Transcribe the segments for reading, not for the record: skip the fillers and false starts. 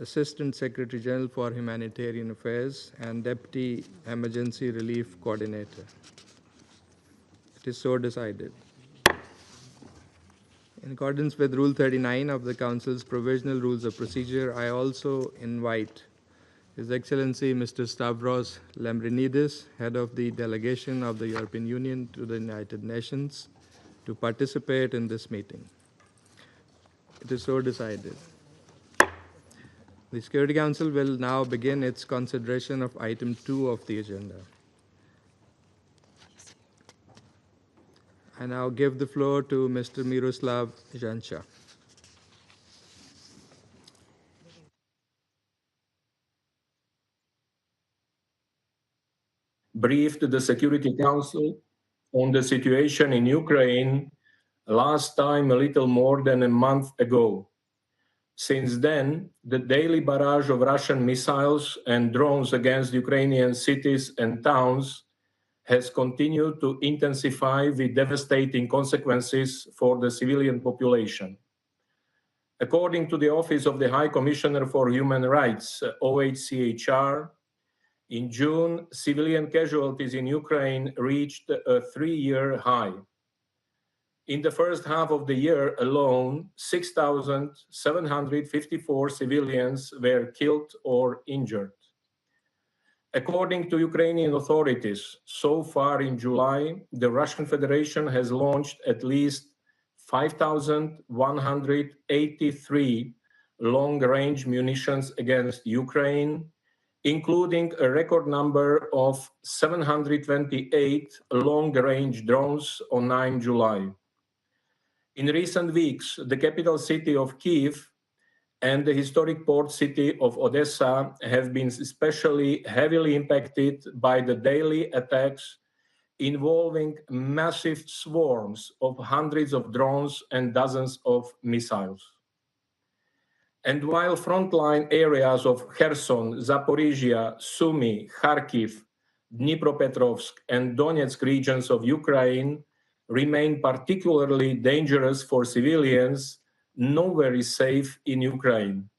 Assistant Secretary General for Humanitarian Affairs, and Deputy Emergency Relief Coordinator. It is so decided. In accordance with Rule 39 of the Council's Provisional Rules of Procedure, I also invite His Excellency Mr. Stavros Lambrinidis, Head of the Delegation of the European Union to the United Nations, to participate in this meeting. It is so decided. The Security Council will now begin its consideration of item 2 of the agenda. I now give the floor to Mr. Miroslav Janša. Briefed the Security Council on the situation in Ukraine last time a little more than a month ago. Since then, the daily barrage of Russian missiles and drones against Ukrainian cities and towns has continued to intensify with devastating consequences for the civilian population. According to the Office of the High Commissioner for Human Rights, OHCHR, in June, civilian casualties in Ukraine reached a 3-year high. In the first half of the year alone, 6,754 civilians were killed or injured. According to Ukrainian authorities, so far in July, the Russian Federation has launched at least 5,183 long-range munitions against Ukraine, including a record number of 728 long-range drones on 9 July. In recent weeks, the capital city of Kyiv and the historic port city of Odesa have been especially heavily impacted by the daily attacks involving massive swarms of hundreds of drones and dozens of missiles. And while frontline areas of Kherson, Zaporizhia, Sumy, Kharkiv, Dnipropetrovsk, and Donetsk regions of Ukraine remain particularly dangerous for civilians, nowhere is safe in Ukraine.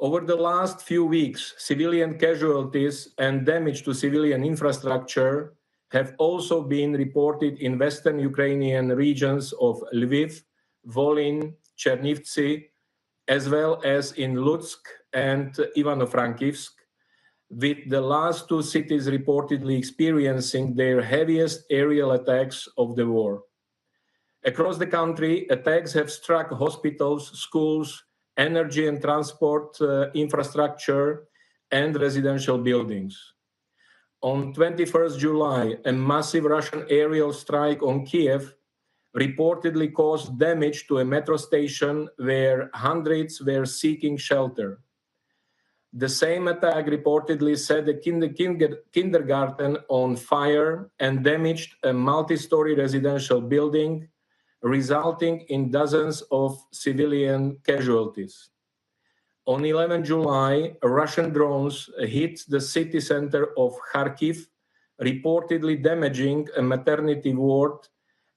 Over the last few weeks, civilian casualties and damage to civilian infrastructure have also been reported in western Ukrainian regions of Lviv, Volyn, Chernivtsi, as well as in Lutsk and Ivano-Frankivsk, with the last two cities reportedly experiencing their heaviest aerial attacks of the war. Across the country, attacks have struck hospitals, schools, energy and transport infrastructure, and residential buildings. On 21st July, a massive Russian aerial strike on Kiev reportedly caused damage to a metro station where hundreds were seeking shelter. The same attack reportedly set a kindergarten on fire and damaged a multi-story residential building, resulting in dozens of civilian casualties. On 11 July, Russian drones hit the city center of Kharkiv, reportedly damaging a maternity ward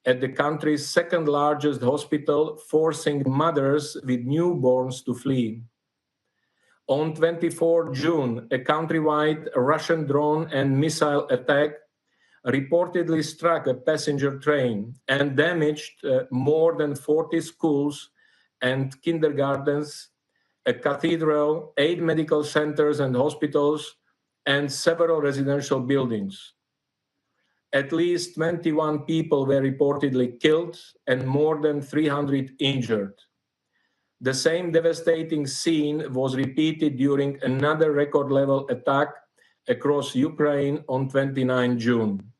at the country's second largest hospital, forcing mothers with newborns to flee. On 24 June, a countrywide Russian drone and missile attack reportedly struck a passenger train and damaged more than 40 schools and kindergartens, a cathedral, 8 medical centers and hospitals, and several residential buildings. At least 21 people were reportedly killed and more than 300 injured. The same devastating scene was repeated during another record-level attack across Ukraine on 29 June.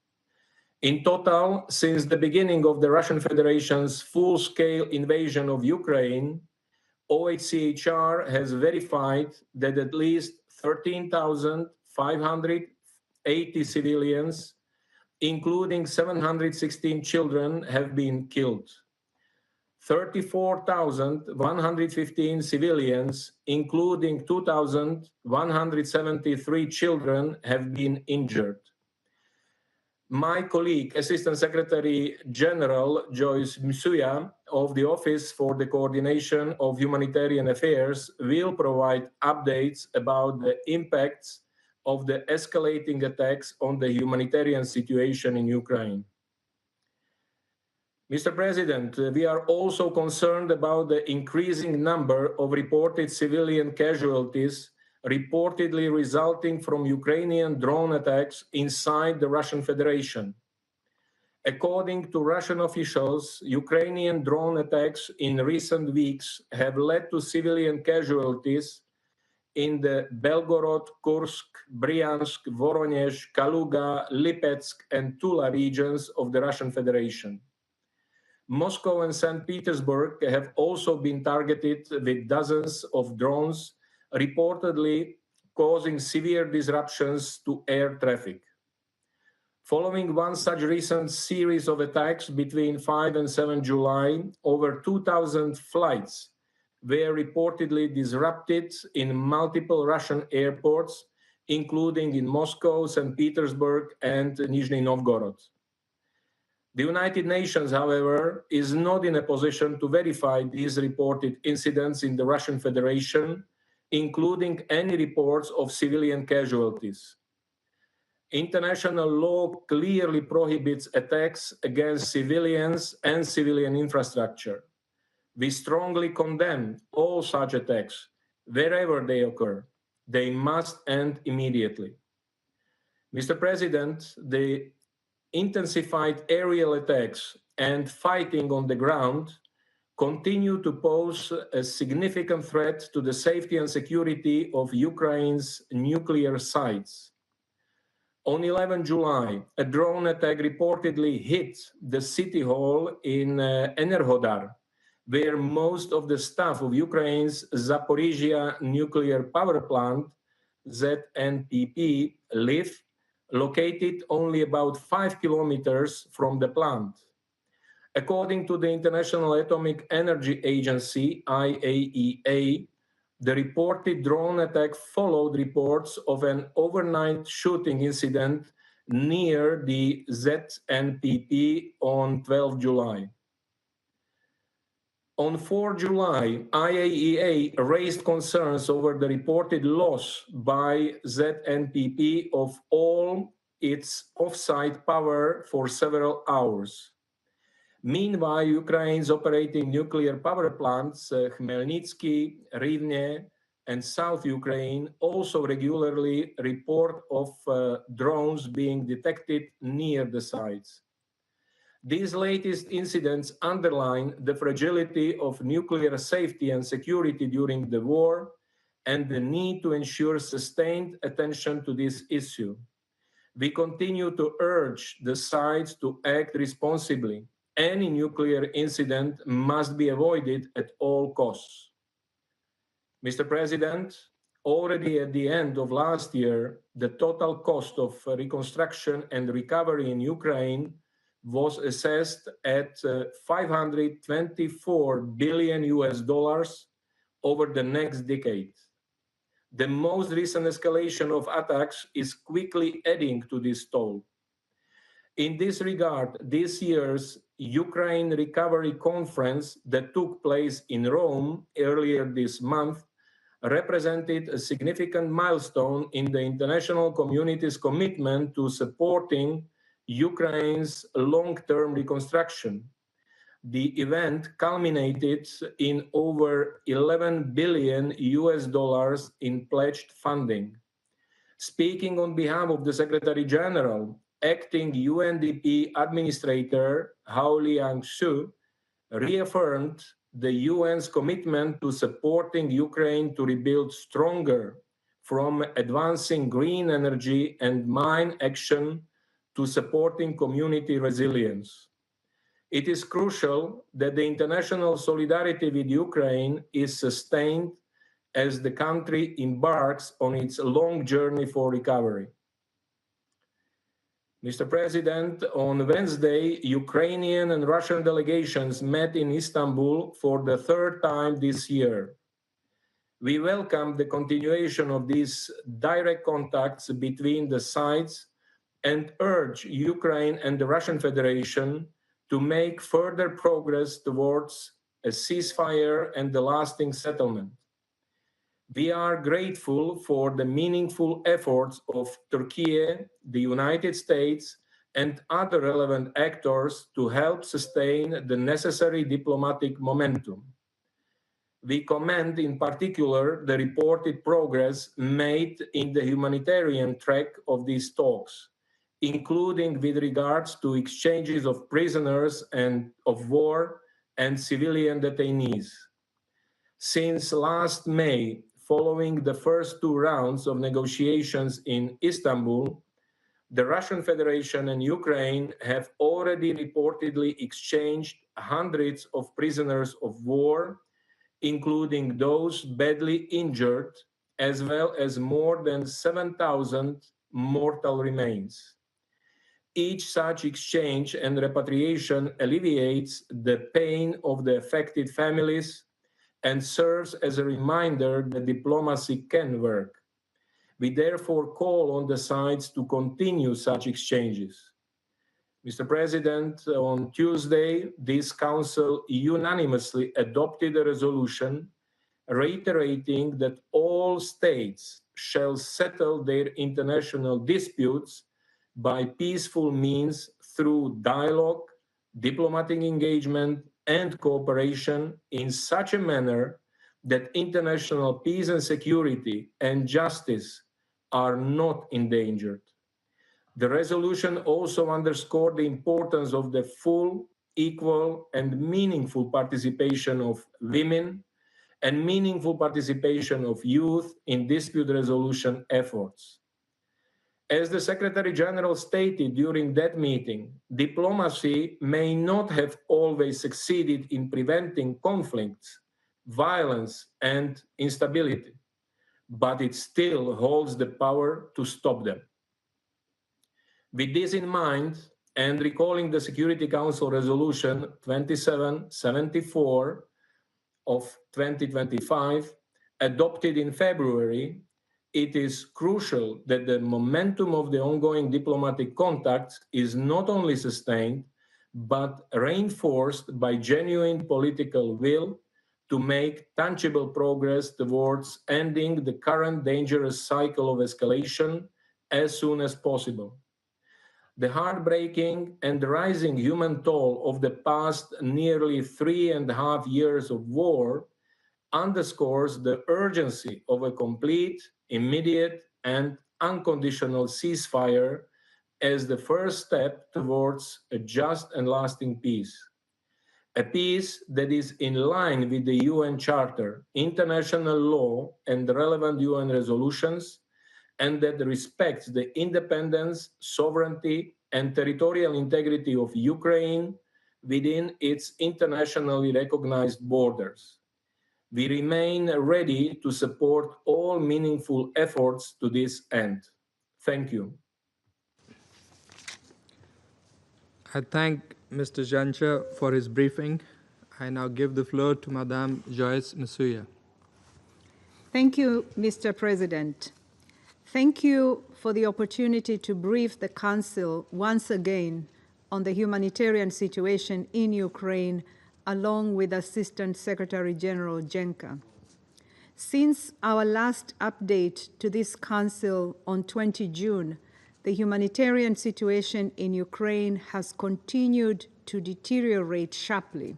In total, since the beginning of the Russian Federation's full-scale invasion of Ukraine, OHCHR has verified that at least 13,580 civilians, including 716 children, have been killed. 34,115 civilians, including 2,173 children, have been injured. My colleague, Assistant Secretary General Joyce Msuya of the Office for the Coordination of Humanitarian Affairs will provide updates about the impacts of the escalating attacks on the humanitarian situation in Ukraine. Mr. President, we are also concerned about the increasing number of reported civilian casualties reportedly resulting from Ukrainian drone attacks inside the Russian Federation. According to Russian officials, Ukrainian drone attacks in recent weeks have led to civilian casualties in the Belgorod, Kursk, Bryansk, Voronezh, Kaluga, Lipetsk, and Tula regions of the Russian Federation. Moscow and St. Petersburg have also been targeted with dozens of drones, reportedly causing severe disruptions to air traffic. Following one such recent series of attacks between 5 and 7 July, over 2,000 flights were reportedly disrupted in multiple Russian airports, including in Moscow, St. Petersburg, and Nizhny Novgorod. The United Nations, however, is not in a position to verify these reported incidents in the Russian Federation, including any reports of civilian casualties. International law clearly prohibits attacks against civilians and civilian infrastructure. We strongly condemn all such attacks, wherever they occur. They must end immediately. Mr. President, the intensified aerial attacks and fighting on the ground continue to pose a significant threat to the safety and security of Ukraine's nuclear sites. On 11 July, a drone attack reportedly hit the city hall in Enerhodar, where most of the staff of Ukraine's Zaporizhia nuclear power plant, ZNPP, live, located only about 5 kilometers from the plant. According to the International Atomic Energy Agency, IAEA, the reported drone attack followed reports of an overnight shooting incident near the ZNPP on 12 July. On 4 July, IAEA raised concerns over the reported loss by ZNPP of all its off-site power for several hours. Meanwhile, Ukraine's operating nuclear power plants, Khmelnytsky, Rivne, and South Ukraine also regularly report of drones being detected near the sites. These latest incidents underline the fragility of nuclear safety and security during the war and the need to ensure sustained attention to this issue. We continue to urge the sides to act responsibly. Any nuclear incident must be avoided at all costs. Mr. President, already at the end of last year, the total cost of reconstruction and recovery in Ukraine was assessed at $524 billion over the next decade. The most recent escalation of attacks is quickly adding to this toll. In this regard, this year's Ukraine Recovery Conference that took place in Rome earlier this month represented a significant milestone in the international community's commitment to supporting Ukraine's long-term reconstruction. The event culminated in over $11 billion in pledged funding. Speaking on behalf of the Secretary General, acting UNDP Administrator Hao Liang-shu reaffirmed the UN's commitment to supporting Ukraine to rebuild stronger, from advancing green energy and mine action to supporting community resilience. It is crucial that the international solidarity with Ukraine is sustained as the country embarks on its long journey for recovery. Mr. President, on Wednesday, Ukrainian and Russian delegations met in Istanbul for the third time this year. We welcome the continuation of these direct contacts between the sides and urge Ukraine and the Russian Federation to make further progress towards a ceasefire and a lasting settlement. We are grateful for the meaningful efforts of Turkey, the United States, and other relevant actors to help sustain the necessary diplomatic momentum. We commend in particular the reported progress made in the humanitarian track of these talks, including with regards to exchanges of prisoners and of war and civilian detainees. Since last May, following the first two rounds of negotiations in Istanbul, the Russian Federation and Ukraine have already reportedly exchanged hundreds of prisoners of war, including those badly injured, as well as more than 7,000 mortal remains. Each such exchange and repatriation alleviates the pain of the affected families and serves as a reminder that diplomacy can work. We therefore call on the sides to continue such exchanges. Mr. President, on Tuesday, this Council unanimously adopted a resolution reiterating that all states shall settle their international disputes by peaceful means through dialogue, diplomatic engagement, and cooperation in such a manner that international peace and security and justice are not endangered. The resolution also underscored the importance of the full, equal, and meaningful participation of women and meaningful participation of youth in dispute resolution efforts. As the Secretary General stated during that meeting, diplomacy may not have always succeeded in preventing conflicts, violence, and instability, but it still holds the power to stop them. With this in mind, and recalling the Security Council Resolution 2774 of 2025, adopted in February, it is crucial that the momentum of the ongoing diplomatic contacts is not only sustained, but reinforced by genuine political will to make tangible progress towards ending the current dangerous cycle of escalation as soon as possible. The heartbreaking and rising human toll of the past nearly 3.5 years of war underscores the urgency of a complete, immediate, and unconditional ceasefire as the first step towards a just and lasting peace. A peace that is in line with the UN Charter, international law, and relevant UN resolutions, and that respects the independence, sovereignty, and territorial integrity of Ukraine within its internationally recognized borders. We remain ready to support all meaningful efforts to this end. Thank you. I thank Mr. Jancha for his briefing. I now give the floor to Madame Joyce Msuya. Thank you, Mr. President. Thank you for the opportunity to brief the Council once again on the humanitarian situation in Ukraine, along with Assistant Secretary General Jenka. Since our last update to this Council on 20 June, the humanitarian situation in Ukraine has continued to deteriorate sharply.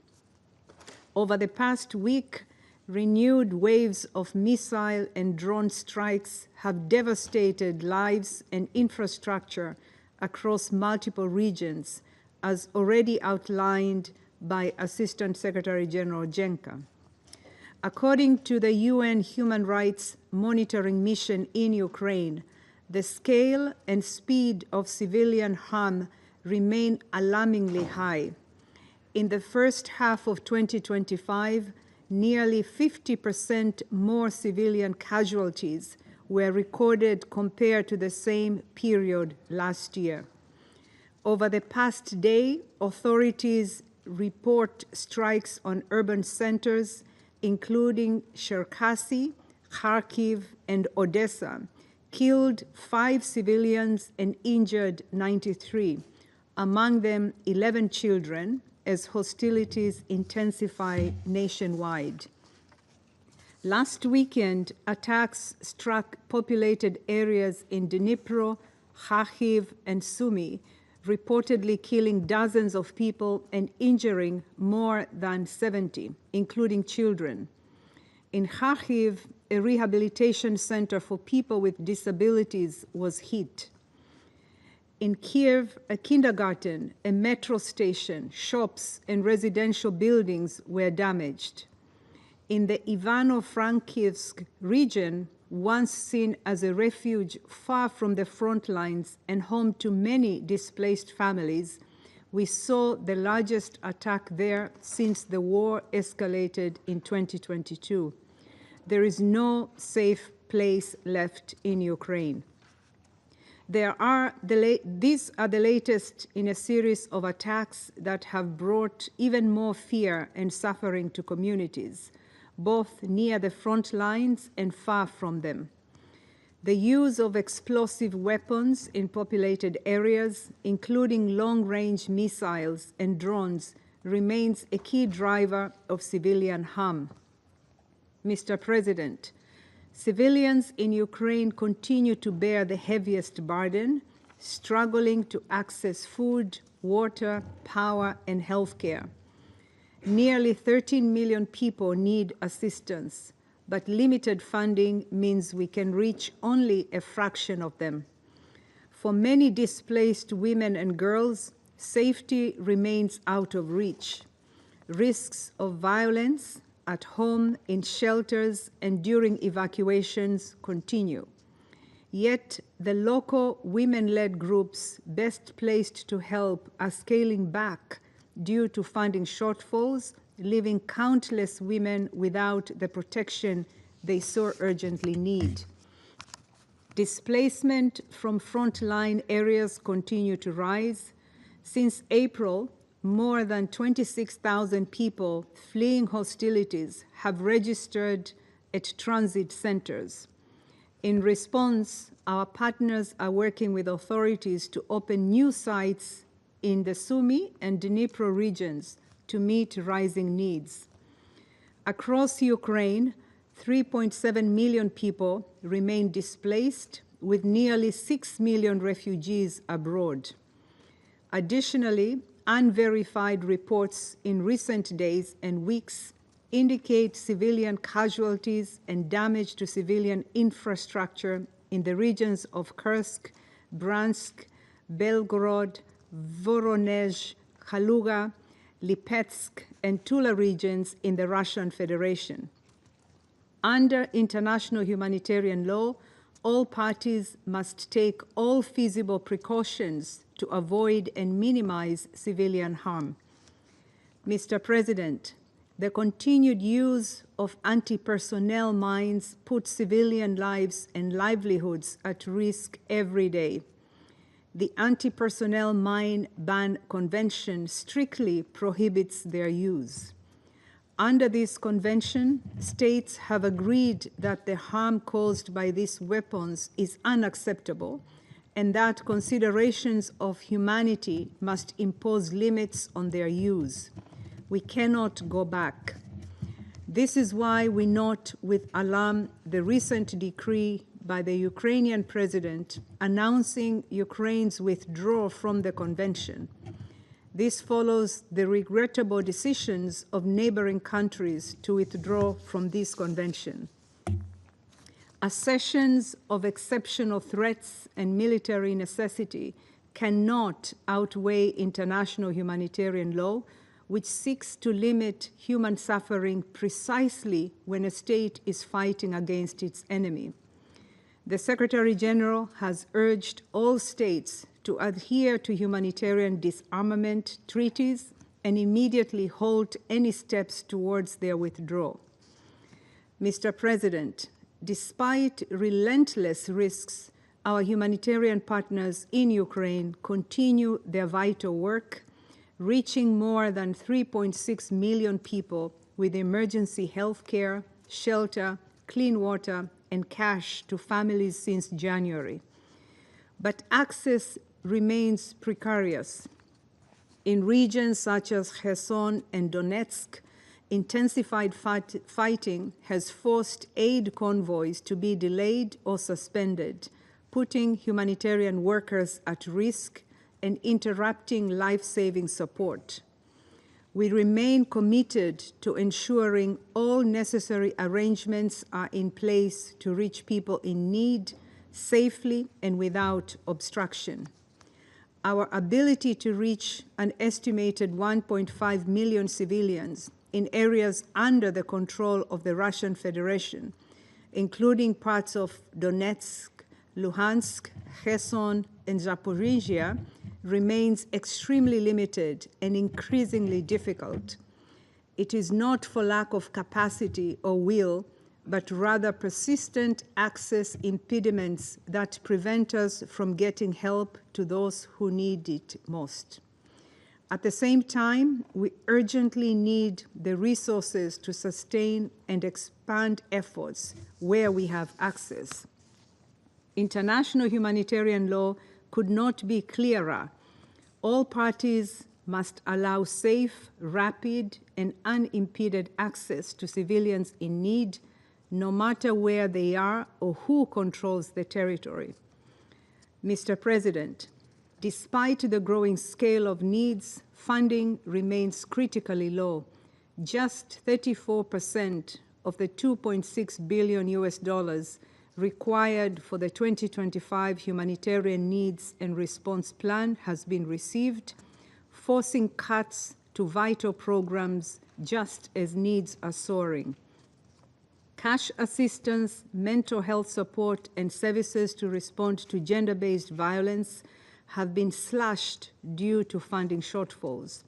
Over the past week, renewed waves of missile and drone strikes have devastated lives and infrastructure across multiple regions, as already outlined by Assistant Secretary General Jenka. According to the UN Human Rights Monitoring Mission in Ukraine, the scale and speed of civilian harm remain alarmingly high. In the first half of 2025, nearly 50% more civilian casualties were recorded compared to the same period last year. Over the past day, authorities report strikes on urban centers, including Cherkasy, Kharkiv, and Odesa, killed 5 civilians and injured 93, among them 11 children, as hostilities intensify nationwide. Last weekend, attacks struck populated areas in Dnipro, Kharkiv, and Sumy, reportedly killing dozens of people and injuring more than 70, including children. In Kharkiv, a rehabilitation center for people with disabilities was hit. In Kiev, a kindergarten, a metro station, shops, and residential buildings were damaged. In the Ivano-Frankivsk region, once seen as a refuge far from the front lines and home to many displaced families, we saw the largest attack there since the war escalated in 2022. There is no safe place left in Ukraine. These are the latest in a series of attacks that have brought even more fear and suffering to communities, both near the front lines and far from them. The use of explosive weapons in populated areas, including long-range missiles and drones, remains a key driver of civilian harm. Mr. President, civilians in Ukraine continue to bear the heaviest burden, struggling to access food, water, power, and healthcare. Nearly 13 million people need assistance, but limited funding means we can reach only a fraction of them. For many displaced women and girls, safety remains out of reach. Risks of violence at home, in shelters, and during evacuations continue. Yet, the local women-led groups best placed to help are scaling back due to funding shortfalls, leaving countless women without the protection they so urgently need. Displacement from frontline areas continue to rise. Since April, more than 26,000 people fleeing hostilities have registered at transit centers. In response, our partners are working with authorities to open new sites in the Sumy and Dnipro regions to meet rising needs. Across Ukraine, 3.7 million people remain displaced, with nearly 6 million refugees abroad. Additionally, unverified reports in recent days and weeks indicate civilian casualties and damage to civilian infrastructure in the regions of Kursk, Bryansk, Belgorod, Voronezh, Kaluga, Lipetsk, and Tula regions in the Russian Federation. Under international humanitarian law, all parties must take all feasible precautions to avoid and minimize civilian harm. Mr. President, the continued use of anti-personnel mines puts civilian lives and livelihoods at risk every day. The Anti-Personnel Mine Ban Convention strictly prohibits their use. Under this convention, states have agreed that the harm caused by these weapons is unacceptable and that considerations of humanity must impose limits on their use. We cannot go back. This is why we note with alarm the recent decree by the Ukrainian president announcing Ukraine's withdrawal from the convention. This follows the regrettable decisions of neighboring countries to withdraw from this convention. Assertions of exceptional threats and military necessity cannot outweigh international humanitarian law, which seeks to limit human suffering precisely when a state is fighting against its enemy. The Secretary General has urged all states to adhere to humanitarian disarmament treaties and immediately halt any steps towards their withdrawal. Mr. President, despite relentless risks, our humanitarian partners in Ukraine continue their vital work, reaching more than 3.6 million people with emergency health care, shelter, clean water, and cash to families since January. But access remains precarious. In regions such as Kherson and Donetsk, intensified fighting has forced aid convoys to be delayed or suspended, putting humanitarian workers at risk and interrupting life-saving support. We remain committed to ensuring all necessary arrangements are in place to reach people in need safely and without obstruction. Our ability to reach an estimated 1.5 million civilians in areas under the control of the Russian Federation, including parts of Donetsk, Luhansk, Kherson, and Zaporizhia, remains extremely limited and increasingly difficult. It is not for lack of capacity or will, but rather persistent access impediments that prevent us from getting help to those who need it most. At the same time, we urgently need the resources to sustain and expand efforts where we have access. International humanitarian law could not be clearer. All parties must allow safe, rapid, and unimpeded access to civilians in need, no matter where they are or who controls the territory. Mr. President, despite the growing scale of needs, funding remains critically low. Just 34% of the $2.6 billion required for the 2025 Humanitarian Needs and Response Plan has been received, forcing cuts to vital programs just as needs are soaring. Cash assistance, mental health support, and services to respond to gender-based violence have been slashed due to funding shortfalls.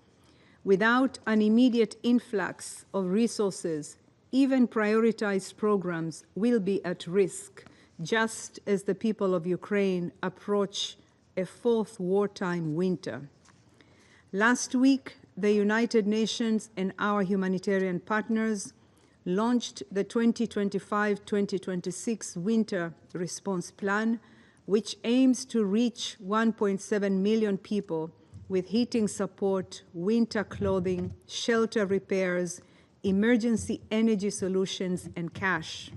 Without an immediate influx of resources, even prioritized programs will be at risk, just as the people of Ukraine approach a fourth wartime winter. Last week, the United Nations and our humanitarian partners launched the 2025-2026 Winter Response Plan, which aims to reach 1.7 million people with heating support, winter clothing, shelter repairs, emergency energy solutions, and cash.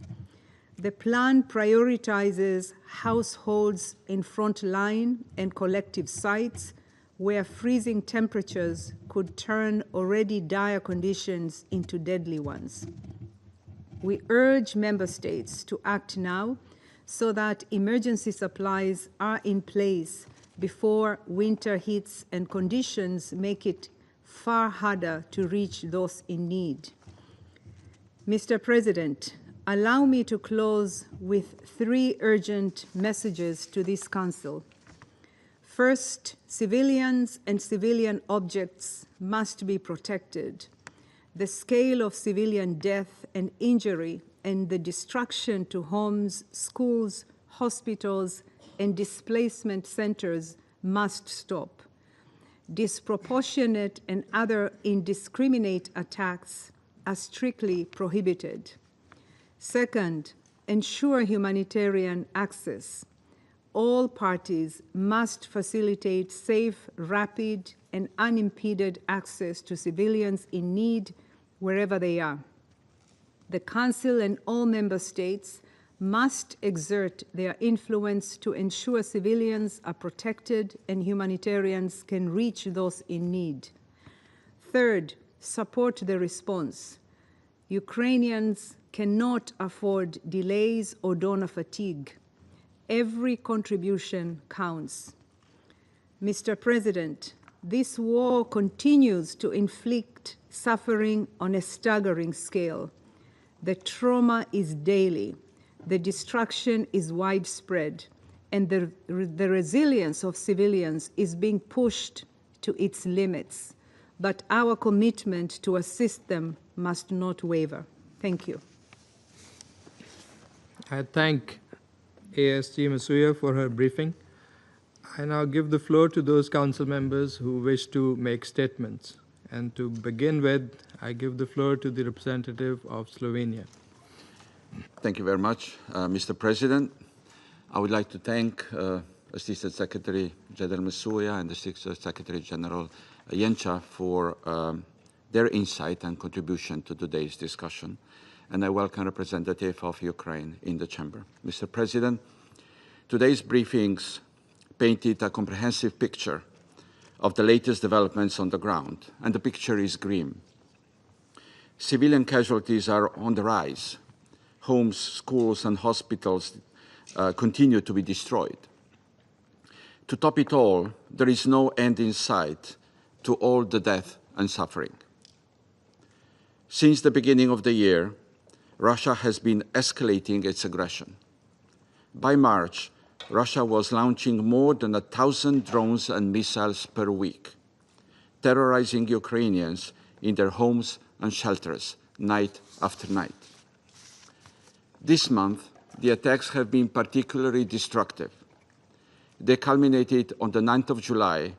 The plan prioritizes households in front line and collective sites where freezing temperatures could turn already dire conditions into deadly ones. We urge member states to act now so that emergency supplies are in place before winter hits and conditions make it far harder to reach those in need. Mr. President, allow me to close with 3 urgent messages to this Council. First, civilians and civilian objects must be protected. The scale of civilian death and injury and the destruction to homes, schools, hospitals, and displacement centers must stop. Disproportionate and other indiscriminate attacks are strictly prohibited. Second, ensure humanitarian access. All parties must facilitate safe, rapid, and unimpeded access to civilians in need wherever they are. The Council and all member states must exert their influence to ensure civilians are protected and humanitarians can reach those in need. Third, support the response. Ukrainians cannot afford delays or donor fatigue. Every contribution counts. Mr. President, this war continues to inflict suffering on a staggering scale. The trauma is daily, the destruction is widespread, and the resilience of civilians is being pushed to its limits. But our commitment to assist them must not waver. Thank you. I thank ASG Masuya for her briefing. I now give the floor to those council members who wish to make statements. And to begin with, I give the floor to the representative of Slovenia. Thank you very much, Mr. President. I would like to thank Assistant Secretary General Masuya and Assistant Secretary General Yencha for their insight and contribution to today's discussion. And I welcome representative of Ukraine in the chamber. Mr. President, today's briefings painted a comprehensive picture of the latest developments on the ground, and the picture is grim. Civilian casualties are on the rise. Homes, schools, and hospitals continue to be destroyed. To top it all, there is no end in sight to all the death and suffering. Since the beginning of the year, Russia has been escalating its aggression. By March, Russia was launching more than 1,000 drones and missiles per week, terrorizing Ukrainians in their homes and shelters night after night. This month, the attacks have been particularly destructive. They culminated on the 9th of July,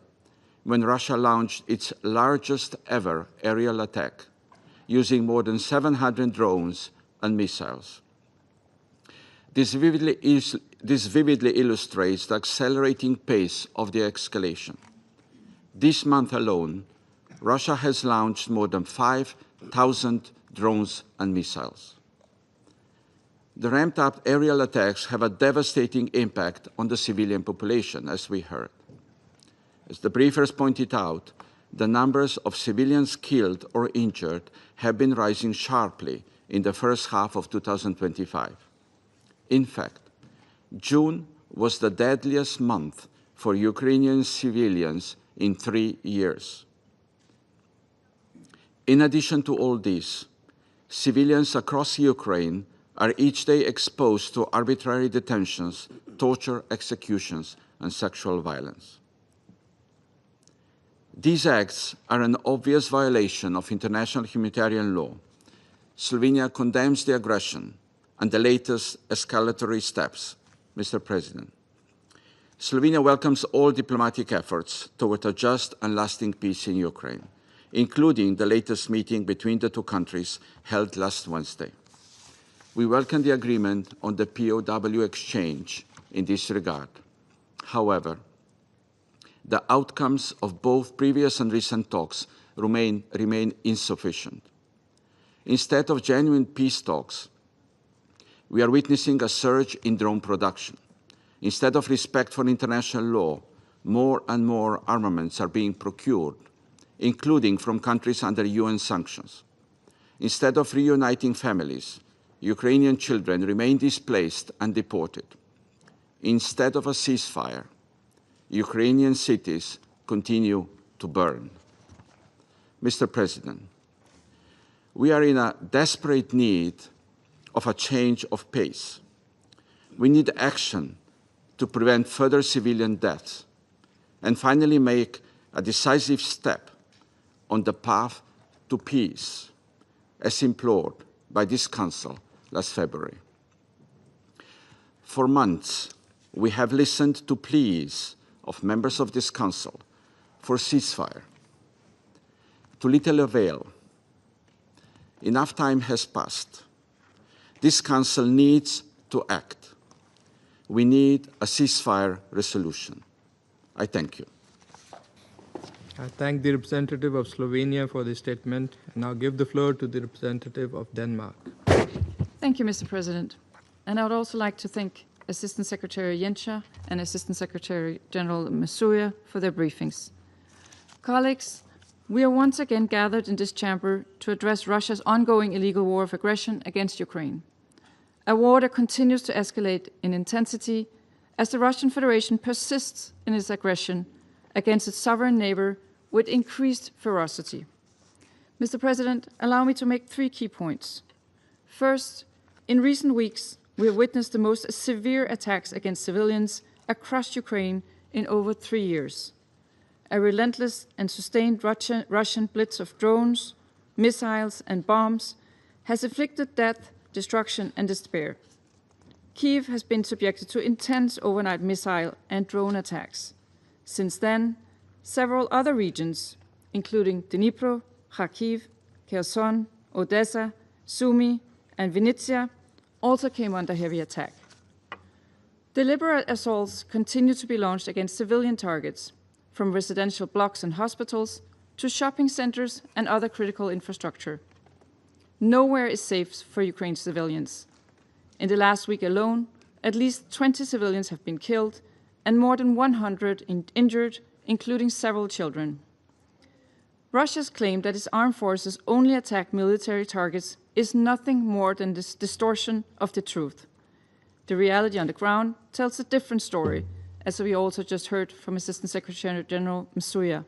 when Russia launched its largest ever aerial attack, using more than 700 drones and missiles. This vividly illustrates the accelerating pace of the escalation. This month alone, Russia has launched more than 5,000 drones and missiles. The ramped-up aerial attacks have a devastating impact on the civilian population, as we heard. As the briefers pointed out, the numbers of civilians killed or injured have been rising sharply in the first half of 2025. In fact, June was the deadliest month for Ukrainian civilians in 3 years. In addition to all this, civilians across Ukraine are each day exposed to arbitrary detentions, torture, executions, and sexual violence. These acts are an obvious violation of international humanitarian law. Slovenia condemns the aggression and the latest escalatory steps, Mr. President. Slovenia welcomes all diplomatic efforts toward a just and lasting peace in Ukraine, including the latest meeting between the two countries held last Wednesday. We welcome the agreement on the POW exchange in this regard. However, the outcomes of both previous and recent talks remain insufficient. Instead of genuine peace talks, we are witnessing a surge in drone production. Instead of respect for international law, more and more armaments are being procured, including from countries under UN sanctions. Instead of reuniting families, Ukrainian children remain displaced and deported. Instead of a ceasefire, Ukrainian cities continue to burn. Mr. President, we are in a desperate need of a change of pace. We need action to prevent further civilian deaths and finally make a decisive step on the path to peace, as implored by this Council last February. For months, we have listened to pleas of members of this Council for ceasefire. To little avail. Enough time has passed. This Council needs to act. We need a ceasefire resolution. I thank you. I thank the representative of Slovenia for the statement, and now give the floor to the representative of Denmark. Thank you, Mr. President. And I would also like to thank Assistant Secretary Yencha and Assistant Secretary General Masuya for their briefings. Colleagues, we are once again gathered in this chamber to address Russia's ongoing illegal war of aggression against Ukraine. A war that continues to escalate in intensity as the Russian Federation persists in its aggression against its sovereign neighbor with increased ferocity. Mr. President, allow me to make 3 key points. First, in recent weeks, we have witnessed the most severe attacks against civilians across Ukraine in over 3 years. A relentless and sustained Russian blitz of drones, missiles, and bombs has inflicted death, destruction, and despair. Kyiv has been subjected to intense overnight missile and drone attacks. Since then, several other regions, including Dnipro, Kharkiv, Kherson, Odesa, Sumy, and Vinnytsia, also came under heavy attack. Deliberate assaults continue to be launched against civilian targets, from residential blocks and hospitals to shopping centers and other critical infrastructure. Nowhere is safe for Ukraine's civilians. In the last week alone, at least 20 civilians have been killed and more than 100 injured, including several children. Russia's claim that its armed forces only attack military targets is nothing more than this distortion of the truth. The reality on the ground tells a different story, as we also just heard from Assistant Secretary General Msuya.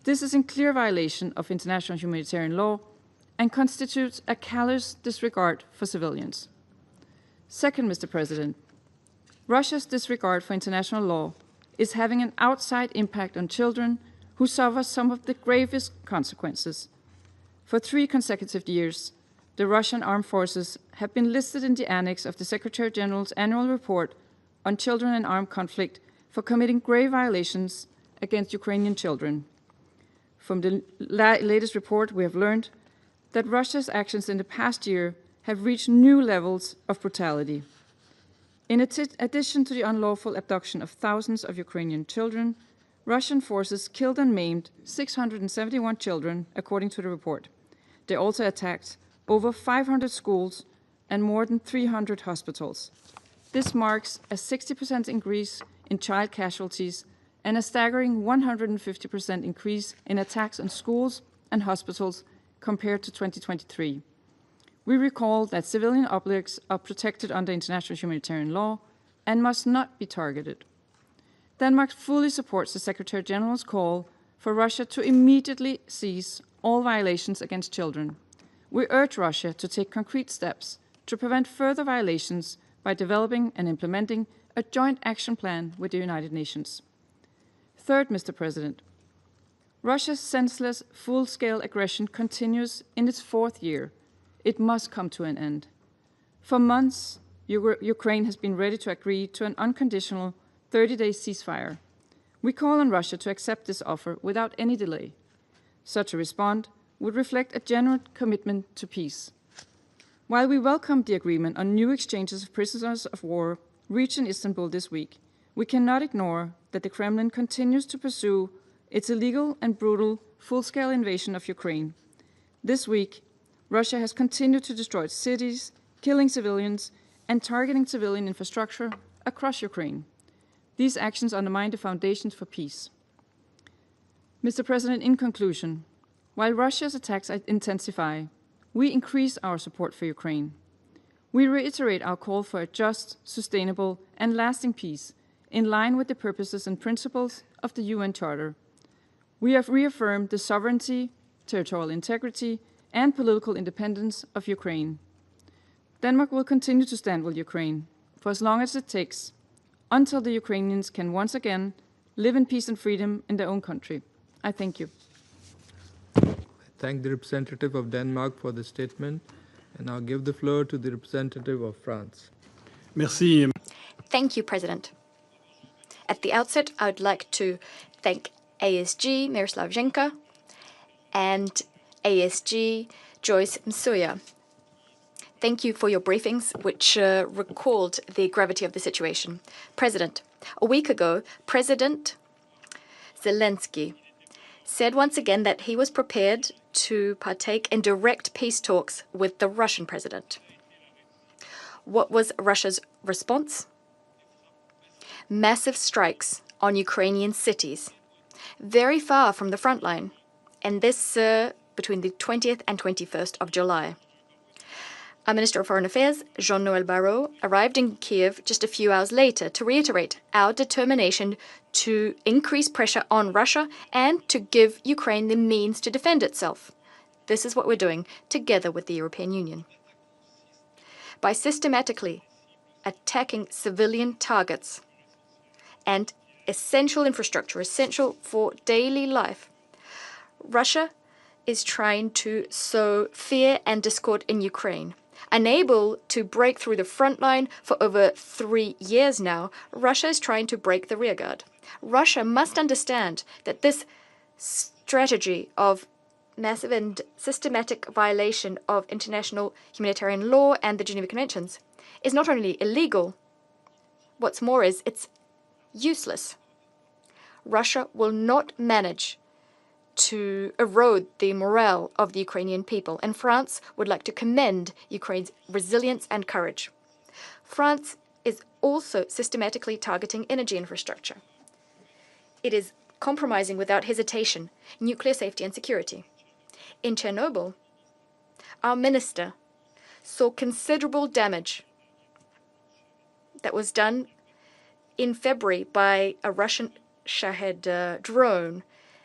This is in clear violation of international humanitarian law and constitutes a callous disregard for civilians. Second, Mr. President, Russia's disregard for international law is having an outside impact on children who suffer some of the gravest consequences. For 3 consecutive years, the Russian armed forces have been listed in the annex of the Secretary General's annual report on children in armed conflict for committing grave violations against Ukrainian children. From the latest report, we have learned that Russia's actions in the past year have reached new levels of brutality. In addition to the unlawful abduction of thousands of Ukrainian children, Russian forces killed and maimed 671 children, according to the report. They also attacked over 500 schools and more than 300 hospitals. This marks a 60% increase in child casualties and a staggering 150% increase in attacks on schools and hospitals compared to 2023. We recall that civilian objects are protected under international humanitarian law and must not be targeted. Denmark fully supports the Secretary General's call for Russia to immediately cease all violations against children. We urge Russia to take concrete steps to prevent further violations by developing and implementing a joint action plan with the United Nations. Third, Mr. President, Russia's senseless, full-scale aggression continues in its 4th year. It must come to an end. For months, Ukraine has been ready to agree to an unconditional 30-day ceasefire. We call on Russia to accept this offer without any delay. Such a response would reflect a genuine commitment to peace. While we welcome the agreement on new exchanges of prisoners of war reached in Istanbul this week, we cannot ignore that the Kremlin continues to pursue its illegal and brutal full-scale invasion of Ukraine. This week, Russia has continued to destroy cities, killing civilians, and targeting civilian infrastructure across Ukraine. These actions undermine the foundations for peace. Mr. President, in conclusion, while Russia's attacks intensify, we increase our support for Ukraine. We reiterate our call for a just, sustainable, and lasting peace in line with the purposes and principles of the UN Charter. We have reaffirmed the sovereignty, territorial integrity, and political independence of Ukraine. Denmark will continue to stand with Ukraine for as long as it takes, until the Ukrainians can once again live in peace and freedom in their own country. I thank you. I thank the representative of Denmark for the statement, and I'll give the floor to the representative of France. Merci. Thank you, President. At the outset, I would like to thank ASG Miroslav Zhenka and ASG Joyce Msuya. Thank you for your briefings, which recalled the gravity of the situation. President, a week ago, President Zelensky said once again that he was prepared to partake in direct peace talks with the Russian president. What was Russia's response? Massive strikes on Ukrainian cities, very far from the front line, and this between the 20th and 21st of July. Our Minister of Foreign Affairs, Jean-Noël Barrot, arrived in Kiev just a few hours later to reiterate our determination to increase pressure on Russia and to give Ukraine the means to defend itself. This is what we're doing together with the European Union. By systematically attacking civilian targets and essential infrastructure, essential for daily life, Russia is trying to sow fear and discord in Ukraine. Unable to break through the front line for over 3 years now, Russia is trying to break the rearguard. Russia must understand that this strategy of massive and systematic violation of international humanitarian law and the Geneva Conventions is not only illegal, what's more is it's useless. Russia will not manage to erode the morale of the Ukrainian people, and France would like to commend Ukraine's resilience and courage. France is also systematically targeting energy infrastructure. It is compromising without hesitation nuclear safety and security. In Chernobyl, our minister saw considerable damage that was done in February by a Russian Shahed drone,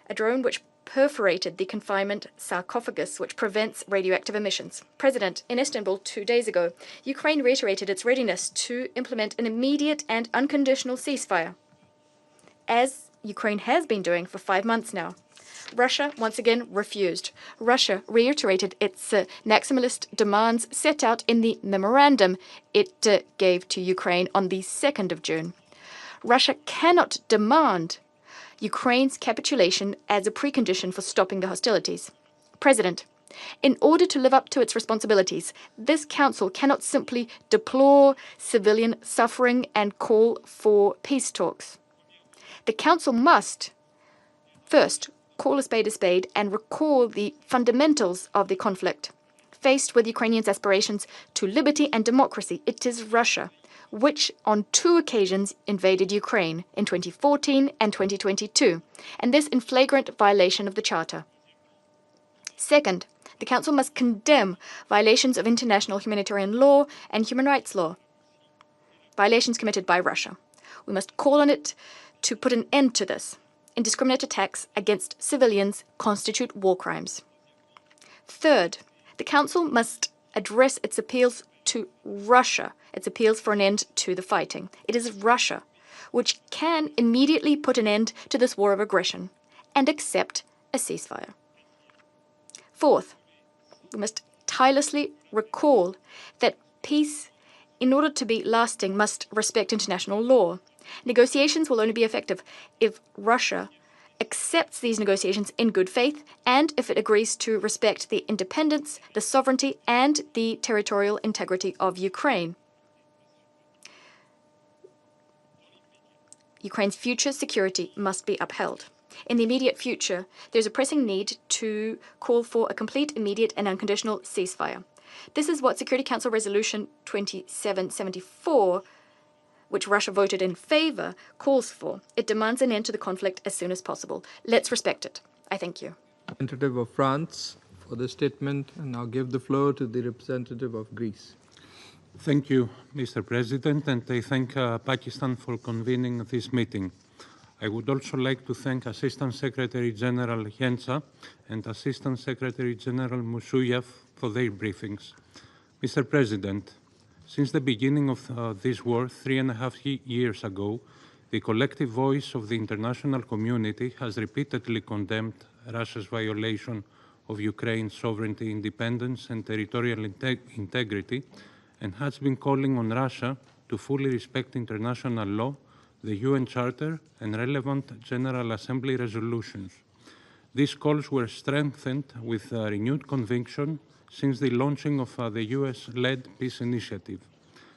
a drone which perforated the confinement sarcophagus which prevents radioactive emissions. President, in Istanbul 2 days ago, Ukraine reiterated its readiness to implement an immediate and unconditional ceasefire, as Ukraine has been doing for 5 months now. Russia once again refused. Russia reiterated its maximalist demands set out in the memorandum it gave to Ukraine on the 2nd of June. Russia cannot demand Ukraine's capitulation as a precondition for stopping the hostilities. President, in order to live up to its responsibilities, this Council cannot simply deplore civilian suffering and call for peace talks. The Council must, first, call a spade and recall the fundamentals of the conflict. Faced with Ukrainians' aspirations to liberty and democracy, it is Russia which on 2 occasions invaded Ukraine in 2014 and 2022, and this in flagrant violation of the Charter. Second, the Council must condemn violations of international humanitarian law and human rights law, violations committed by Russia. We must call on it to put an end to this. Indiscriminate attacks against civilians constitute war crimes. Third, the Council must address its appeals to Russia, its appeals for an end to the fighting. It is Russia which can immediately put an end to this war of aggression and accept a ceasefire. Fourth, we must tirelessly recall that peace, in order to be lasting, must respect international law. Negotiations will only be effective if Russia accepts these negotiations in good faith and if it agrees to respect the independence, the sovereignty, and the territorial integrity of Ukraine. Ukraine's future security must be upheld. In the immediate future, there's a pressing need to call for a complete, immediate, and unconditional ceasefire. This is what Security Council Resolution 2774, which Russia voted in favor, calls for. It demands an end to the conflict as soon as possible. Let's respect it. I thank you. Representative of France for the statement, and now give the floor to the representative of Greece. Thank you, Mr. President, and I thank Pakistan for convening this meeting. I would also like to thank Assistant Secretary General Yencha and Assistant Secretary General Musuyev for their briefings. Mr. President, since the beginning of this war 3.5 years ago, the collective voice of the international community has repeatedly condemned Russia's violation of Ukraine's sovereignty, independence, and territorial integrity, and has been calling on Russia to fully respect international law, the UN Charter, and relevant General Assembly resolutions. These calls were strengthened with renewed conviction since the launching of the US-led peace initiative.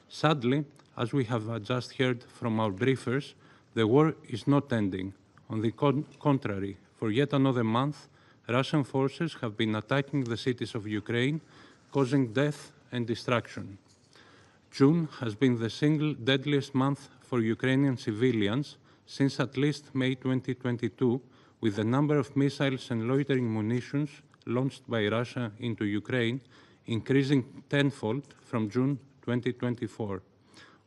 Sadly, as we have just heard from our briefers, the war is not ending. On the contrary, for yet another month, Russian forces have been attacking the cities of Ukraine, causing death and destruction. June has been the single deadliest month for Ukrainian civilians since at least May 2022, with the number of missiles and loitering munitions launched by Russia into Ukraine increasing tenfold from June 2024.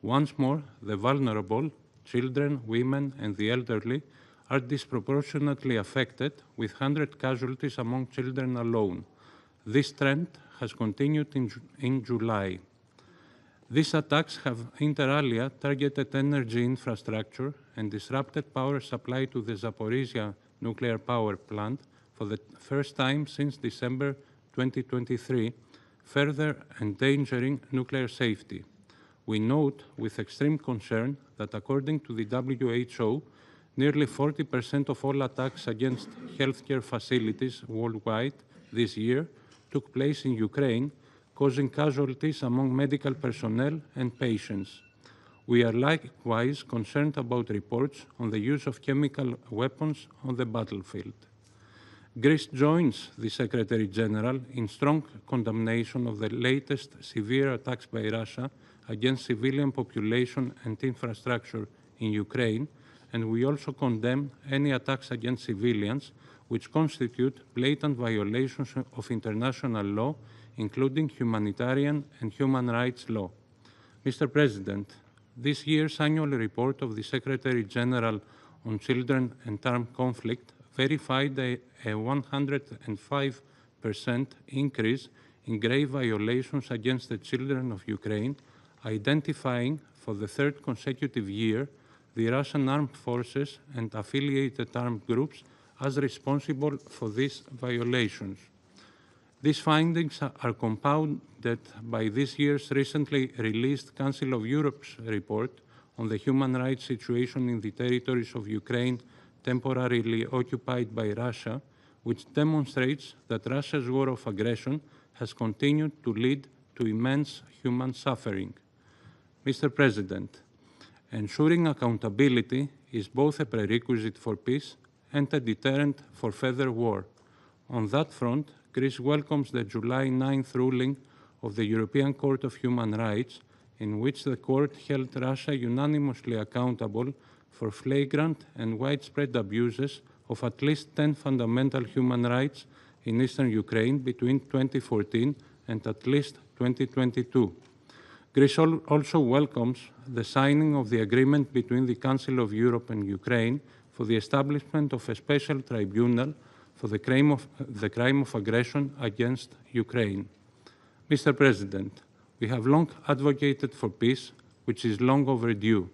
Once more, the vulnerable, children, women, and the elderly are disproportionately affected, with 100 casualties among children alone. This trend has continued in July. These attacks have inter alia targeted energy infrastructure and disrupted power supply to the Zaporizhia nuclear power plant for the first time since December 2023, further endangering nuclear safety. We note with extreme concern that according to the WHO, nearly 40% of all attacks against healthcare facilities worldwide this year took place in Ukraine, causing casualties among medical personnel and patients. We are likewise concerned about reports on the use of chemical weapons on the battlefield. Greece joins the Secretary General in strong condemnation of the latest severe attacks by Russia against civilian population and infrastructure in Ukraine, and we also condemn any attacks against civilians which constitute blatant violations of international law, including humanitarian and human rights law. Mr. President, this year's annual report of the Secretary General on Children and Armed Conflict verified a 105% increase in grave violations against the children of Ukraine, identifying for the third consecutive year the Russian armed forces and affiliated armed groups as responsible for these violations. These findings are compounded by this year's recently released Council of Europe's report on the human rights situation in the territories of Ukraine temporarily occupied by Russia, which demonstrates that Russia's war of aggression has continued to lead to immense human suffering. Mr. President, ensuring accountability is both a prerequisite for peace and a deterrent for further war. On that front, Greece welcomes the July 9th ruling of the European Court of Human Rights, in which the court held Russia unanimously accountable for flagrant and widespread abuses of at least 10 fundamental human rights in eastern Ukraine between 2014 and at least 2022. Greece also welcomes the signing of the agreement between the Council of Europe and Ukraine for the establishment of a special tribunal for the crime of aggression against Ukraine. Mr. President, we have long advocated for peace, which is long overdue.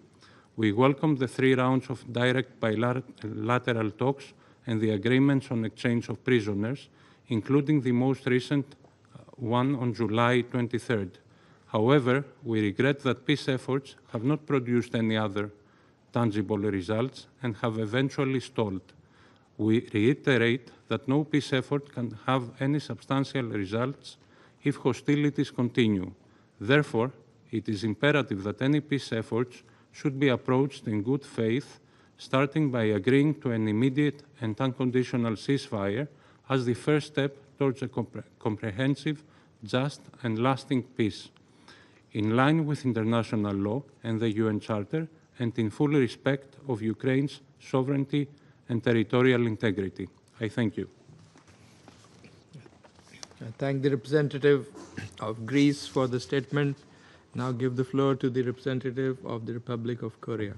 We welcome the 3 rounds of direct bilateral talks and the agreements on exchange of prisoners, including the most recent one on July 23rd. However, we regret that peace efforts have not produced any other tangible results and have eventually stalled. We reiterate that no peace effort can have any substantial results if hostilities continue. Therefore, it is imperative that any peace efforts should be approached in good faith, starting by agreeing to an immediate and unconditional ceasefire as the first step towards a comprehensive, just, and lasting peace, in line with international law and the UN Charter, and in full respect of Ukraine's sovereignty and territorial integrity. I thank you. I thank the representative of Greece for the statement. Now give the floor to the representative of the Republic of Korea.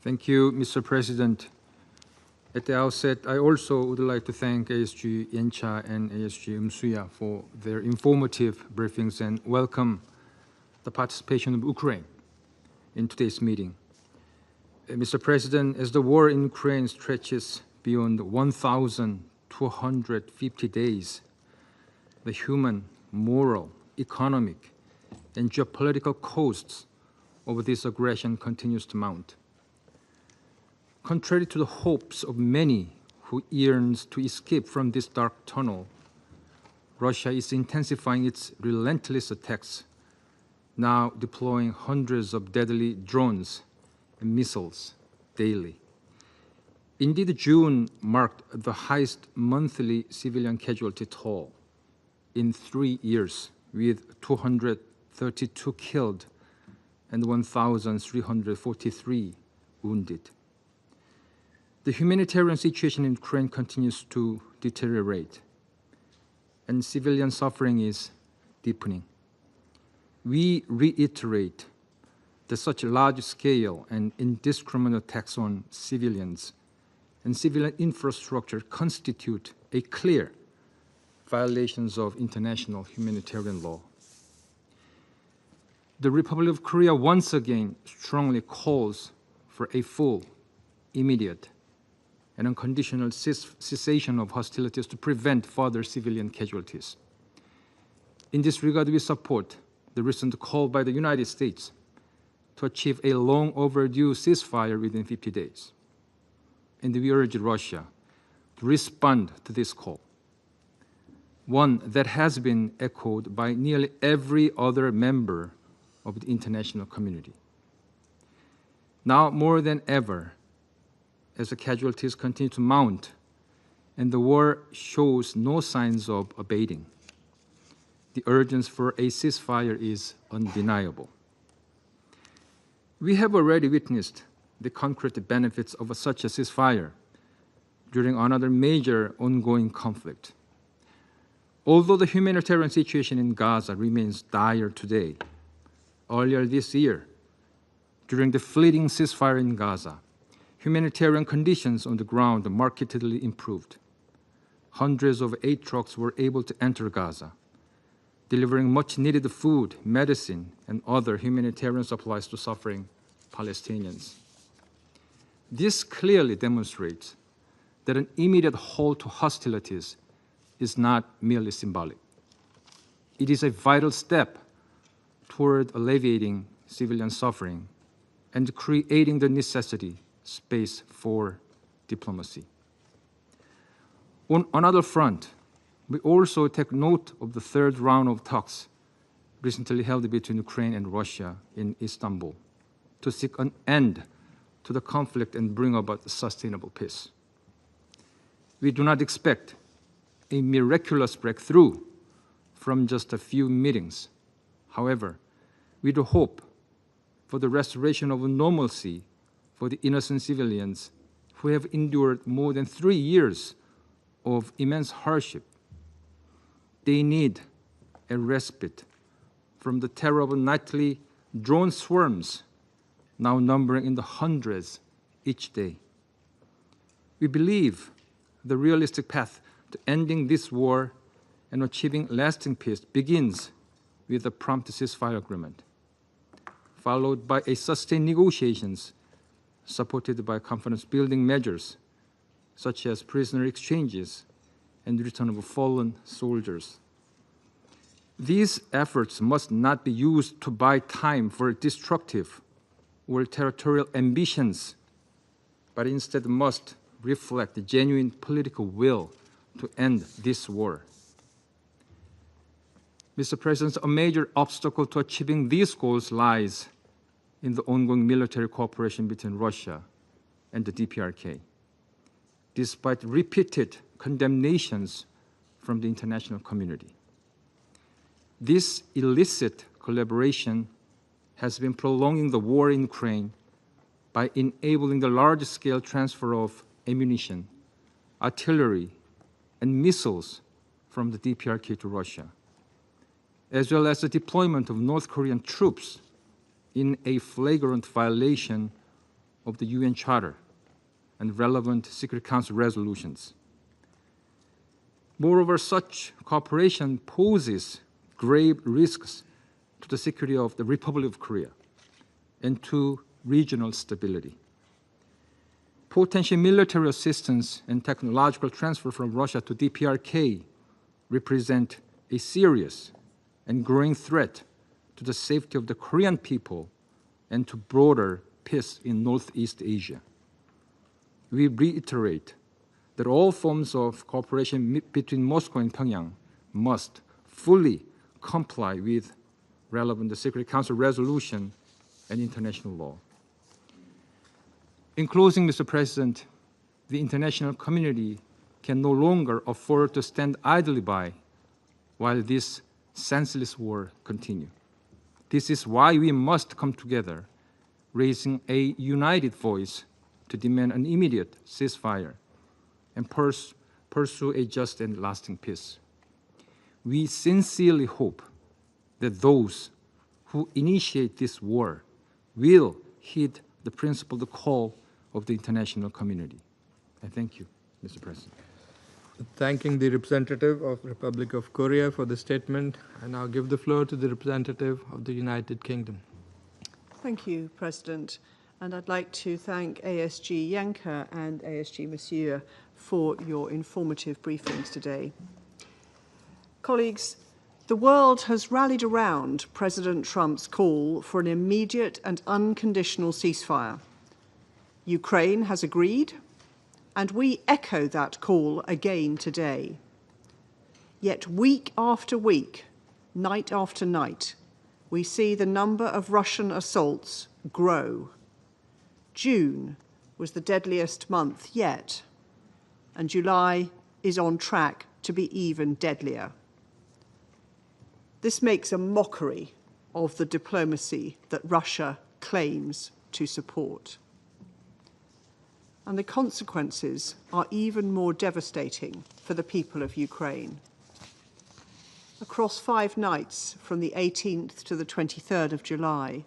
Thank you, Mr. President. At the outset, I also would like to thank ASG Yencha and ASG Umsuya for their informative briefings and welcome the participation of Ukraine in today's meeting. Mr. President, as the war in Ukraine stretches beyond 1,250 days, the human, moral, economic, and geopolitical costs of this aggression continues to mount. Contrary to the hopes of many who yearns to escape from this dark tunnel, Russia is intensifying its relentless attacks, now deploying hundreds of deadly drones and missiles daily. Indeed, June marked the highest monthly civilian casualty toll in 3 years, with 232 killed and 1,343 wounded. The humanitarian situation in Ukraine continues to deteriorate, and civilian suffering is deepening. We reiterate that such large-scale and indiscriminate attacks on civilians and civilian infrastructure constitute a clear violations of international humanitarian law. The Republic of Korea once again strongly calls for a full, immediate, and unconditional cessation of hostilities to prevent further civilian casualties. In this regard, we support the recent call by the United States to achieve a long overdue ceasefire within 50 days. And we urge Russia to respond to this call. one that has been echoed by nearly every other member of the international community. Now more than ever, as the casualties continue to mount and the war shows no signs of abating, the urgency for a ceasefire is undeniable. We have already witnessed the concrete benefits of such a ceasefire during another major ongoing conflict. Although the humanitarian situation in Gaza remains dire today, earlier this year, during the fleeting ceasefire in Gaza, humanitarian conditions on the ground markedly improved. Hundreds of aid trucks were able to enter Gaza, delivering much-needed food, medicine, and other humanitarian supplies to suffering Palestinians. This clearly demonstrates that an immediate halt to hostilities is not merely symbolic. It is a vital step toward alleviating civilian suffering and creating the necessary space for diplomacy. On another front, we also take note of the third round of talks recently held between Ukraine and Russia in Istanbul to seek an end to the conflict and bring about sustainable peace. We do not expect a miraculous breakthrough from just a few meetings. However, we do hope for the restoration of normalcy for the innocent civilians who have endured more than 3 years of immense hardship. They need a respite from the terrible nightly drone swarms, now numbering in the hundreds each day. We believe the realistic path to ending this war and achieving lasting peace begins with a prompt ceasefire agreement, followed by a sustained negotiations supported by confidence-building measures such as prisoner exchanges and return of fallen soldiers. These efforts must not be used to buy time for destructive or territorial ambitions, but instead must reflect the genuine political will to end this war. Mr. President, a major obstacle to achieving these goals lies in the ongoing military cooperation between Russia and the DPRK. Despite repeated condemnations from the international community, this illicit collaboration has been prolonging the war in Ukraine by enabling the large-scale transfer of ammunition, artillery, and missiles from the DPRK to Russia, as well as the deployment of North Korean troops in a flagrant violation of the UN Charter and relevant Security Council resolutions. Moreover, such cooperation poses grave risks to the security of the Republic of Korea and to regional stability. Potential military assistance and technological transfer from Russia to DPRK represent a serious and growing threat to the safety of the Korean people and to broader peace in Northeast Asia. We reiterate that all forms of cooperation between Moscow and Pyongyang must fully comply with relevant Security Council resolution and international law. In closing, Mr. President, the international community can no longer afford to stand idly by while this senseless war continues. This is why we must come together, raising a united voice to demand an immediate ceasefire and pursue a just and lasting peace. We sincerely hope that those who initiate this war will heed the principle, the call of the international community. I thank you, Mr. President. Thanking the representative of Republic of Korea for the statement, I now give the floor to the representative of the United Kingdom. Thank you, President. And I'd like to thank ASG Yanka and ASG Monsieur for your informative briefings today. Colleagues, the world has rallied around President Trump's call for an immediate and unconditional ceasefire. Ukraine has agreed, and we echo that call again today. Yet week after week, night after night, we see the number of Russian assaults grow. June was the deadliest month yet, and July is on track to be even deadlier. This makes a mockery of the diplomacy that Russia claims to support. And the consequences are even more devastating for the people of Ukraine. Across 5 nights, from the 18th to the 23rd of July,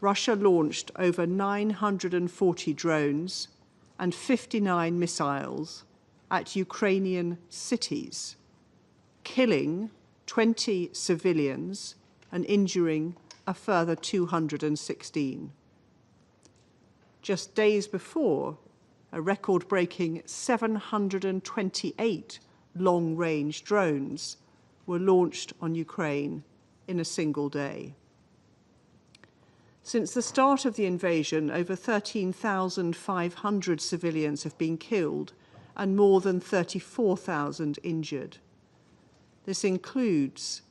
Russia launched over 940 drones and 59 missiles at Ukrainian cities, killing 20 civilians and injuring a further 216. Just days before, a record-breaking 728 long-range drones were launched on Ukraine in a single day. Since the start of the invasion, over 13,500 civilians have been killed and more than 34,000 injured. This includes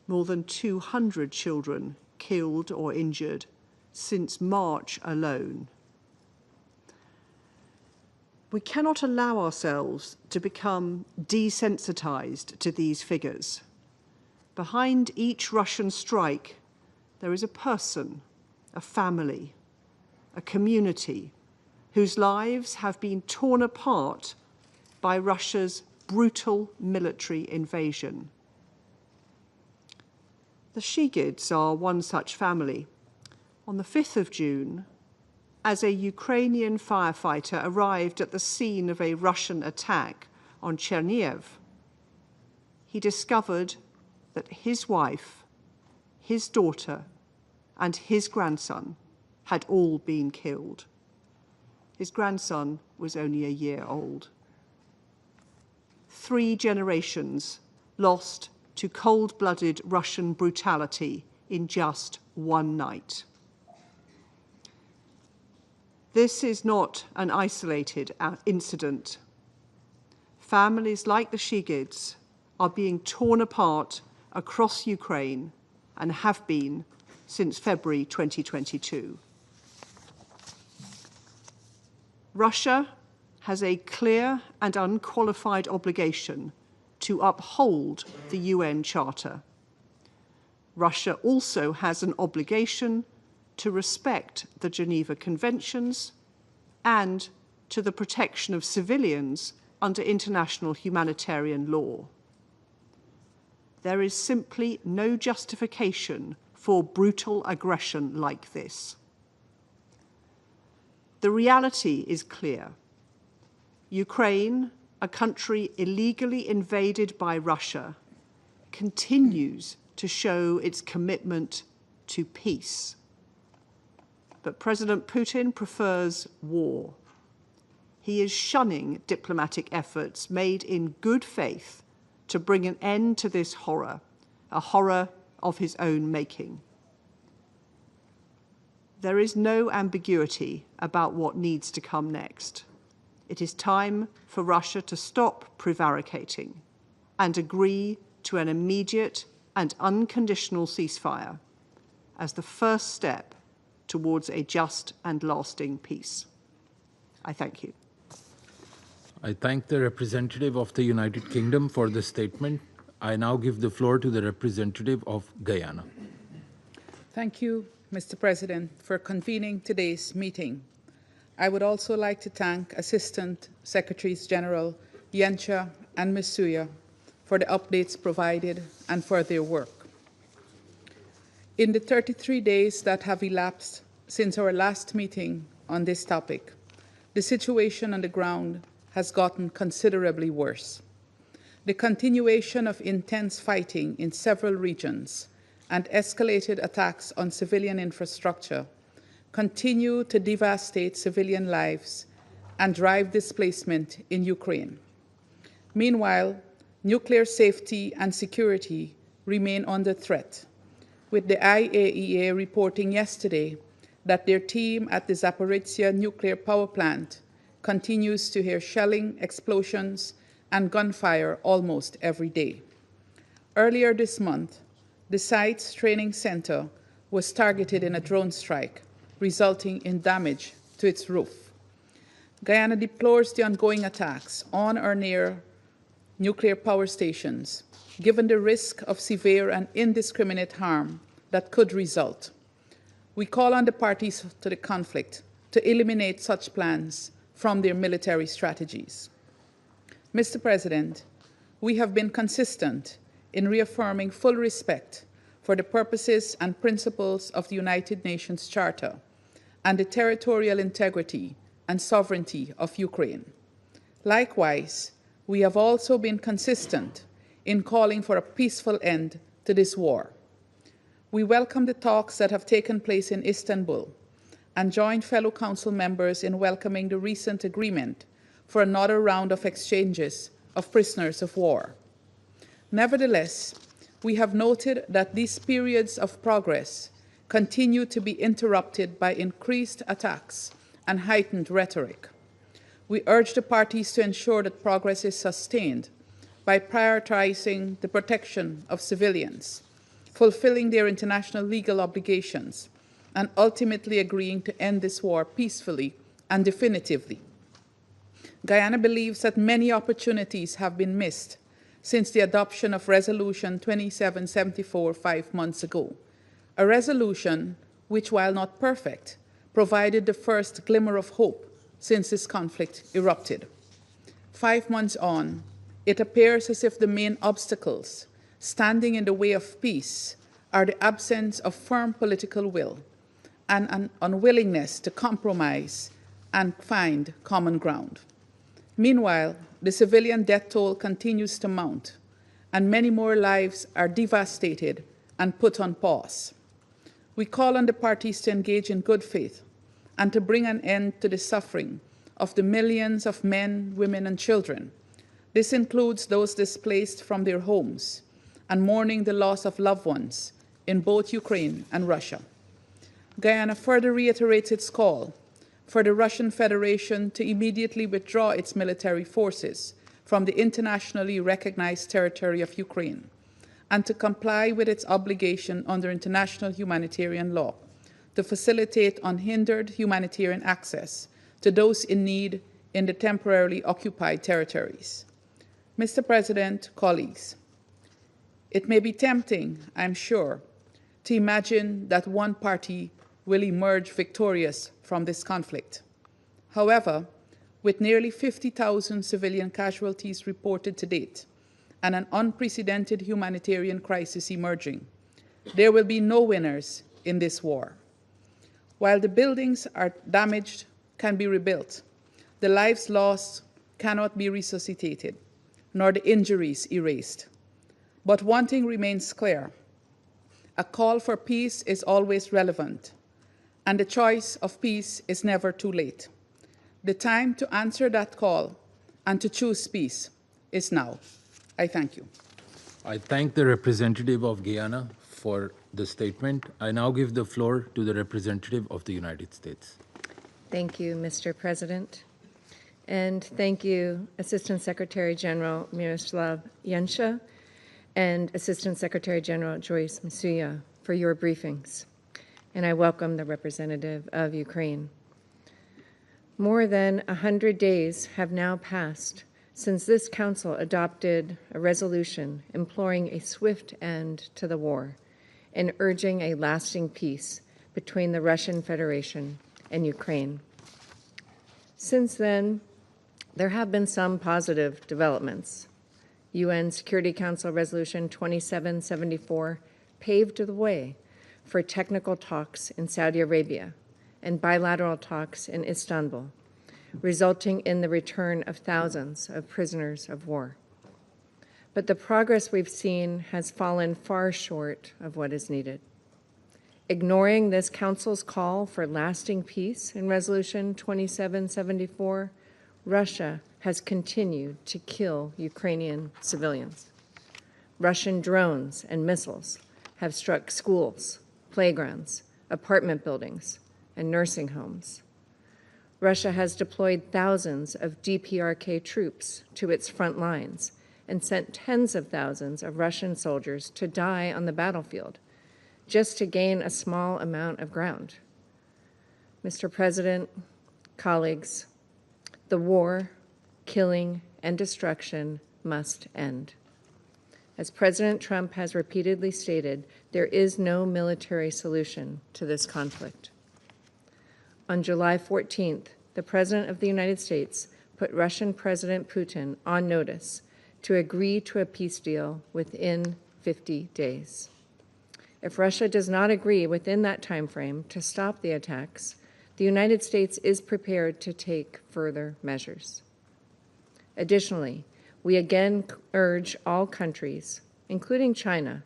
more than 200 children killed or injured since March alone. We cannot allow ourselves to become desensitized to these figures. Behind each Russian strike, there is a person, a family, a community whose lives have been torn apart by Russia's brutal military invasion. The Shigids are one such family. On the 5th of June, as a Ukrainian firefighter arrived at the scene of a Russian attack on Chernihiv, he discovered that his wife, his daughter, and his grandson had all been killed. His grandson was only a year old. 3 generations lost to cold-blooded Russian brutality in just one night. This is not an isolated incident. Families like the Shigids are being torn apart across Ukraine and have been since February 2022. Russia has a clear and unqualified obligation to uphold the UN Charter. Russia also has an obligation to respect the Geneva Conventions and to the protection of civilians under international humanitarian law. There is simply no justification for brutal aggression like this. The reality is clear. Ukraine, a country illegally invaded by Russia, continues to show its commitment to peace. But President Putin prefers war. He is shunning diplomatic efforts made in good faith to bring an end to this horror, a horror of his own making. There is no ambiguity about what needs to come next. It is time for Russia to stop prevaricating and agree to an immediate and unconditional ceasefire as the first step towards a just and lasting peace. I thank you. I thank the representative of the United Kingdom for the statement. I now give the floor to the representative of Guyana. Thank you, Mr. President, for convening today's meeting. I would also like to thank Assistant Secretaries General Yencha and Misuya for the updates provided and for their work. In the 33 days that have elapsed since our last meeting on this topic, the situation on the ground has gotten considerably worse. The continuation of intense fighting in several regions and escalated attacks on civilian infrastructure continue to devastate civilian lives and drive displacement in Ukraine. Meanwhile, nuclear safety and security remain under threat, with the IAEA reporting yesterday that their team at the Zaporizhzhia nuclear power plant continues to hear shelling, explosions, and gunfire almost every day. Earlier this month, the site's training center was targeted in a drone strike, resulting in damage to its roof. Guyana deplores the ongoing attacks on or near nuclear power stations, given the risk of severe and indiscriminate harm that could result. We call on the parties to the conflict to eliminate such plans from their military strategies. Mr. President, we have been consistent in reaffirming full respect for the purposes and principles of the United Nations Charter and the territorial integrity and sovereignty of Ukraine. Likewise, we have also been consistent in calling for a peaceful end to this war. We welcome the talks that have taken place in Istanbul and join fellow council members in welcoming the recent agreement for another round of exchanges of prisoners of war. Nevertheless, we have noted that these periods of progress continue to be interrupted by increased attacks and heightened rhetoric. We urge the parties to ensure that progress is sustained by prioritizing the protection of civilians, fulfilling their international legal obligations, and ultimately agreeing to end this war peacefully and definitively. Guyana believes that many opportunities have been missed since the adoption of Resolution 2774 5 months ago, a resolution which, while not perfect, provided the first glimmer of hope since this conflict erupted. 5 months on, it appears as if the main obstacles standing in the way of peace are the absence of firm political will and an unwillingness to compromise and find common ground. Meanwhile, the civilian death toll continues to mount, and many more lives are devastated and put on pause. We call on the parties to engage in good faith and to bring an end to the suffering of the millions of men, women, and children. This includes those displaced from their homes and mourning the loss of loved ones in both Ukraine and Russia. Guyana further reiterates its call for the Russian Federation to immediately withdraw its military forces from the internationally recognized territory of Ukraine and to comply with its obligation under international humanitarian law to facilitate unhindered humanitarian access to those in need in the temporarily occupied territories. Mr. President, colleagues, it may be tempting, I'm sure, to imagine that one party will emerge victorious from this conflict. However, with nearly 50,000 civilian casualties reported to date and an unprecedented humanitarian crisis emerging, there will be no winners in this war. While the buildings are damaged can be rebuilt, the lives lost cannot be resuscitated, nor the injuries erased. But one thing remains clear: a call for peace is always relevant, and the choice of peace is never too late. The time to answer that call and to choose peace is now. I thank you. I thank the representative of Guyana for the statement. I now give the floor to the representative of the United States. Thank you, Mr. President. And thank you, Assistant Secretary General Miroslav Jenscha and Assistant Secretary General Joyce Masuya for your briefings. And I welcome the representative of Ukraine. More than 100 days have now passed since this Council adopted a resolution imploring a swift end to the war and urging a lasting peace between the Russian Federation and Ukraine. Since then, there have been some positive developments. UN Security Council Resolution 2774 paved the way for technical talks in Saudi Arabia and bilateral talks in Istanbul, resulting in the return of thousands of prisoners of war. But the progress we've seen has fallen far short of what is needed. Ignoring this Council's call for lasting peace in Resolution 2774, Russia has continued to kill Ukrainian civilians. Russian drones and missiles have struck schools, playgrounds, apartment buildings, and nursing homes. Russia has deployed thousands of DPRK troops to its front lines and sent tens of thousands of Russian soldiers to die on the battlefield just to gain a small amount of ground. Mr. President, colleagues, the war, killing, and destruction must end. As President Trump has repeatedly stated, there is no military solution to this conflict. On July 14th, the President of the United States put Russian President Putin on notice to agree to a peace deal within 50 days. If Russia does not agree within that timeframe to stop the attacks, the United States is prepared to take further measures. Additionally, we again urge all countries, including China,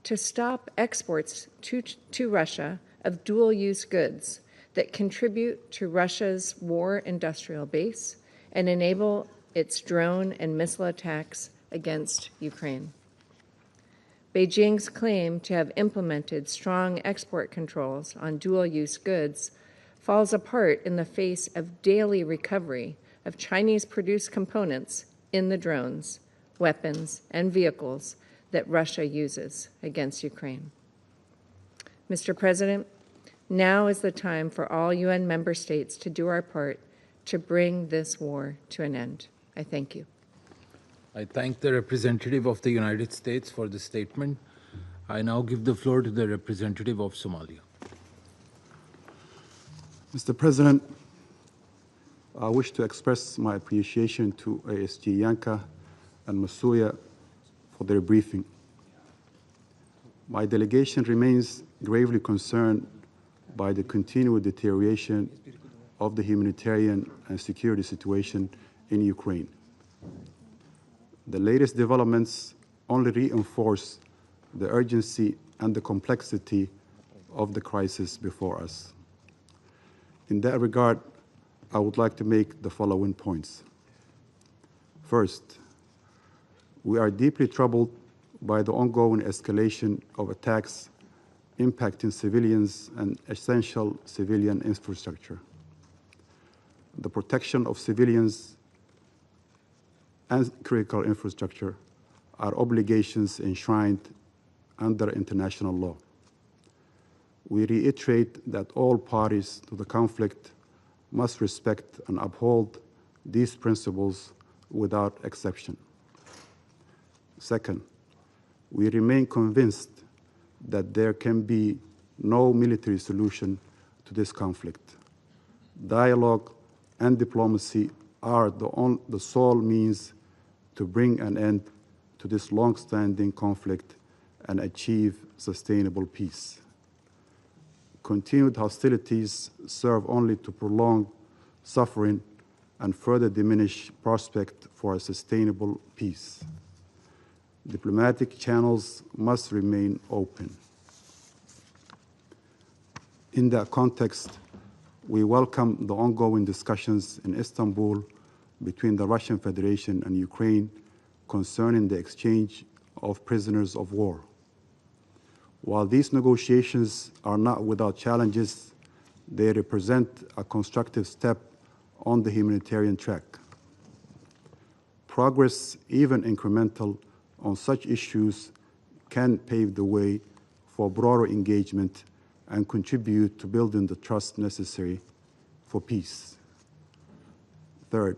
to stop exports to Russia of dual-use goods that contribute to Russia's war industrial base and enable its drone and missile attacks against Ukraine. Beijing's claim to have implemented strong export controls on dual-use goods falls apart in the face of daily recovery of Chinese-produced components in the drones, weapons, and vehicles that Russia uses against Ukraine. Mr. President, now is the time for all UN member states to do our part to bring this war to an end. I thank you. I thank the representative of the United States for the statement. I now give the floor to the representative of Somalia. Mr. President, I wish to express my appreciation to ASG Yanka and Masuya for their briefing. My delegation remains gravely concerned by the continued deterioration of the humanitarian and security situation in Ukraine. The latest developments only reinforce the urgency and the complexity of the crisis before us. In that regard, I would like to make the following points. First, we are deeply troubled by the ongoing escalation of attacks impacting civilians and essential civilian infrastructure. The protection of civilians and critical infrastructure are obligations enshrined under international law. We reiterate that all parties to the conflict must respect and uphold these principles without exception. Second, we remain convinced that there can be no military solution to this conflict. Dialogue and diplomacy are the sole means to bring an end to this long-standing conflict and achieve sustainable peace. Continued hostilities serve only to prolong suffering and further diminish prospect for a sustainable peace. Diplomatic channels must remain open. In that context, we welcome the ongoing discussions in Istanbul between the Russian Federation and Ukraine concerning the exchange of prisoners of war. While these negotiations are not without challenges, they represent a constructive step on the humanitarian track. Progress, even incremental, on such issues can pave the way for broader engagement and contribute to building the trust necessary for peace. Third,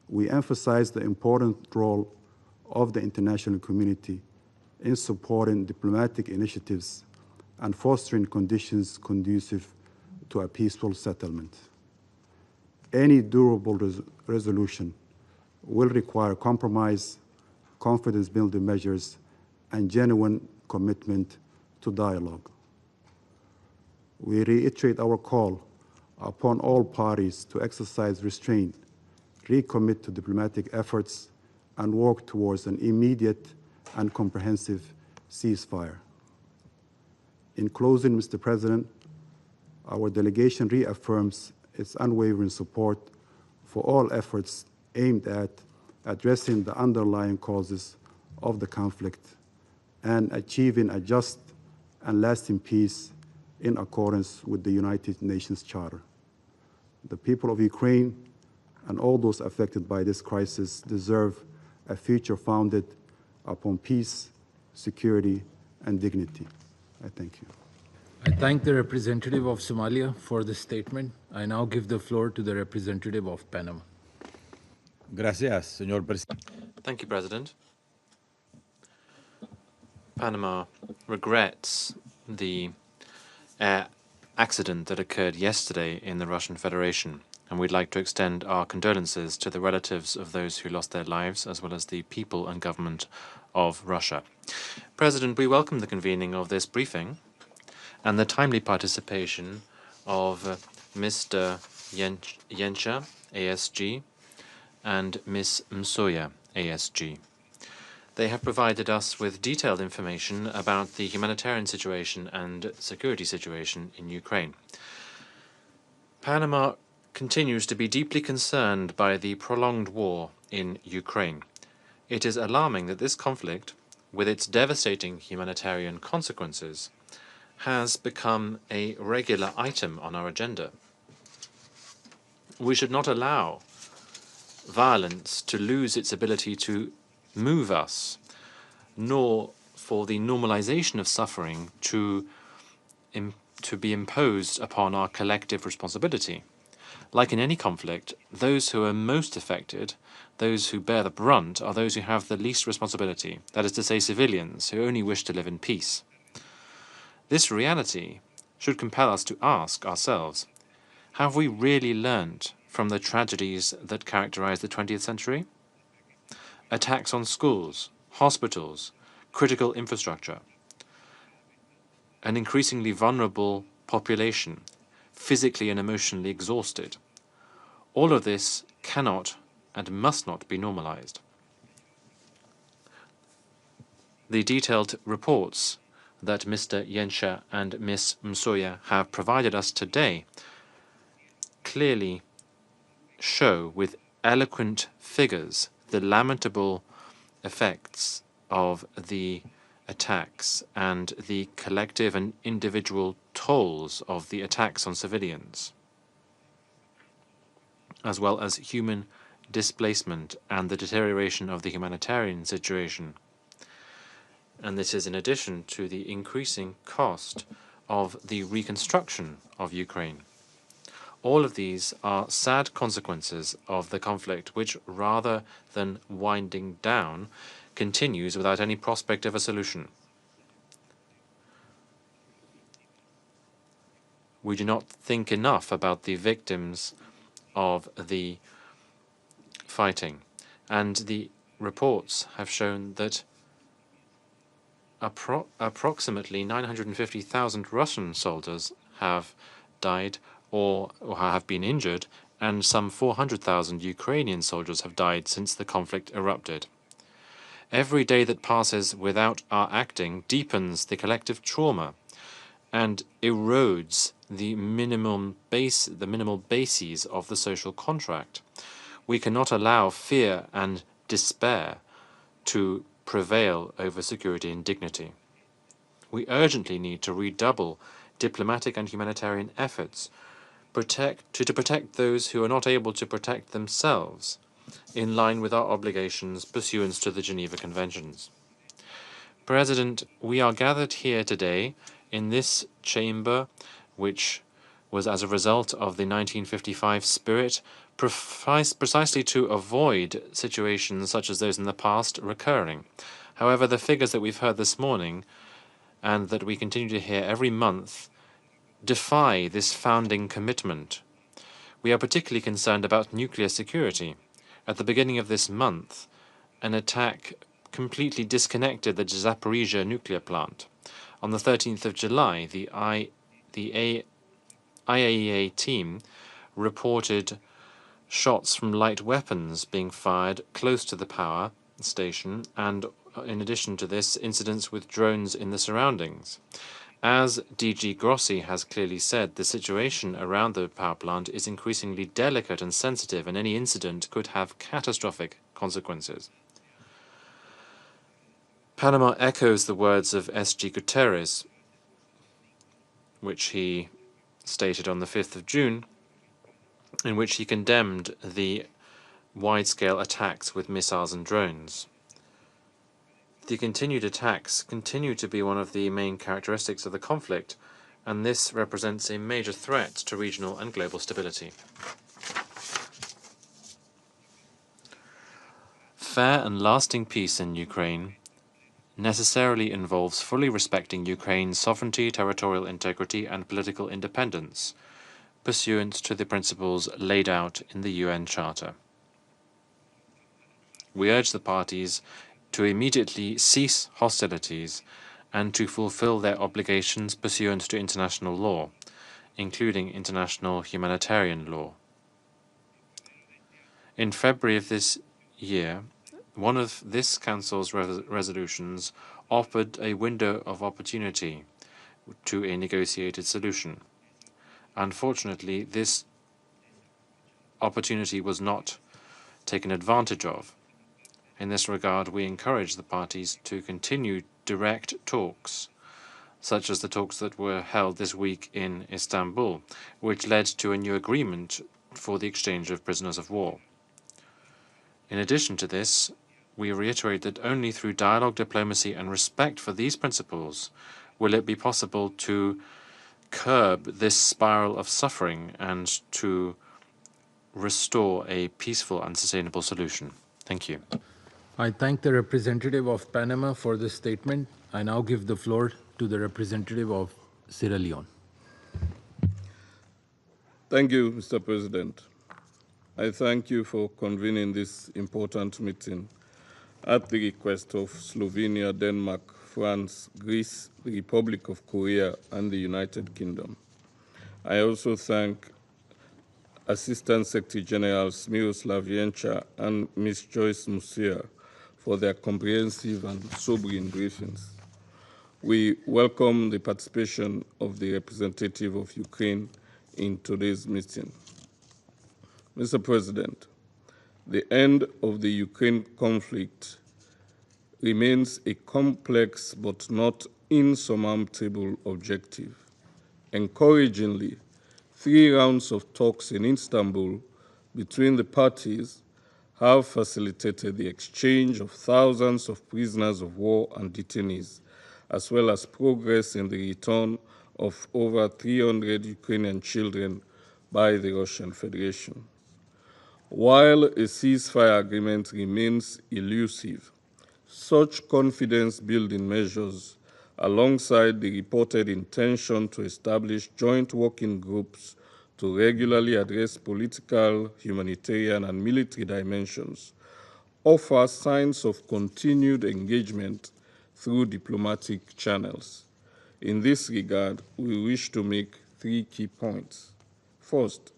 we emphasize the important role of the international community in supporting diplomatic initiatives and fostering conditions conducive to a peaceful settlement. Any durable resolution will require compromise, confidence-building measures, and genuine commitment to dialogue. We reiterate our call upon all parties to exercise restraint, recommit to diplomatic efforts, and work towards an immediate and comprehensive ceasefire. In closing, Mr. President, our delegation reaffirms its unwavering support for all efforts aimed at addressing the underlying causes of the conflict and achieving a just and lasting peace in accordance with the United Nations Charter. The people of Ukraine and all those affected by this crisis deserve a future founded upon peace, security, and dignity. I thank you. I thank the representative of Somalia for the statement. I now give the floor to the representative of Panama. Gracias, señor presidente. Thank you, President. Panama regrets the accident that occurred yesterday in the Russian Federation, and we'd like to extend our condolences to the relatives of those who lost their lives, as well as the people and government of Russia. President, we welcome the convening of this briefing and the timely participation of Mr. Yencha, ASG, and Ms. Msuya, ASG. They have provided us with detailed information about the humanitarian situation and security situation in Ukraine. Panama continues to be deeply concerned by the prolonged war in Ukraine. It is alarming that this conflict, with its devastating humanitarian consequences, has become a regular item on our agenda. We should not allow violence to lose its ability to move us, nor for the normalization of suffering to be imposed upon our collective responsibility. Like in any conflict, those who are most affected, those who bear the brunt, are those who have the least responsibility, that is to say, civilians who only wish to live in peace. This reality should compel us to ask ourselves, have we really learned from the tragedies that characterize the 20th century? Attacks on schools, hospitals, critical infrastructure, an increasingly vulnerable population, physically and emotionally exhausted. All of this cannot and must not be normalized. The detailed reports that Mr. Yencha and Ms. Msuya have provided us today clearly show with eloquent figures the lamentable effects of the attacks and the collective and individual tolls of the attacks on civilians, as well as human displacement and the deterioration of the humanitarian situation. And this is in addition to the increasing cost of the reconstruction of Ukraine. All of these are sad consequences of the conflict, which, rather than winding down, continues without any prospect of a solution. We do not think enough about the victims of the fighting, and the reports have shown that approximately 950,000 Russian soldiers have died or have been injured, and some 400,000 Ukrainian soldiers have died since the conflict erupted. Every day that passes without our acting deepens the collective trauma and erodes the minimal bases of the social contract. We cannot allow fear and despair to prevail over security and dignity. We urgently need to redouble diplomatic and humanitarian efforts to protect those who are not able to protect themselves, in line with our obligations pursuant to the Geneva Conventions. President, we are gathered here today in this chamber, which was as a result of the 1955 spirit, precisely to avoid situations such as those in the past recurring. However, the figures that we've heard this morning and that we continue to hear every month defy this founding commitment. We are particularly concerned about nuclear security. At the beginning of this month, an attack completely disconnected the Zaporizhzhia nuclear plant. On the 13th of July, the IAEA team reported shots from light weapons being fired close to the power station, and in addition to this, incidents with drones in the surroundings. As DG Grossi has clearly said, the situation around the power plant is increasingly delicate and sensitive, and any incident could have catastrophic consequences. Panama echoes the words of SG Guterres, which he stated on the 5th of June, in which he condemned the wide-scale attacks with missiles and drones. The continued attacks continue to be one of the main characteristics of the conflict, and this represents a major threat to regional and global stability. Fair and lasting peace in Ukraine necessarily involves fully respecting Ukraine's sovereignty, territorial integrity, and political independence, pursuant to the principles laid out in the UN Charter. We urge the parties to immediately cease hostilities and to fulfill their obligations pursuant to international law, including international humanitarian law. In February of this year, one of this Council's resolutions offered a window of opportunity to a negotiated solution. Unfortunately, this opportunity was not taken advantage of. In this regard, we encourage the parties to continue direct talks, such as the talks that were held this week in Istanbul, which led to a new agreement for the exchange of prisoners of war. In addition to this, we reiterate that only through dialogue, diplomacy, and respect for these principles will it be possible to curb this spiral of suffering and to restore a peaceful and sustainable solution. Thank you. I thank the representative of Panama for this statement. I now give the floor to the representative of Sierra Leone. Thank you, Mr. President. I thank you for convening this important meeting at the request of Slovenia, Denmark, France, Greece, the Republic of Korea, and the United Kingdom. I also thank Assistant Secretary General Miroslav Jenča and Ms. Joyce Musia for their comprehensive and sobering briefings. We welcome the participation of the representative of Ukraine in today's meeting. Mr. President, the end of the Ukraine conflict remains a complex but not insurmountable objective. Encouragingly, 3 rounds of talks in Istanbul between the parties have facilitated the exchange of thousands of prisoners of war and detainees, as well as progress in the return of over 300 Ukrainian children by the Russian Federation. While a ceasefire agreement remains elusive, such confidence-building measures, alongside the reported intention to establish joint working groups to regularly address political, humanitarian, and military dimensions, offer signs of continued engagement through diplomatic channels. In this regard, we wish to make 3 key points. First,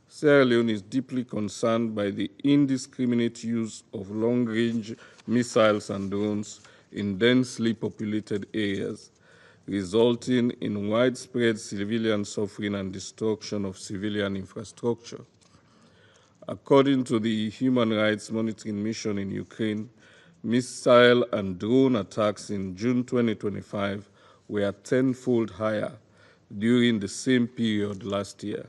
Sierra Leone is deeply concerned by the indiscriminate use of long-range missiles and drones in densely populated areas, resulting in widespread civilian suffering and destruction of civilian infrastructure. According to the Human Rights Monitoring Mission in Ukraine, missile and drone attacks in June 2025 were 10-fold higher during the same period last year,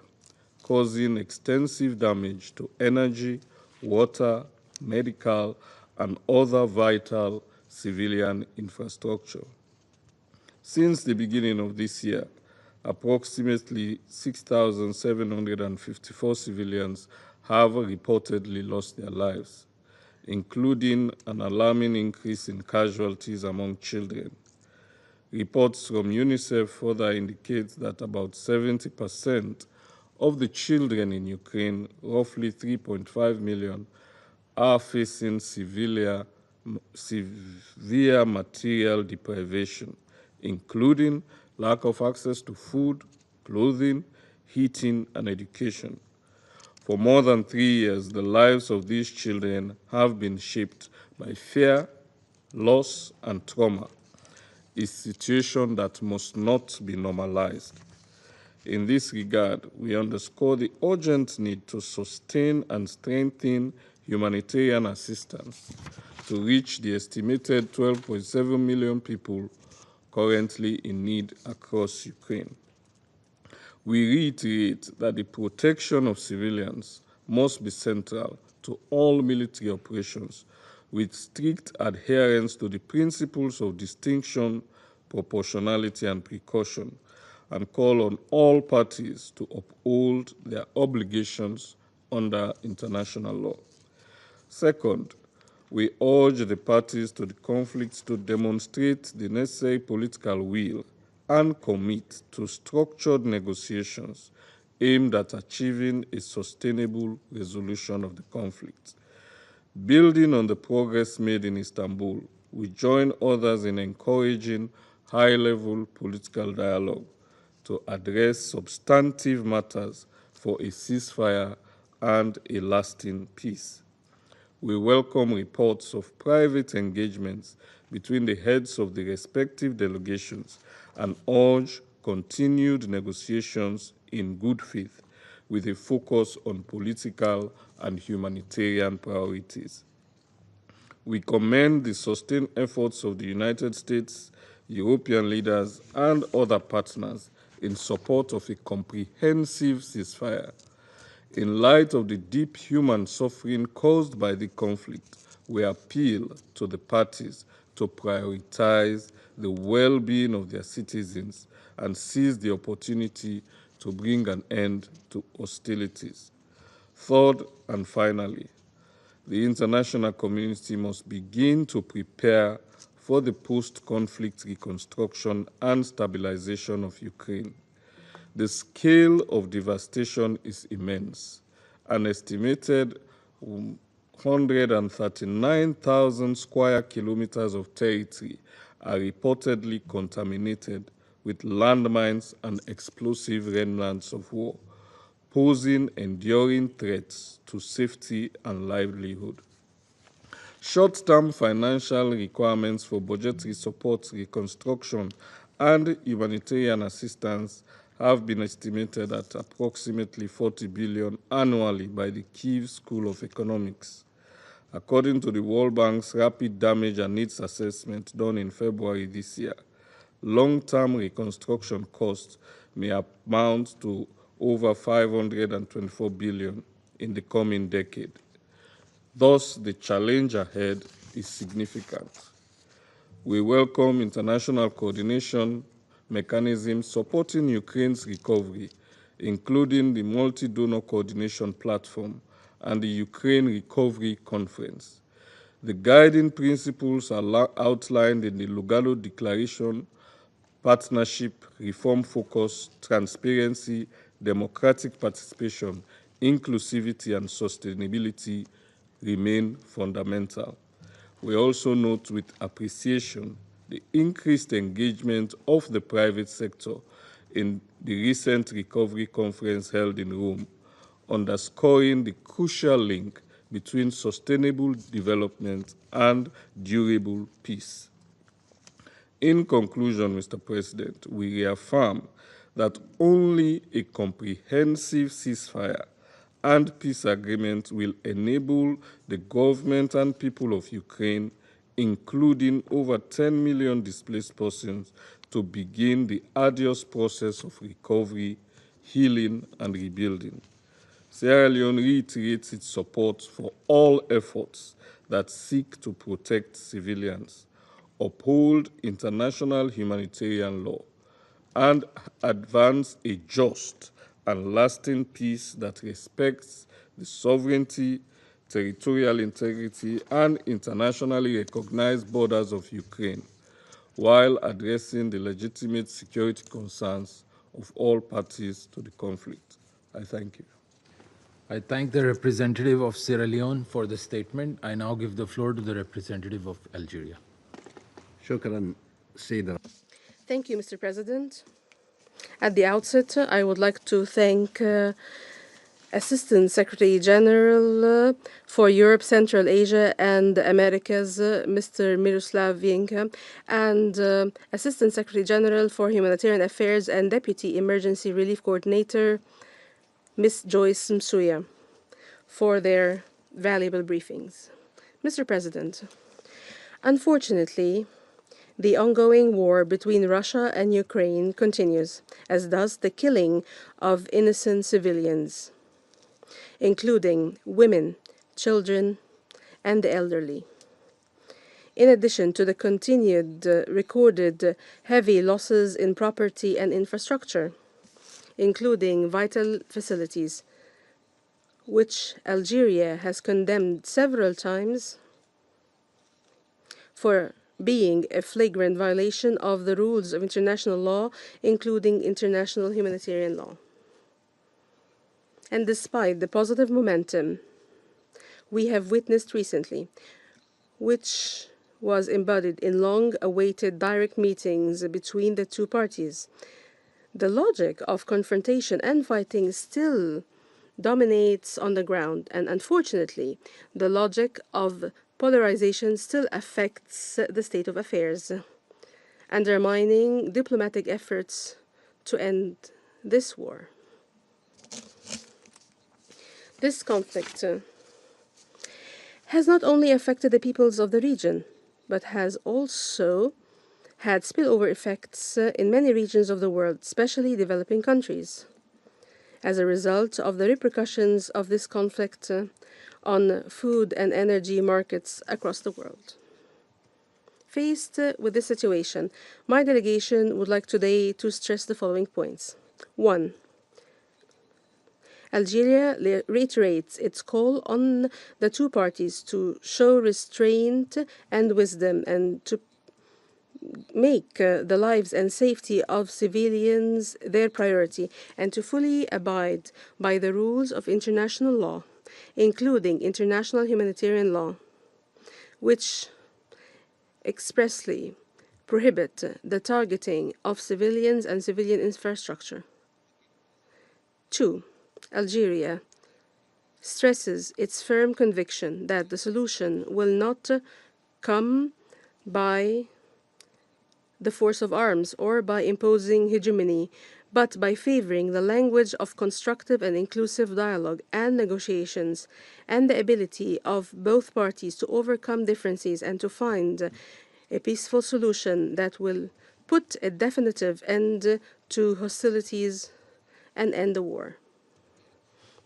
causing extensive damage to energy, water, medical, and other vital civilian infrastructure. Since the beginning of this year, approximately 6,754 civilians have reportedly lost their lives, including an alarming increase in casualties among children. Reports from UNICEF further indicate that about 70% of the children in Ukraine, roughly 3.5 million, are facing severe material deprivation, including lack of access to food, clothing, heating, and education. For more than 3 years, the lives of these children have been shaped by fear, loss, and trauma, a situation that must not be normalized. In this regard, we underscore the urgent need to sustain and strengthen humanitarian assistance to reach the estimated 12.7 million people currently in need across Ukraine. We reiterate that the protection of civilians must be central to all military operations, with strict adherence to the principles of distinction, proportionality, and precaution, and call on all parties to uphold their obligations under international law. Second, we urge the parties to the conflict to demonstrate the necessary political will and commit to structured negotiations aimed at achieving a sustainable resolution of the conflict. Building on the progress made in Istanbul, we join others in encouraging high-level political dialogue to address substantive matters for a ceasefire and a lasting peace. We welcome reports of private engagements between the heads of the respective delegations and urge continued negotiations in good faith with a focus on political and humanitarian priorities. We commend the sustained efforts of the United States, European leaders, and other partners in support of a comprehensive ceasefire. In light of the deep human suffering caused by the conflict, we appeal to the parties to prioritize the well-being of their citizens and seize the opportunity to bring an end to hostilities. Third and finally, the international community must begin to prepare for the post-conflict reconstruction and stabilization of Ukraine. The scale of devastation is immense. An estimated 139,000 square kilometers of territory are reportedly contaminated with landmines and explosive remnants of war, posing enduring threats to safety and livelihood. Short-term financial requirements for budgetary support, reconstruction, and humanitarian assistance have been estimated at approximately 40 billion annually by the Kyiv School of Economics. According to the World Bank's Rapid Damage and Needs Assessment done in February this year, long-term reconstruction costs may amount to over 524 billion in the coming decade. Thus, the challenge ahead is significant. We welcome international coordination mechanisms supporting Ukraine's recovery, including the Multi-Donor Coordination Platform and the Ukraine Recovery Conference. The guiding principles are outlined in the Lugalo Declaration: partnership, reform focus, transparency, democratic participation, inclusivity, and sustainability remain fundamental. We also note with appreciation the increased engagement of the private sector in the recent recovery conference held in Rome, underscoring the crucial link between sustainable development and durable peace. In conclusion, Mr. President, we reaffirm that only a comprehensive ceasefire and peace agreement will enable the government and people of Ukraine, including over 10 million displaced persons, to begin the arduous process of recovery, healing, and rebuilding. Sierra Leone reiterates its support for all efforts that seek to protect civilians, uphold international humanitarian law, and advance a just and lasting peace that respects the sovereignty, territorial integrity, and internationally recognized borders of Ukraine, while addressing the legitimate security concerns of all parties to the conflict. I thank you. I thank the representative of Sierra Leone for the statement. I now give the floor to the representative of Algeria. Thank you, Mr. President. At the outset, I would like to thank Assistant Secretary General for Europe, Central Asia, and the Americas, Mr. Miroslav Vienka, and Assistant Secretary General for Humanitarian Affairs and Deputy Emergency Relief Coordinator, Ms. Joyce Msuya, for their valuable briefings. Mr. President, unfortunately, the ongoing war between Russia and Ukraine continues, as does the killing of innocent civilians, including women, children, and the elderly. In addition to the continued recorded heavy losses in property and infrastructure, including vital facilities, which Algeria has condemned several times for being a flagrant violation of the rules of international law, including international humanitarian law. And despite the positive momentum we have witnessed recently, which was embodied in long-awaited direct meetings between the two parties, the logic of confrontation and fighting still dominates on the ground, and unfortunately, the logic of polarization still affects the state of affairs, undermining diplomatic efforts to end this war. This conflict has not only affected the peoples of the region, but has also had spillover effects in many regions of the world, especially developing countries, as a result of the repercussions of this conflict on food and energy markets across the world. Faced with this situation, my delegation would like today to stress the following points. 1. Algeria reiterates its call on the two parties to show restraint and wisdom and to make the lives and safety of civilians their priority and to fully abide by the rules of international law, including international humanitarian law, which expressly prohibit the targeting of civilians and civilian infrastructure. 2. Algeria stresses its firm conviction that the solution will not come by the force of arms or by imposing hegemony, but by favoring the language of constructive and inclusive dialogue and negotiations, and the ability of both parties to overcome differences and to find a peaceful solution that will put a definitive end to hostilities and end the war.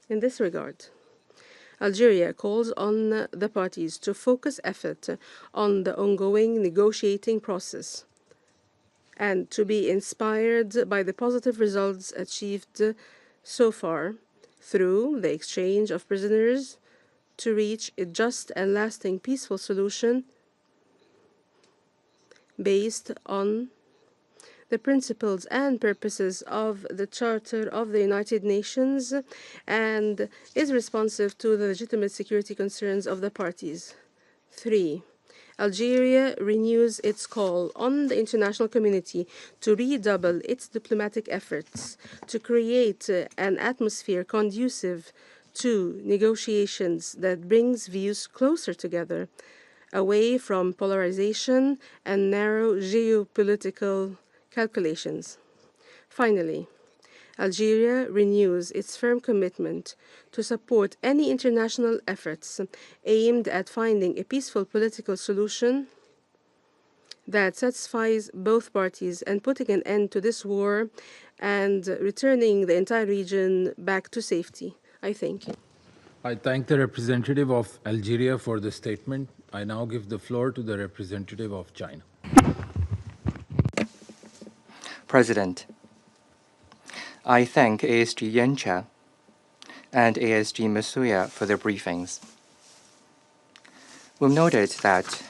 In this regard, Algeria calls on the parties to focus effort on the ongoing negotiating process and to be inspired by the positive results achieved so far through the exchange of prisoners to reach a just and lasting peaceful solution based on the principles and purposes of the Charter of the United Nations and is responsive to the legitimate security concerns of the parties. 3. Algeria renews its call on the international community to redouble its diplomatic efforts to create an atmosphere conducive to negotiations that brings views closer together, away from polarization and narrow geopolitical calculations. Finally, Algeria renews its firm commitment to support any international efforts aimed at finding a peaceful political solution that satisfies both parties and putting an end to this war and returning the entire region back to safety. I thank you. I thank the representative of Algeria for the statement. I now give the floor to the representative of China. President, I thank ASG Yencha and ASG Masuya for their briefings. We've noted that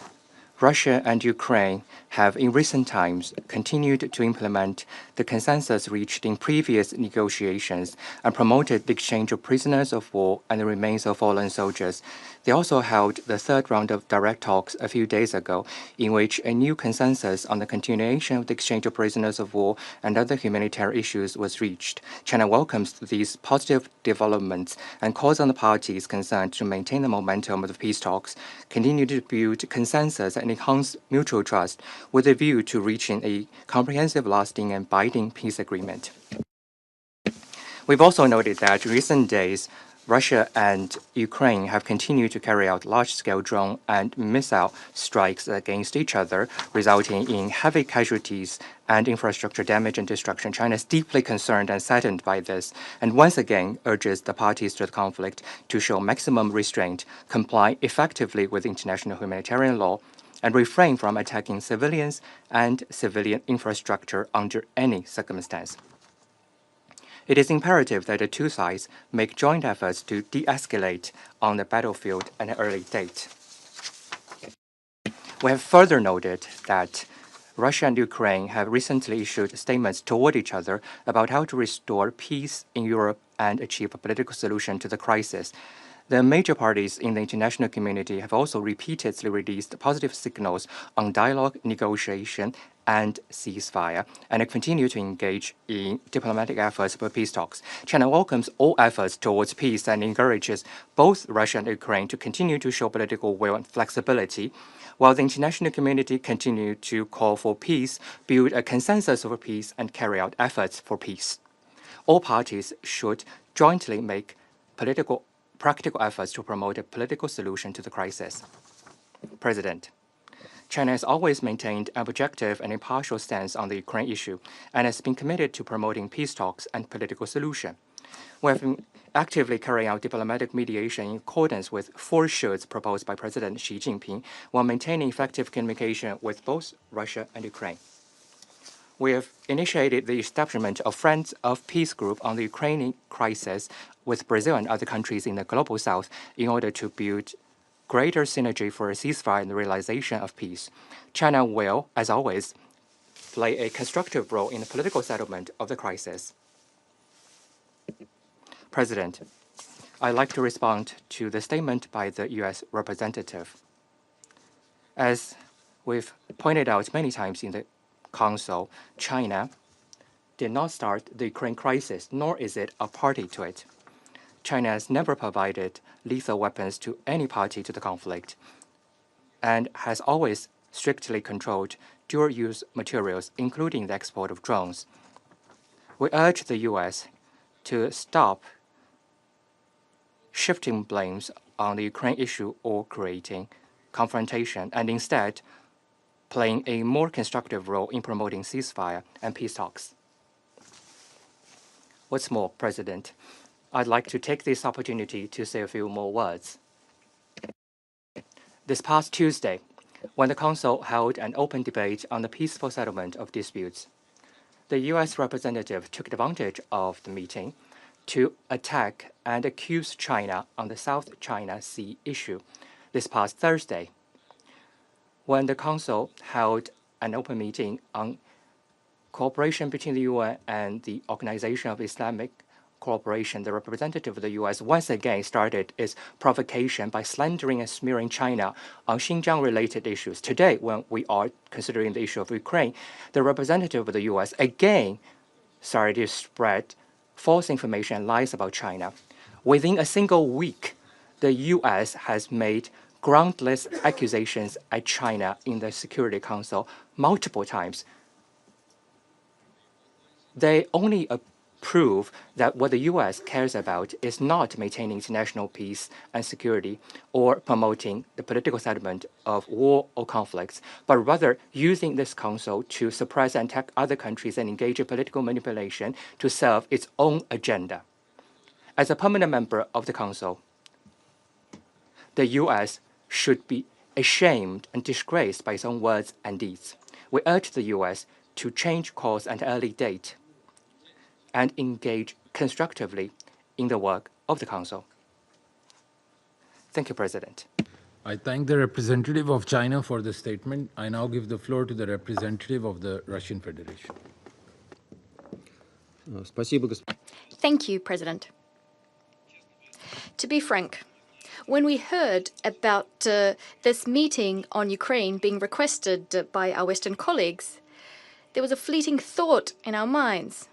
Russia and Ukraine have in recent times continued to implement the consensus reached in previous negotiations and promoted the exchange of prisoners of war and the remains of fallen soldiers. They also held the third round of direct talks a few days ago, in which a new consensus on the continuation of the exchange of prisoners of war and other humanitarian issues was reached. China welcomes these positive developments and calls on the parties concerned to maintain the momentum of the peace talks, continue to build consensus and enhance mutual trust with a view to reaching a comprehensive, lasting, and binding peace agreement. We've also noted that in recent days, Russia and Ukraine have continued to carry out large-scale drone and missile strikes against each other, resulting in heavy casualties and infrastructure damage and destruction. China is deeply concerned and saddened by this, and once again urges the parties to the conflict to show maximum restraint, comply effectively with international humanitarian law, and refrain from attacking civilians and civilian infrastructure under any circumstance. It is imperative that the two sides make joint efforts to de-escalate on the battlefield at an early date. We have further noted that Russia and Ukraine have recently issued statements toward each other about how to restore peace in Europe and achieve a political solution to the crisis. The major parties in the international community have also repeatedly released positive signals on dialogue, negotiation, and ceasefire, and continue to engage in diplomatic efforts for peace talks. China welcomes all efforts towards peace and encourages both Russia and Ukraine to continue to show political will and flexibility, while the international community continue to call for peace, build a consensus for peace, and carry out efforts for peace. All parties should jointly make practical efforts to promote a political solution to the crisis. President, China has always maintained an objective and impartial stance on the Ukraine issue and has been committed to promoting peace talks and political solution. We have been actively carrying out diplomatic mediation in accordance with 4 shoulds proposed by President Xi Jinping while maintaining effective communication with both Russia and Ukraine. We have initiated the establishment of Friends of Peace Group on the Ukrainian crisis with Brazil and other countries in the Global South in order to build greater synergy for a ceasefire and the realization of peace. China will, as always, play a constructive role in the political settlement of the crisis. President, I'd like to respond to the statement by the U.S. representative. As we've pointed out many times in the Council, China did not start the Ukraine crisis, nor is it a party to it. China has never provided lethal weapons to any party to the conflict and has always strictly controlled dual-use materials, including the export of drones. We urge the U.S. to stop shifting blames on the Ukraine issue or creating confrontation, and instead playing a more constructive role in promoting ceasefire and peace talks. What's more, President, I'd like to take this opportunity to say a few more words. This past Tuesday, when the Council held an open debate on the peaceful settlement of disputes, the U.S. representative took advantage of the meeting to attack and accuse China on the South China Sea issue this past Thursday. When the Council held an open meeting on cooperation between the UN and the Organization of Islamic Cooperation, the representative of the U.S. once again started its provocation by slandering and smearing China on Xinjiang-related issues. Today, when we are considering the issue of Ukraine, the representative of the U.S. again started to spread false information and lies about China. Within a single week, the U.S. has made groundless accusations at China in the Security Council multiple times. They only prove that what the U.S. cares about is not maintaining international peace and security or promoting the political settlement of war or conflicts, but rather using this council to suppress and attack other countries and engage in political manipulation to serve its own agenda. As a permanent member of the council, the U.S. should be ashamed and disgraced by its own words and deeds. We urge the U.S. to change course at an early date and engage constructively in the work of the Council. Thank you, President. I thank the representative of China for the statement. I now give the floor to the representative of the Russian Federation. Thank you, President. To be frank, when we heard about this meeting on Ukraine being requested by our Western colleagues, there was a fleeting thought in our minds.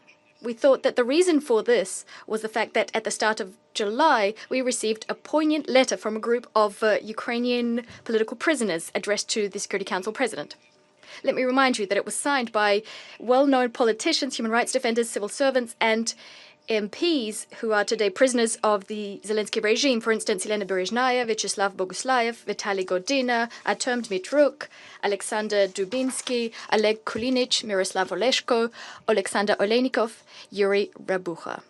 We thought that the reason for this was the fact that at the start of July, we received a poignant letter from a group of Ukrainian political prisoners addressed to the Security Council President. Let me remind you that it was signed by well-known politicians, human rights defenders, civil servants, and MPs who are today prisoners of the Zelensky regime, for instance, Elena Berezhnaya, Vyacheslav Boguslayev, Vitaly Godina, Artem Dmitruk, Alexander Dubinsky, Oleg Kulinich, Miroslav Oleshko, Alexander Oleynikov, Yuri Rabucha.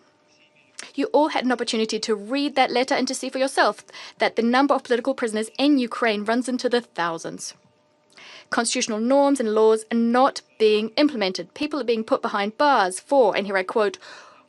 You all had an opportunity to read that letter and to see for yourself that the number of political prisoners in Ukraine runs into the thousands. Constitutional norms and laws are not being implemented. People are being put behind bars for, and here I quote,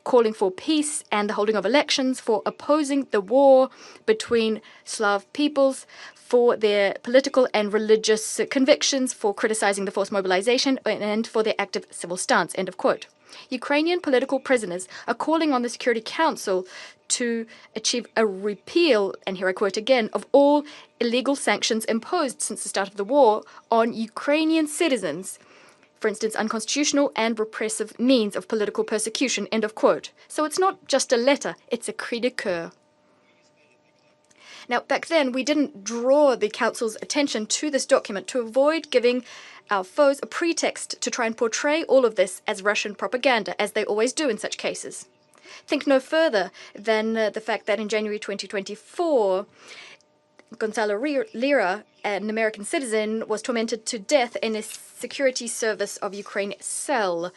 calling for peace and the holding of elections, for opposing the war between Slav peoples, for their political and religious convictions, for criticizing the forced mobilization, and for their active civil stance, end of quote. Ukrainian political prisoners are calling on the Security Council to achieve a repeal, and here I quote again, of all illegal sanctions imposed since the start of the war on Ukrainian citizens, for instance, unconstitutional and repressive means of political persecution, end of quote. So it's not just a letter, it's a cri de coeur. Now, back then, we didn't draw the Council's attention to this document to avoid giving our foes a pretext to try and portray all of this as Russian propaganda, as they always do in such cases. Think no further than the fact that in January 2024, Gonzalo Lira, an American citizen, was tormented to death in a security service of Ukraine cell,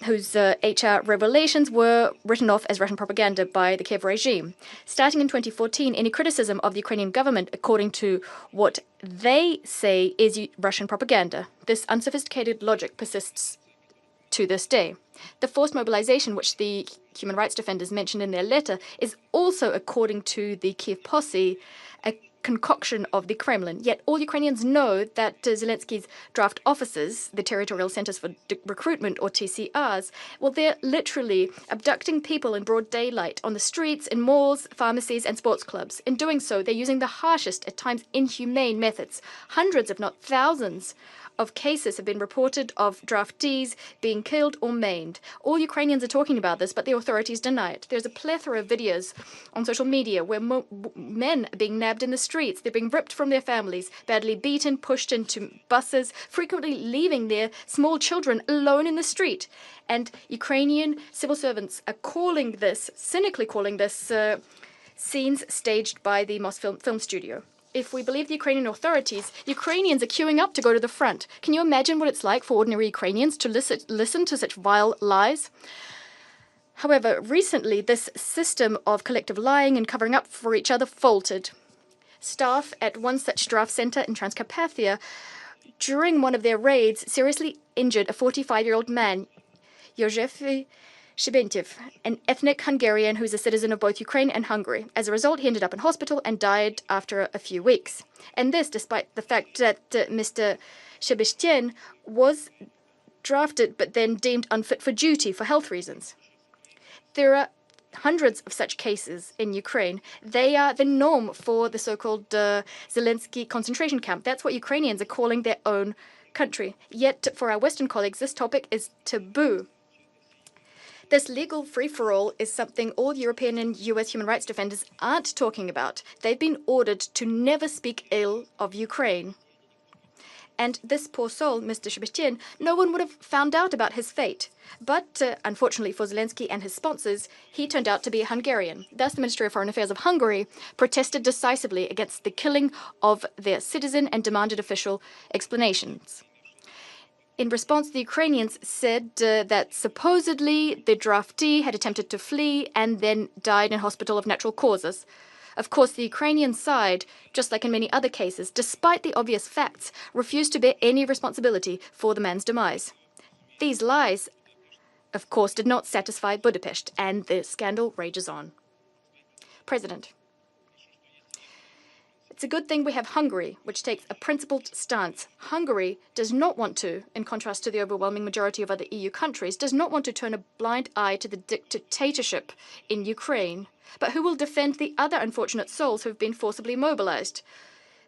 whose HR revelations were written off as Russian propaganda by the Kiev regime. Starting in 2014, any criticism of the Ukrainian government, according to what they say is Russian propaganda. This unsophisticated logic persists to this day. The forced mobilization, which the human rights defenders mentioned in their letter, is also, according to the Kiev posse, a concoction of the Kremlin. Yet all Ukrainians know that Zelensky's draft officers, the Territorial Centers for Recruitment, or TCRs, well, they're literally abducting people in broad daylight on the streets, in malls, pharmacies, and sports clubs. In doing so, they're using the harshest, at times inhumane methods. Hundreds, if not thousands, of cases have been reported of draftees being killed or maimed. All Ukrainians are talking about this, but the authorities deny it. There's a plethora of videos on social media where men are being nabbed in the streets. They're being ripped from their families, badly beaten, pushed into buses, frequently leaving their small children alone in the street. And Ukrainian civil servants are calling this, cynically calling this, scenes staged by the Moscow film studio. If we believe the Ukrainian authorities, Ukrainians are queuing up to go to the front. Can you imagine what it's like for ordinary Ukrainians to listen to such vile lies? However, recently, this system of collective lying and covering up for each other faltered. Staff at one such draft center in Transcarpathia, during one of their raids, seriously injured a 45-year-old man, József Shibentev, an ethnic Hungarian who's a citizen of both Ukraine and Hungary. As a result, he ended up in hospital and died after a few weeks. And this despite the fact that Mr. Sebastian was drafted but then deemed unfit for duty for health reasons. There are hundreds of such cases in Ukraine. They are the norm for the so-called Zelensky concentration camp. That's what Ukrainians are calling their own country. Yet for our Western colleagues, this topic is taboo. This legal free-for-all is something all European and US human rights defenders aren't talking about. They've been ordered to never speak ill of Ukraine. And this poor soul, Mr. Sebastian, no one would have found out about his fate. But unfortunately for Zelensky and his sponsors, he turned out to be a Hungarian. Thus, the Ministry of Foreign Affairs of Hungary protested decisively against the killing of their citizen and demanded official explanations. In response, the Ukrainians said that supposedly the draftee had attempted to flee and then died in hospital of natural causes. Of course, the Ukrainian side, just like in many other cases, despite the obvious facts, refused to bear any responsibility for the man's demise. These lies, of course, did not satisfy Budapest, and the scandal rages on. President, it's a good thing we have Hungary, which takes a principled stance. Hungary does not want to, in contrast to the overwhelming majority of other EU countries, does not want to turn a blind eye to the dictatorship in Ukraine, but who will defend the other unfortunate souls who have been forcibly mobilized.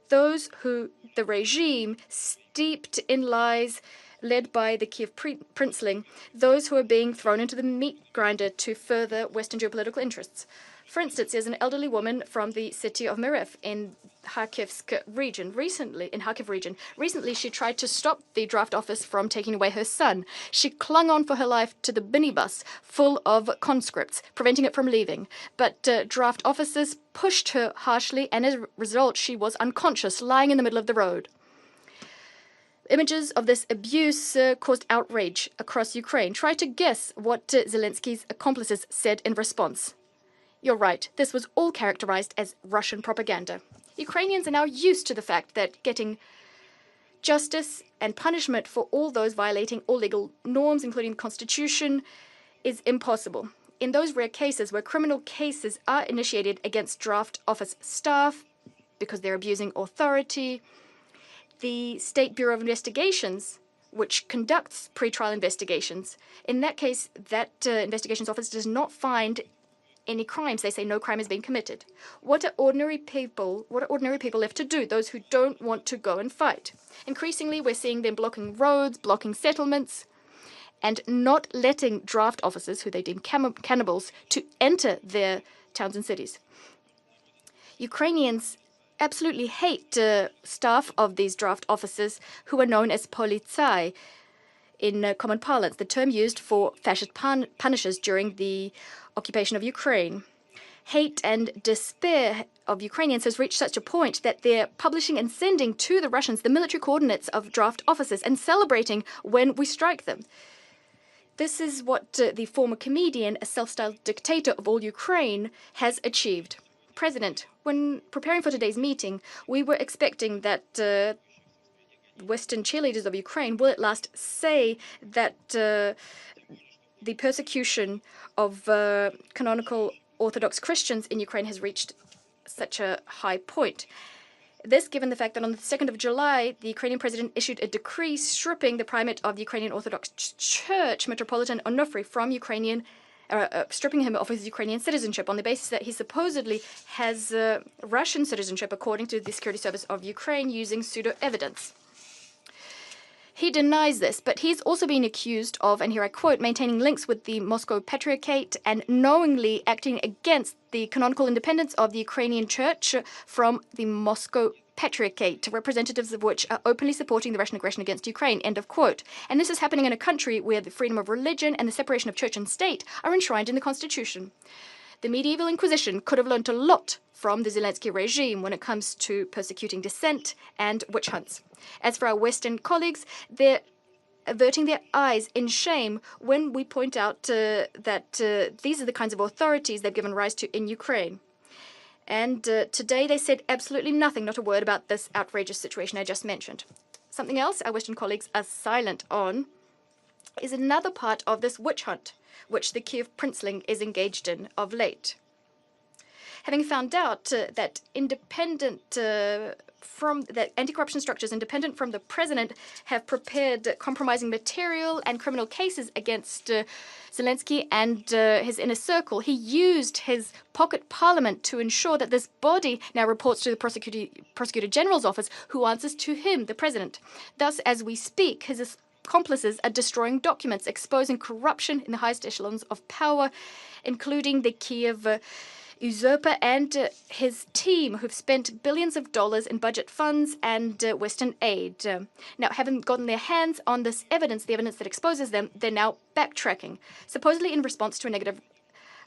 Those who the regime, steeped in lies, led by the Kiev princeling, those who are being thrown into the meat grinder to further Western geopolitical interests. For instance, there's an elderly woman from the city of Mirev in Kharkiv region. Recently, she tried to stop the draft office from taking away her son. She clung on for her life to the minibus full of conscripts, preventing it from leaving. But draft officers pushed her harshly, and as a result, she was unconscious, lying in the middle of the road. Images of this abuse caused outrage across Ukraine. Try to guess what Zelensky's accomplices said in response. You're right, this was all characterized as Russian propaganda. Ukrainians are now used to the fact that getting justice and punishment for all those violating all legal norms, including the Constitution, is impossible. In those rare cases where criminal cases are initiated against draft office staff because they're abusing authority, the State Bureau of Investigations, which conducts pretrial investigations, in that case, that investigations office does not find any crimes. They say no crime has been committed. What are ordinary people left to do? Those who don't want to go and fight. Increasingly, we're seeing them blocking roads, blocking settlements, and not letting draft officers, who they deem cannibals, to enter their towns and cities. Ukrainians absolutely hate staff of these draft officers who are known as politsai in common parlance, the term used for fascist punishers during the occupation of Ukraine. Hate and despair of Ukrainians has reached such a point that they're publishing and sending to the Russians the military coordinates of draft officers and celebrating when we strike them. This is what the former comedian, a self-styled dictator of all Ukraine, has achieved. President, when preparing for today's meeting, we were expecting that Western cheerleaders of Ukraine will at last say that the persecution of canonical Orthodox Christians in Ukraine has reached such a high point. This, given the fact that on the 2nd of July, the Ukrainian president issued a decree stripping the primate of the Ukrainian Orthodox Church, Metropolitan Onufry, from stripping him of his Ukrainian citizenship on the basis that he supposedly has Russian citizenship, according to the Security Service of Ukraine, using pseudo-evidence. He denies this, but he's also been accused of, and here I quote, maintaining links with the Moscow Patriarchate and knowingly acting against the canonical independence of the Ukrainian Church from the Moscow Patriarchate, representatives of which are openly supporting the Russian aggression against Ukraine, end of quote. And this is happening in a country where the freedom of religion and the separation of church and state are enshrined in the Constitution. The medieval Inquisition could have learned a lot from the Zelensky regime when it comes to persecuting dissent and witch hunts. As for our Western colleagues, they're averting their eyes in shame when we point out that these are the kinds of authorities they've given rise to in Ukraine. And today they said absolutely nothing, not a word about this outrageous situation I just mentioned. Something else our Western colleagues are silent on is another part of this witch hunt, which the Kiev princeling is engaged in of late. Having found out that anti-corruption structures independent from the president have prepared compromising material and criminal cases against Zelensky and his inner circle, he used his pocket parliament to ensure that this body now reports to the prosecutor general's office, who answers to him, the president. Thus, as we speak, his accomplices are destroying documents exposing corruption in the highest echelons of power, including the Kiev usurper and his team, who've spent billions of dollars in budget funds and Western aid. Now, having gotten their hands on this evidence, the evidence that exposes them, they're now backtracking, supposedly in response to a negative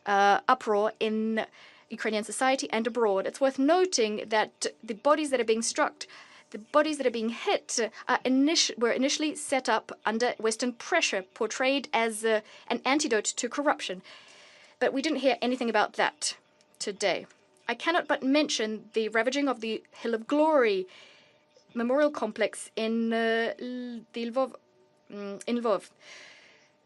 uproar in Ukrainian society and abroad. It's worth noting that the bodies that are being struck, the bodies that are being hit, were initially set up under Western pressure, portrayed as an antidote to corruption. But we didn't hear anything about that today. I cannot but mention the ravaging of the Hill of Glory memorial complex in Lvov.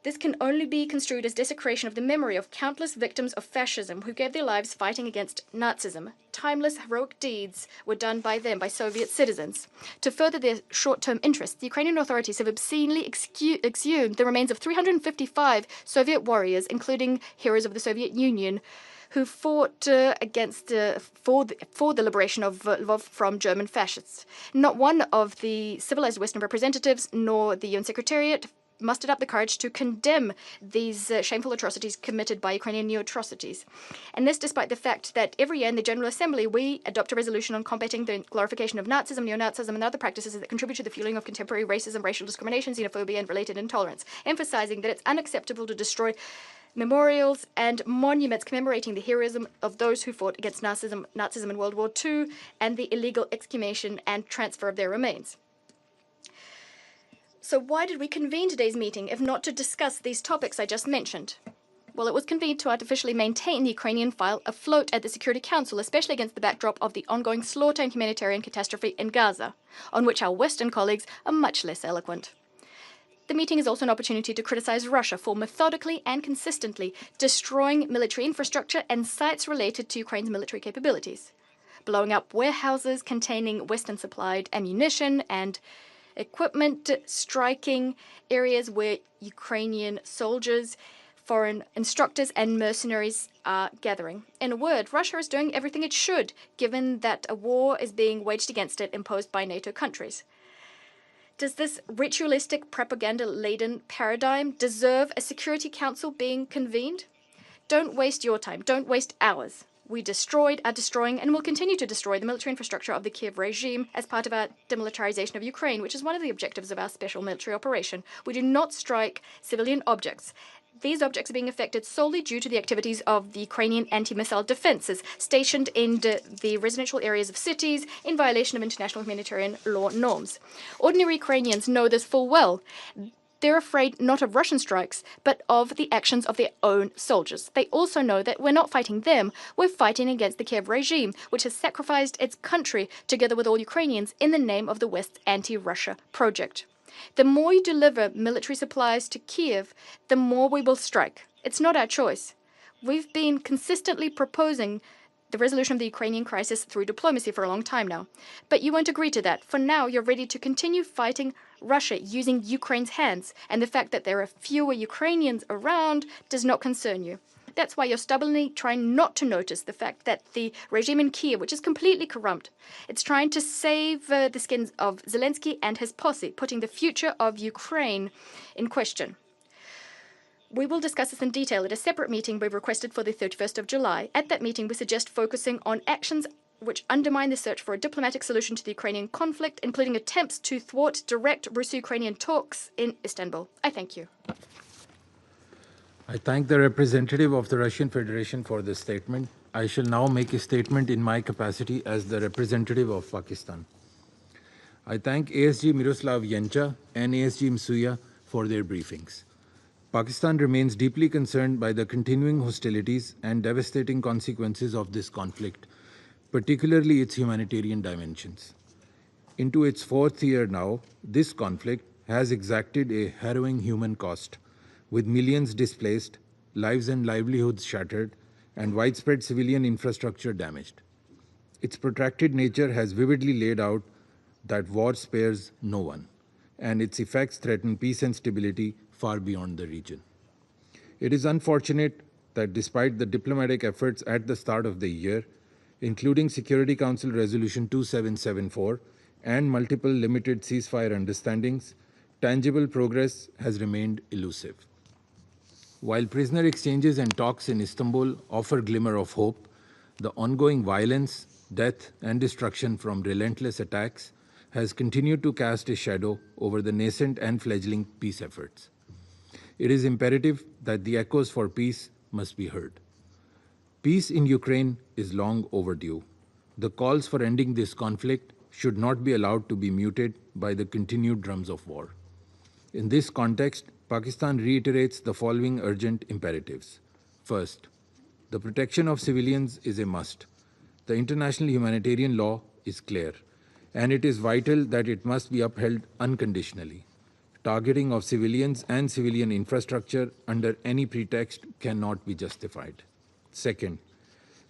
This can only be construed as desecration of the memory of countless victims of fascism who gave their lives fighting against Nazism. Timeless heroic deeds were done by them, by Soviet citizens. To further their short-term interests, the Ukrainian authorities have obscenely exhumed the remains of 355 Soviet warriors, including heroes of the Soviet Union, who fought for the liberation of Lvov from German fascists. Not one of the civilized Western representatives, nor the UN Secretariat, mustered up the courage to condemn these shameful atrocities committed by Ukrainian neo-atrocities. And this despite the fact that every year in the General Assembly we adopt a resolution on combating the glorification of Nazism, neo-Nazism and other practices that contribute to the fueling of contemporary racism, racial discrimination, xenophobia and related intolerance, emphasizing that it's unacceptable to destroy memorials and monuments commemorating the heroism of those who fought against Nazism in World War II and the illegal exhumation and transfer of their remains. So why did we convene today's meeting if not to discuss these topics I just mentioned? Well, it was convened to artificially maintain the Ukrainian file afloat at the Security Council, especially against the backdrop of the ongoing slaughter and humanitarian catastrophe in Gaza, on which our Western colleagues are much less eloquent. The meeting is also an opportunity to criticize Russia for methodically and consistently destroying military infrastructure and sites related to Ukraine's military capabilities, blowing up warehouses containing Western-supplied ammunition and equipment, striking areas where Ukrainian soldiers, foreign instructors and mercenaries are gathering. In a word, Russia is doing everything it should, given that a war is being waged against it imposed by NATO countries. Does this ritualistic, propaganda-laden paradigm deserve a Security Council being convened? Don't waste your time. Don't waste ours. We destroyed, are destroying, and will continue to destroy the military infrastructure of the Kiev regime as part of our demilitarization of Ukraine, which is one of the objectives of our special military operation. We do not strike civilian objects. These objects are being affected solely due to the activities of the Ukrainian anti-missile defenses stationed in the residential areas of cities in violation of international humanitarian law norms. Ordinary Ukrainians know this full well. They're afraid not of Russian strikes, but of the actions of their own soldiers. They also know that we're not fighting them, we're fighting against the Kiev regime, which has sacrificed its country together with all Ukrainians in the name of the West's anti-Russia project. The more you deliver military supplies to Kiev, the more we will strike. It's not our choice. We've been consistently proposing the resolution of the Ukrainian crisis through diplomacy for a long time now. But you won't agree to that. For now, you're ready to continue fighting Russia using Ukraine's hands, and the fact that there are fewer Ukrainians around does not concern you. That's why you're stubbornly trying not to notice the fact that the regime in Kiev, which is completely corrupt, it's trying to save the skins of Zelensky and his posse, putting the future of Ukraine in question. We will discuss this in detail at a separate meeting we've requested for the 31st of July. At that meeting, we suggest focusing on actions which undermine the search for a diplomatic solution to the Ukrainian conflict, including attempts to thwart direct Russo-Ukrainian talks in Istanbul. I thank you. I thank the representative of the Russian Federation for this statement. I shall now make a statement in my capacity as the representative of Pakistan. I thank ASG Miroslav Yencha and ASG Msuya for their briefings. Pakistan remains deeply concerned by the continuing hostilities and devastating consequences of this conflict, particularly its humanitarian dimensions. Into its fourth year now, this conflict has exacted a harrowing human cost, with millions displaced, lives and livelihoods shattered, and widespread civilian infrastructure damaged. Its protracted nature has vividly laid out that war spares no one, and its effects threaten peace and stability far beyond the region. It is unfortunate that despite the diplomatic efforts at the start of the year, including Security Council Resolution 2774 and multiple limited ceasefire understandings, tangible progress has remained elusive. While prisoner exchanges and talks in Istanbul offer glimmer of hope, the ongoing violence, death, and destruction from relentless attacks has continued to cast a shadow over the nascent and fledgling peace efforts. It is imperative that the echoes for peace must be heard. Peace in Ukraine is long overdue. The calls for ending this conflict should not be allowed to be muted by the continued drums of war. In this context, Pakistan reiterates the following urgent imperatives. First, the protection of civilians is a must. The international humanitarian law is clear, and it is vital that it must be upheld unconditionally. Targeting of civilians and civilian infrastructure under any pretext cannot be justified. Second,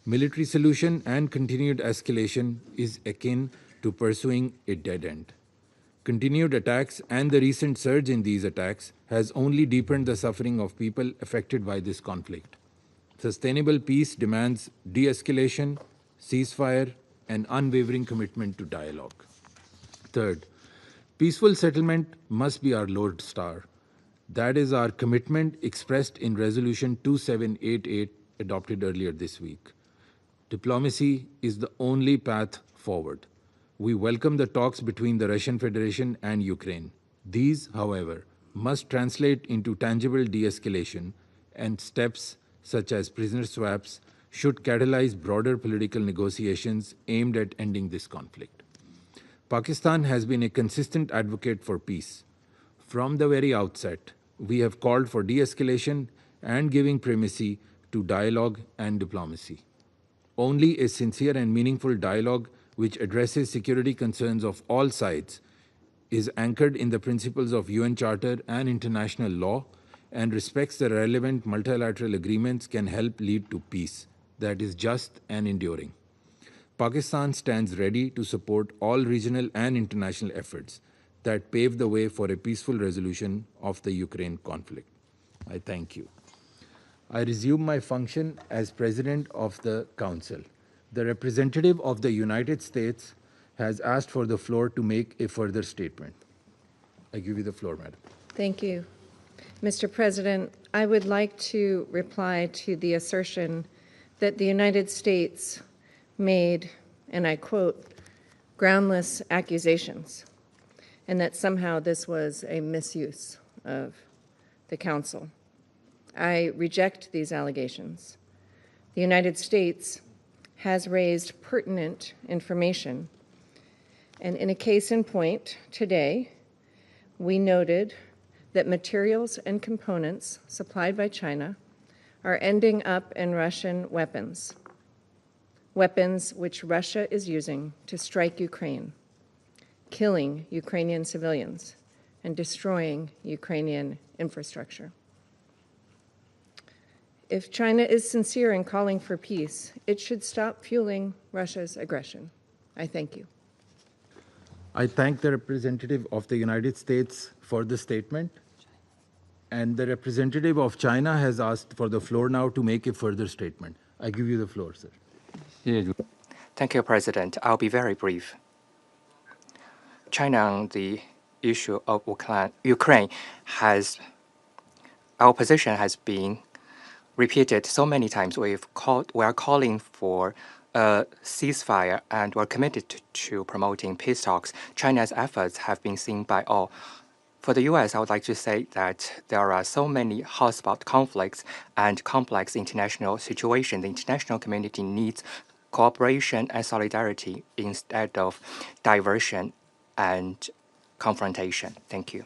military solution and continued escalation is akin to pursuing a dead end. Continued attacks and the recent surge in these attacks has only deepened the suffering of people affected by this conflict. Sustainable peace demands de-escalation, ceasefire, and unwavering commitment to dialogue. Third, peaceful settlement must be our lord star. That is our commitment expressed in Resolution 2788 adopted earlier this week. Diplomacy is the only path forward. We welcome the talks between the Russian Federation and Ukraine. These, however, must translate into tangible de-escalation, and steps such as prisoner swaps should catalyze broader political negotiations aimed at ending this conflict. Pakistan has been a consistent advocate for peace. From the very outset, we have called for de-escalation and giving primacy to dialogue and diplomacy. Only a sincere and meaningful dialogue which addresses security concerns of all sides is anchored in the principles of UN Charter and international law and respects the relevant multilateral agreements can help lead to peace that is just and enduring. Pakistan stands ready to support all regional and international efforts that pave the way for a peaceful resolution of the Ukraine conflict. I thank you. I resume my function as President of the Council. The representative of the United States has asked for the floor to make a further statement. I give you the floor, Madam. Thank you. Mr. President, I would like to reply to the assertion that the United States made, and I quote, groundless accusations, and that somehow this was a misuse of the Council. I reject these allegations. The United States has raised pertinent information, and in a case in point today, we noted that materials and components supplied by China are ending up in Russian weapons, weapons which Russia is using to strike Ukraine, killing Ukrainian civilians, and destroying Ukrainian infrastructure. If China is sincere in calling for peace, it should stop fueling Russia's aggression. I thank you. I thank the representative of the United States for the statement, and the representative of China has asked for the floor now to make a further statement. I give you the floor, sir. Thank you, President. I'll be very brief. China on the issue of Ukraine our position has been repeated so many times. We are calling for a ceasefire, and we're committed to promoting peace talks. China's efforts have been seen by all. For the U.S., I would like to say that there are so many hotspot conflicts and complex international situations. The international community needs cooperation and solidarity instead of diversion and confrontation. Thank you.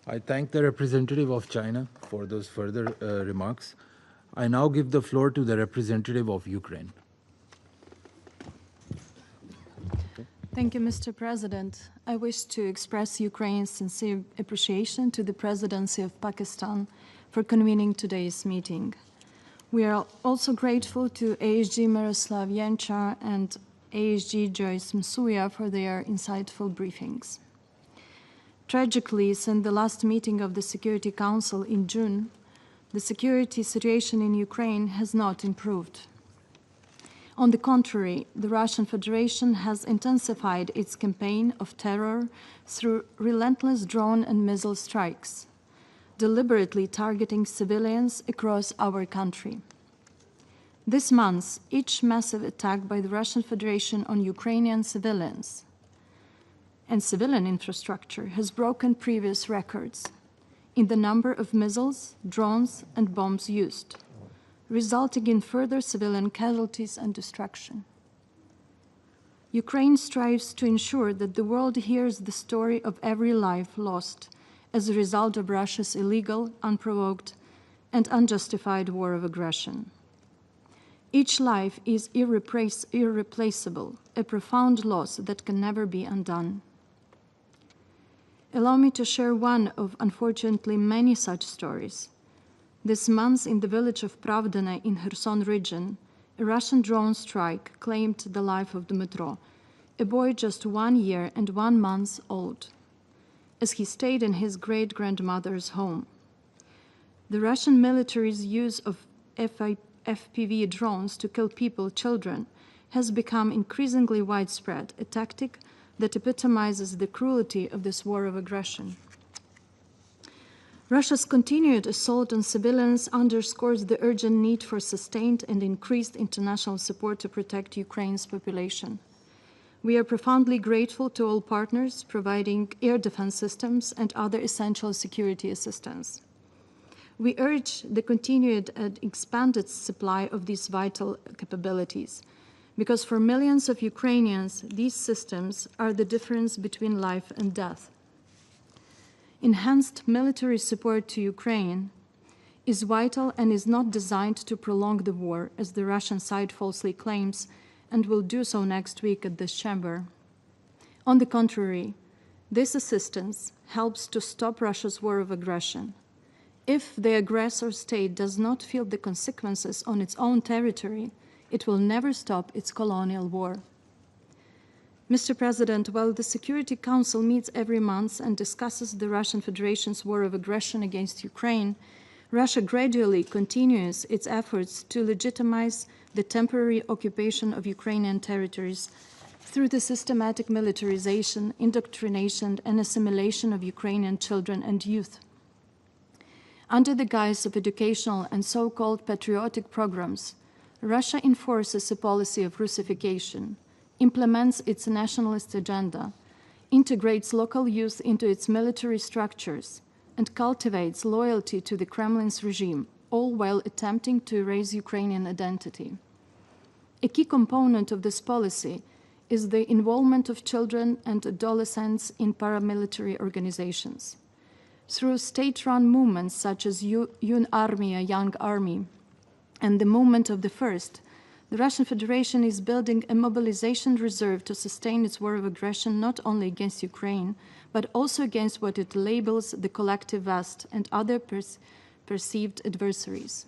I thank the representative of China for those further remarks. I now give the floor to the representative of Ukraine. Thank you, Mr. President. I wish to express Ukraine's sincere appreciation to the Presidency of Pakistan for convening today's meeting. We are also grateful to ASG Miroslav Janča and ASG Joyce Msuya for their insightful briefings. Tragically, since the last meeting of the Security Council in June, the security situation in Ukraine has not improved. On the contrary, the Russian Federation has intensified its campaign of terror through relentless drone and missile strikes, deliberately targeting civilians across our country. This month, each massive attack by the Russian Federation on Ukrainian civilians and civilian infrastructure has broken previous records in the number of missiles, drones, and bombs used, resulting in further civilian casualties and destruction. Ukraine strives to ensure that the world hears the story of every life lost as a result of Russia's illegal, unprovoked, and unjustified war of aggression. Each life is irreplaceable, a profound loss that can never be undone. Allow me to share one of, unfortunately, many such stories. This month, in the village of Проводит in Kherson region, a Russian drone strike claimed the life of Dmytro, a boy just 1 year and 1 month old, as he stayed in his great-grandmother's home. The Russian military's use of FPV drones to kill people, children, has become increasingly widespread, a tactic that epitomizes the cruelty of this war of aggression. Russia's continued assault on civilians underscores the urgent need for sustained and increased international support to protect Ukraine's population. We are profoundly grateful to all partners providing air defense systems and other essential security assistance. We urge the continued and expanded supply of these vital capabilities, because for millions of Ukrainians, these systems are the difference between life and death. Enhanced military support to Ukraine is vital and is not designed to prolong the war, as the Russian side falsely claims, and will do so next week at this chamber. On the contrary, this assistance helps to stop Russia's war of aggression. If the aggressor state does not feel the consequences on its own territory, it will never stop its colonial war. Mr. President, while the Security Council meets every month and discusses the Russian Federation's war of aggression against Ukraine, Russia gradually continues its efforts to legitimize the temporary occupation of Ukrainian territories through the systematic militarization, indoctrination, and assimilation of Ukrainian children and youth. Under the guise of educational and so-called patriotic programs, Russia enforces a policy of Russification, implements its nationalist agenda, integrates local youth into its military structures, and cultivates loyalty to the Kremlin's regime, all while attempting to erase Ukrainian identity. A key component of this policy is the involvement of children and adolescents in paramilitary organizations. Through state-run movements such as Young Army, and the Movement of the First, the Russian Federation is building a mobilization reserve to sustain its war of aggression not only against Ukraine, but also against what it labels the collective West and other perceived adversaries.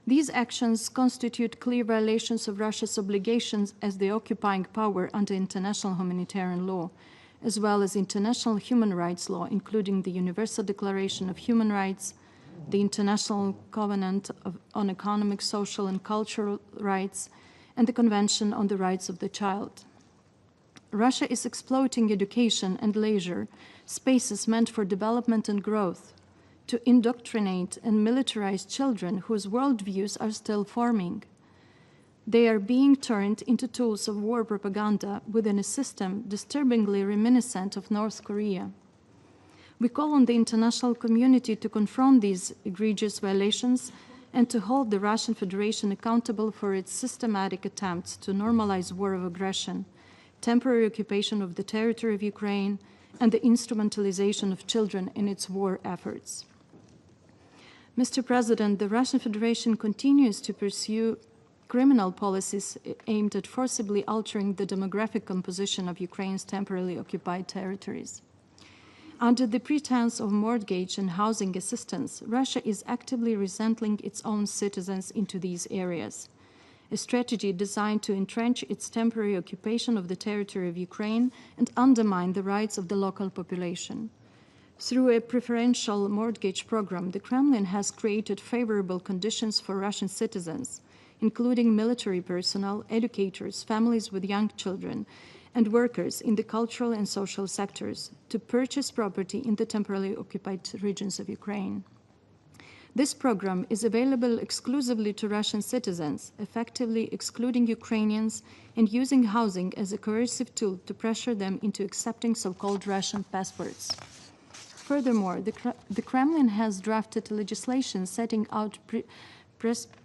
These actions constitute clear violations of Russia's obligations as the occupying power under international humanitarian law, as well as international human rights law, including the Universal Declaration of Human Rights, the International Covenant on Economic, Social, and Cultural Rights, and the Convention on the Rights of the Child. Russia is exploiting education and leisure, spaces meant for development and growth, to indoctrinate and militarize children whose worldviews are still forming. They are being turned into tools of war propaganda within a system disturbingly reminiscent of North Korea. We call on the international community to confront these egregious violations and to hold the Russian Federation accountable for its systematic attempts to normalize war of aggression, temporary occupation of the territory of Ukraine, and the instrumentalization of children in its war efforts. Mr. President, the Russian Federation continues to pursue criminal policies aimed at forcibly altering the demographic composition of Ukraine's temporarily occupied territories. Under the pretense of mortgage and housing assistance, Russia is actively resettling its own citizens into these areas, a strategy designed to entrench its temporary occupation of the territory of Ukraine and undermine the rights of the local population. Through a preferential mortgage program, the Kremlin has created favorable conditions for Russian citizens, including military personnel, educators, families with young children, and workers in the cultural and social sectors to purchase property in the temporarily occupied regions of Ukraine. This program is available exclusively to Russian citizens, effectively excluding Ukrainians and using housing as a coercive tool to pressure them into accepting so-called Russian passports. Furthermore, the Kremlin has drafted legislation setting out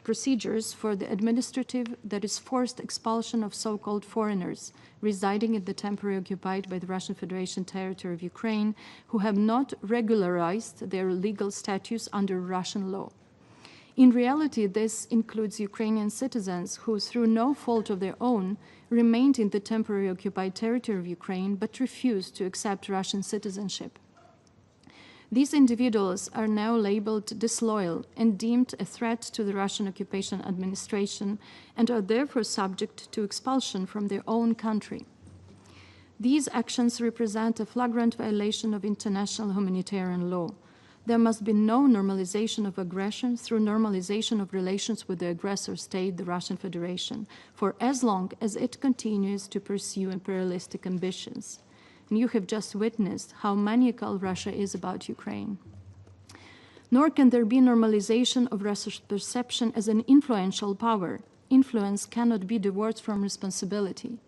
procedures for the administrative, that is, forced expulsion of so-called foreigners residing in the temporarily occupied by the Russian Federation territory of Ukraine who have not regularized their legal status under Russian law. In reality, this includes Ukrainian citizens who, through no fault of their own, remained in the temporarily occupied territory of Ukraine but refused to accept Russian citizenship. These individuals are now labeled disloyal and deemed a threat to the Russian occupation administration and are therefore subject to expulsion from their own country. These actions represent a flagrant violation of international humanitarian law. There must be no normalization of aggression through normalization of relations with the aggressor state, the Russian Federation, for as long as it continues to pursue imperialistic ambitions. And you have just witnessed how maniacal Russia is about Ukraine. Nor can there be normalization of Russia's perception as an influential power. Influence cannot be divorced from responsibility.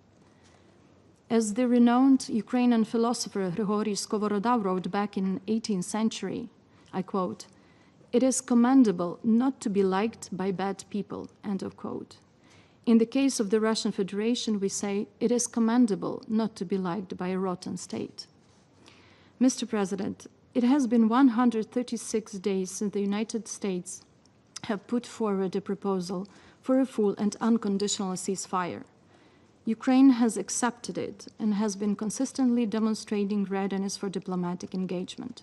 As the renowned Ukrainian philosopher Grigory Skovoroda wrote back in the 18th century, I quote, "It is commendable not to be liked by bad people," end of quote. In the case of the Russian Federation, we say, it is commendable not to be liked by a rotten state. Mr. President, it has been 136 days since the United States have put forward a proposal for a full and unconditional ceasefire. Ukraine has accepted it and has been consistently demonstrating readiness for diplomatic engagement.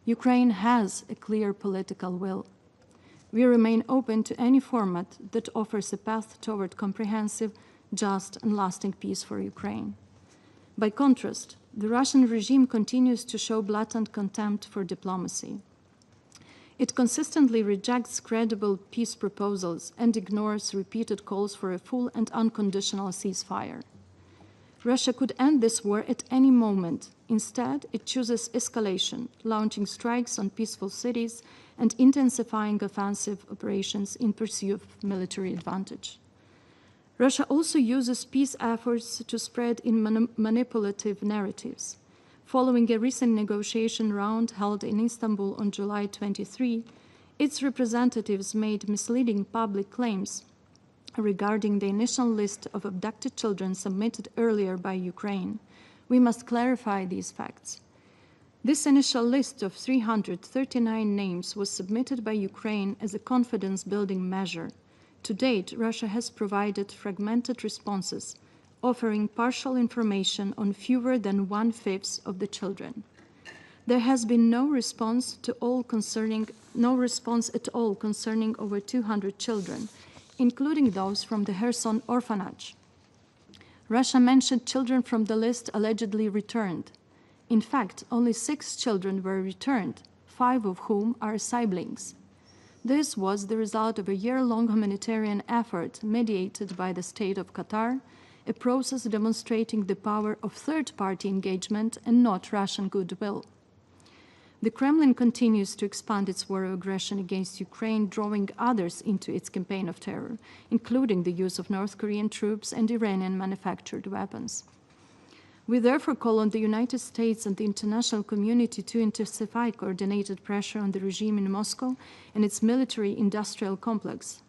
Ukraine has a clear political will. We remain open to any format that offers a path toward comprehensive, just, and lasting peace for Ukraine. By contrast, the Russian regime continues to show blatant contempt for diplomacy. It consistently rejects credible peace proposals and ignores repeated calls for a full and unconditional ceasefire. Russia could end this war at any moment. Instead, it chooses escalation, launching strikes on peaceful cities and intensifying offensive operations in pursuit of military advantage. Russia also uses peace efforts to spread in manipulative narratives. Following a recent negotiation round held in Istanbul on July 23, its representatives made misleading public claims regarding the initial list of abducted children submitted earlier by Ukraine. We must clarify these facts. This initial list of 339 names was submitted by Ukraine as a confidence-building measure. To date, Russia has provided fragmented responses, offering partial information on fewer than 1/5 of the children. There has been no response at all concerning over 200 children, including those from the Kherson orphanage. Russia mentioned children from the list allegedly returned. In fact, only 6 children were returned, 5 of whom are siblings. This was the result of a year-long humanitarian effort mediated by the State of Qatar, a process demonstrating the power of third-party engagement and not Russian goodwill. The Kremlin continues to expand its war of aggression against Ukraine, drawing others into its campaign of terror, including the use of North Korean troops and Iranian-manufactured weapons. We therefore call on the United States and the international community to intensify coordinated pressure on the regime in Moscow and its military-industrial complex,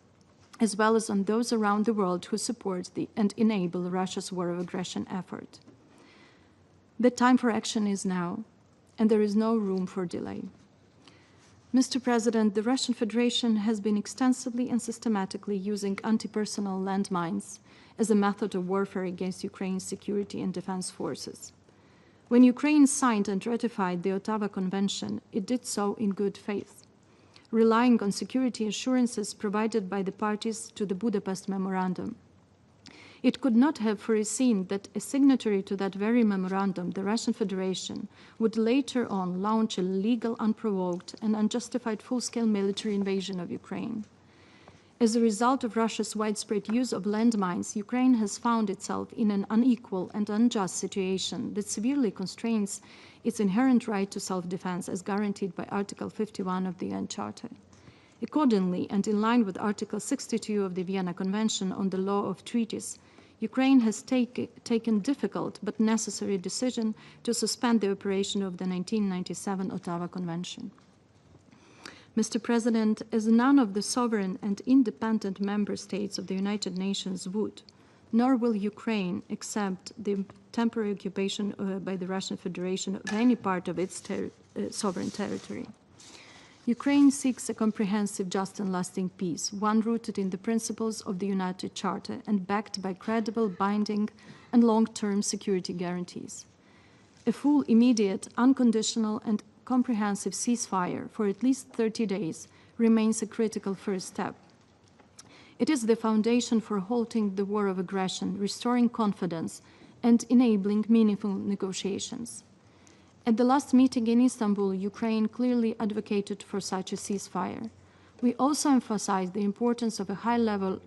as well as on those around the world who support and enable Russia's war of aggression effort. The time for action is now, and there is no room for delay. Mr. President, the Russian Federation has been extensively and systematically using anti-personnel landmines as a method of warfare against Ukraine's security and defense forces. When Ukraine signed and ratified the Ottawa Convention, it did so in good faith, relying on security assurances provided by the parties to the Budapest Memorandum. It could not have foreseen that a signatory to that very memorandum, the Russian Federation, would later on launch a legal, unprovoked, and unjustified full-scale military invasion of Ukraine. As a result of Russia's widespread use of landmines, Ukraine has found itself in an unequal and unjust situation that severely constrains its inherent right to self-defense as guaranteed by Article 51 of the UN Charter. Accordingly, and in line with Article 62 of the Vienna Convention on the Law of Treaties, Ukraine has taken difficult but necessary decision to suspend the operation of the 1997 Ottawa Convention. Mr. President, as none of the sovereign and independent member states of the United Nations would, nor will Ukraine accept the temporary occupation by the Russian Federation of any part of its sovereign territory. Ukraine seeks a comprehensive, just and lasting peace, one rooted in the principles of the United Charter and backed by credible, binding, and long-term security guarantees. A full, immediate, unconditional, and comprehensive ceasefire for at least 30 days remains a critical first step. It is the foundation for halting the war of aggression, restoring confidence, and enabling meaningful negotiations. At the last meeting in Istanbul, Ukraine clearly advocated for such a ceasefire. We also emphasized the importance of a high-level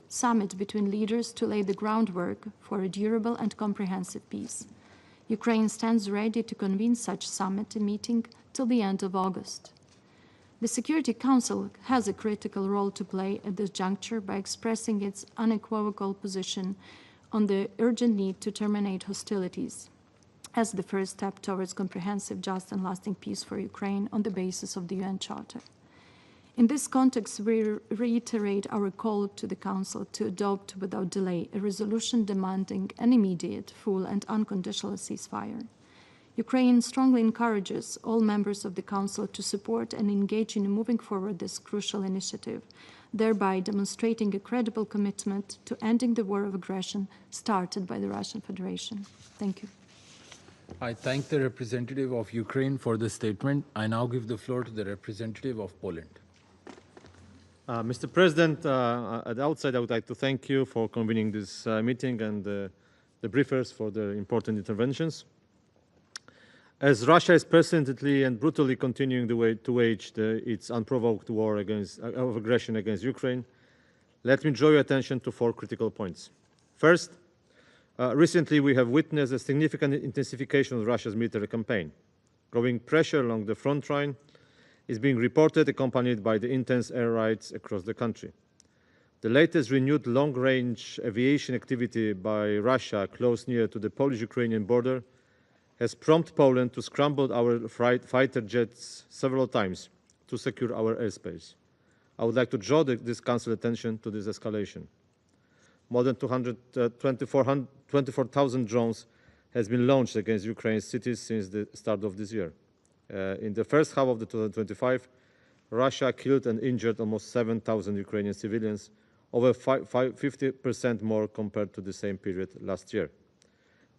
summit between leaders to lay the groundwork for a durable and comprehensive peace. Ukraine stands ready to convene such summit meeting till the end of August. The Security Council has a critical role to play at this juncture by expressing its unequivocal position on the urgent need to terminate hostilities as the first step towards comprehensive, just, and lasting peace for Ukraine on the basis of the UN Charter. In this context, we reiterate our call to the Council to adopt without delay a resolution demanding an immediate, full, and unconditional ceasefire. Ukraine strongly encourages all members of the Council to support and engage in moving forward this crucial initiative, thereby demonstrating a credible commitment to ending the war of aggression started by the Russian Federation. Thank you. I thank the representative of Ukraine for the statement. I now give the floor to the representative of Poland. Mr. President, at the outset, I would like to thank you for convening this meeting and the briefers for their important interventions. As Russia is persistently and brutally continuing to wage its unprovoked war of aggression against Ukraine, let me draw your attention to 4 critical points. First, recently we have witnessed a significant intensification of Russia's military campaign. Growing pressure along the front line is being reported, accompanied by the intense air raids across the country. The latest renewed long-range aviation activity by Russia close near to the Polish-Ukrainian border has prompted Poland to scramble our fighter jets several times to secure our airspace. I would like to draw this Council attention to this escalation. More than 24,000 drones has been launched against Ukraine's cities since the start of this year. In the first half of 2025, Russia killed and injured almost 7,000 Ukrainian civilians, over 50% more compared to the same period last year.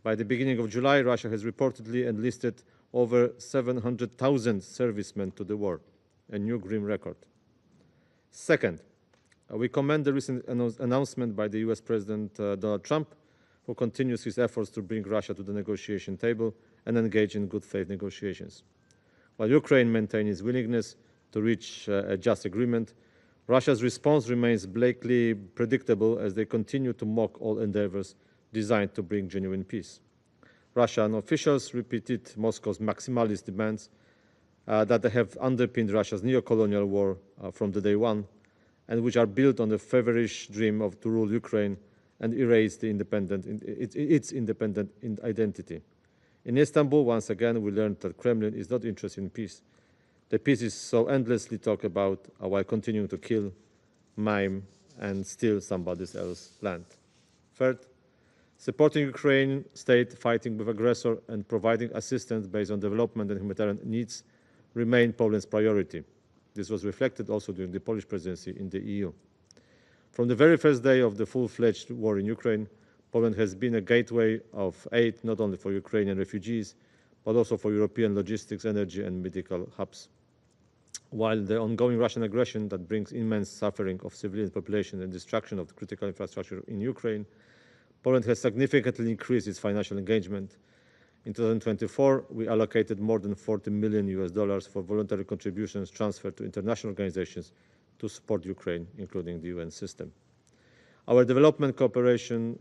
By the beginning of July, Russia has reportedly enlisted over 700,000 servicemen to the war, a new grim record. Second, we commend the recent announcement by the US President Donald Trump, who continues his efforts to bring Russia to the negotiation table and engage in good faith negotiations. While Ukraine maintains its willingness to reach a just agreement, Russia's response remains blatantly predictable as they continue to mock all endeavors designed to bring genuine peace. Russian officials repeated Moscow's maximalist demands that have underpinned Russia's neo-colonial war from the day one, and which are built on the feverish dream to rule Ukraine and erase its independent identity. In Istanbul, once again, we learned that Kremlin is not interested in peace. The peace is so endlessly talked about while continuing to kill, maim, and steal somebody else's land. Third, supporting Ukraine state fighting with aggressor and providing assistance based on development and humanitarian needs remain Poland's priority. This was reflected also during the Polish presidency in the EU. From the very first day of the full-fledged war in Ukraine, Poland has been a gateway of aid not only for Ukrainian refugees, but also for European logistics, energy, and medical hubs. While the ongoing Russian aggression that brings immense suffering of civilian population and destruction of the critical infrastructure in Ukraine, Poland has significantly increased its financial engagement. In 2024, we allocated more than $40 million for voluntary contributions transferred to international organizations to support Ukraine, including the UN system. Our development cooperation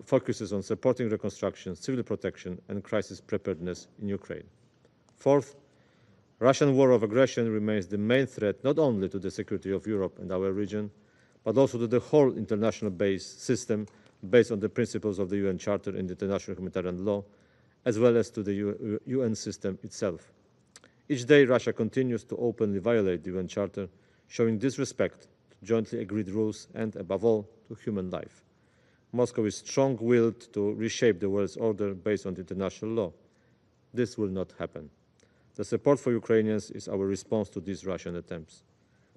focuses on supporting reconstruction, civil protection, and crisis preparedness in Ukraine. Fourth, Russian war of aggression remains the main threat not only to the security of Europe and our region, but also to the whole international system based on the principles of the UN Charter and international humanitarian law, as well as to the UN system itself. Each day, Russia continues to openly violate the UN Charter, showing disrespect to jointly agreed rules and, above all, to human life. Moscow is strong-willed to reshape the world's order based on international law. This will not happen. The support for Ukrainians is our response to these Russian attempts.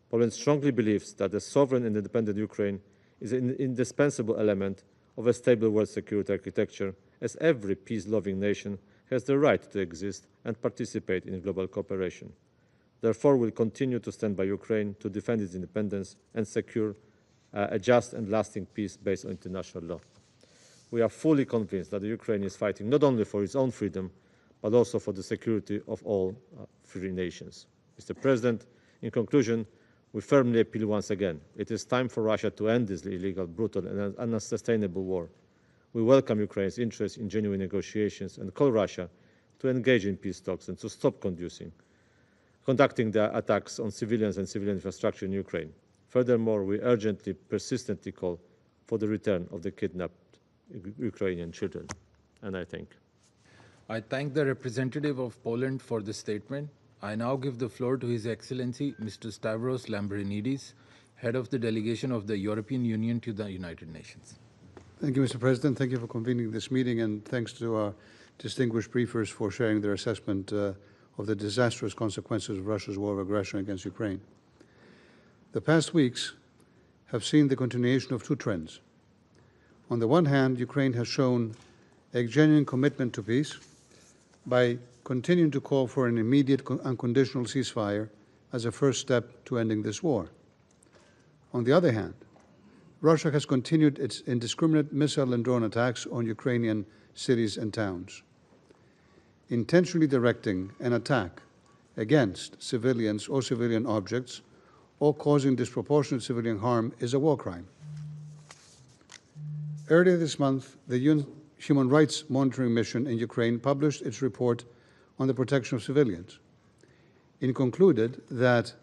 Poland strongly believes that a sovereign and independent Ukraine is an indispensable element of a stable world security architecture, as every peace-loving nation has the right to exist and participate in global cooperation. Therefore, we will continue to stand by Ukraine to defend its independence and secure a just and lasting peace based on international law. We are fully convinced that Ukraine is fighting not only for its own freedom, but also for the security of all free nations. Mr. President, in conclusion, we firmly appeal once again. It is time for Russia to end this illegal, brutal, and unsustainable war. We welcome Ukraine's interest in genuine negotiations and call Russia to engage in peace talks and to stop conducting conducting the attacks on civilians and civilian infrastructure in Ukraine. Furthermore, we urgently, persistently call for the return of the kidnapped Ukrainian children. And I thank you. I thank the representative of Poland for the statement. I now give the floor to His Excellency Mr. Stavros Lambrinidis, Head of the Delegation of the European Union to the United Nations. Thank you, Mr. President. Thank you for convening this meeting, and thanks to our distinguished briefers for sharing their assessment of the disastrous consequences of Russia's war of aggression against Ukraine. The past weeks have seen the continuation of two trends. On the one hand, Ukraine has shown a genuine commitment to peace by continuing to call for an immediate unconditional ceasefire as a first step to ending this war. On the other hand, Russia has continued its indiscriminate missile and drone attacks on Ukrainian cities and towns. Intentionally directing an attack against civilians or civilian objects or causing disproportionate civilian harm is a war crime. Earlier this month, the UN Human Rights Monitoring Mission in Ukraine published its report on the protection of civilians. It concluded that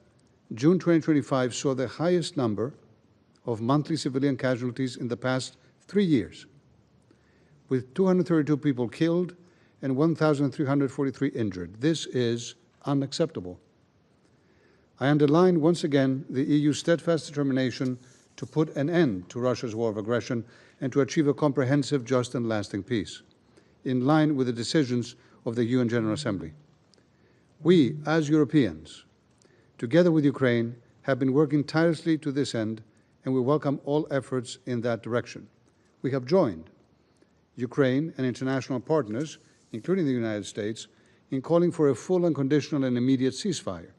June 2025 saw the highest number of monthly civilian casualties in the past 3 years, with 232 people killed and 1,343 injured. This is unacceptable. I underline once again the EU's steadfast determination to put an end to Russia's war of aggression and to achieve a comprehensive, just and lasting peace, in line with the decisions of the UN General Assembly. We, as Europeans, together with Ukraine, have been working tirelessly to this end, and we welcome all efforts in that direction. We have joined Ukraine and international partners, including the United States, in calling for a full, unconditional, and immediate ceasefire.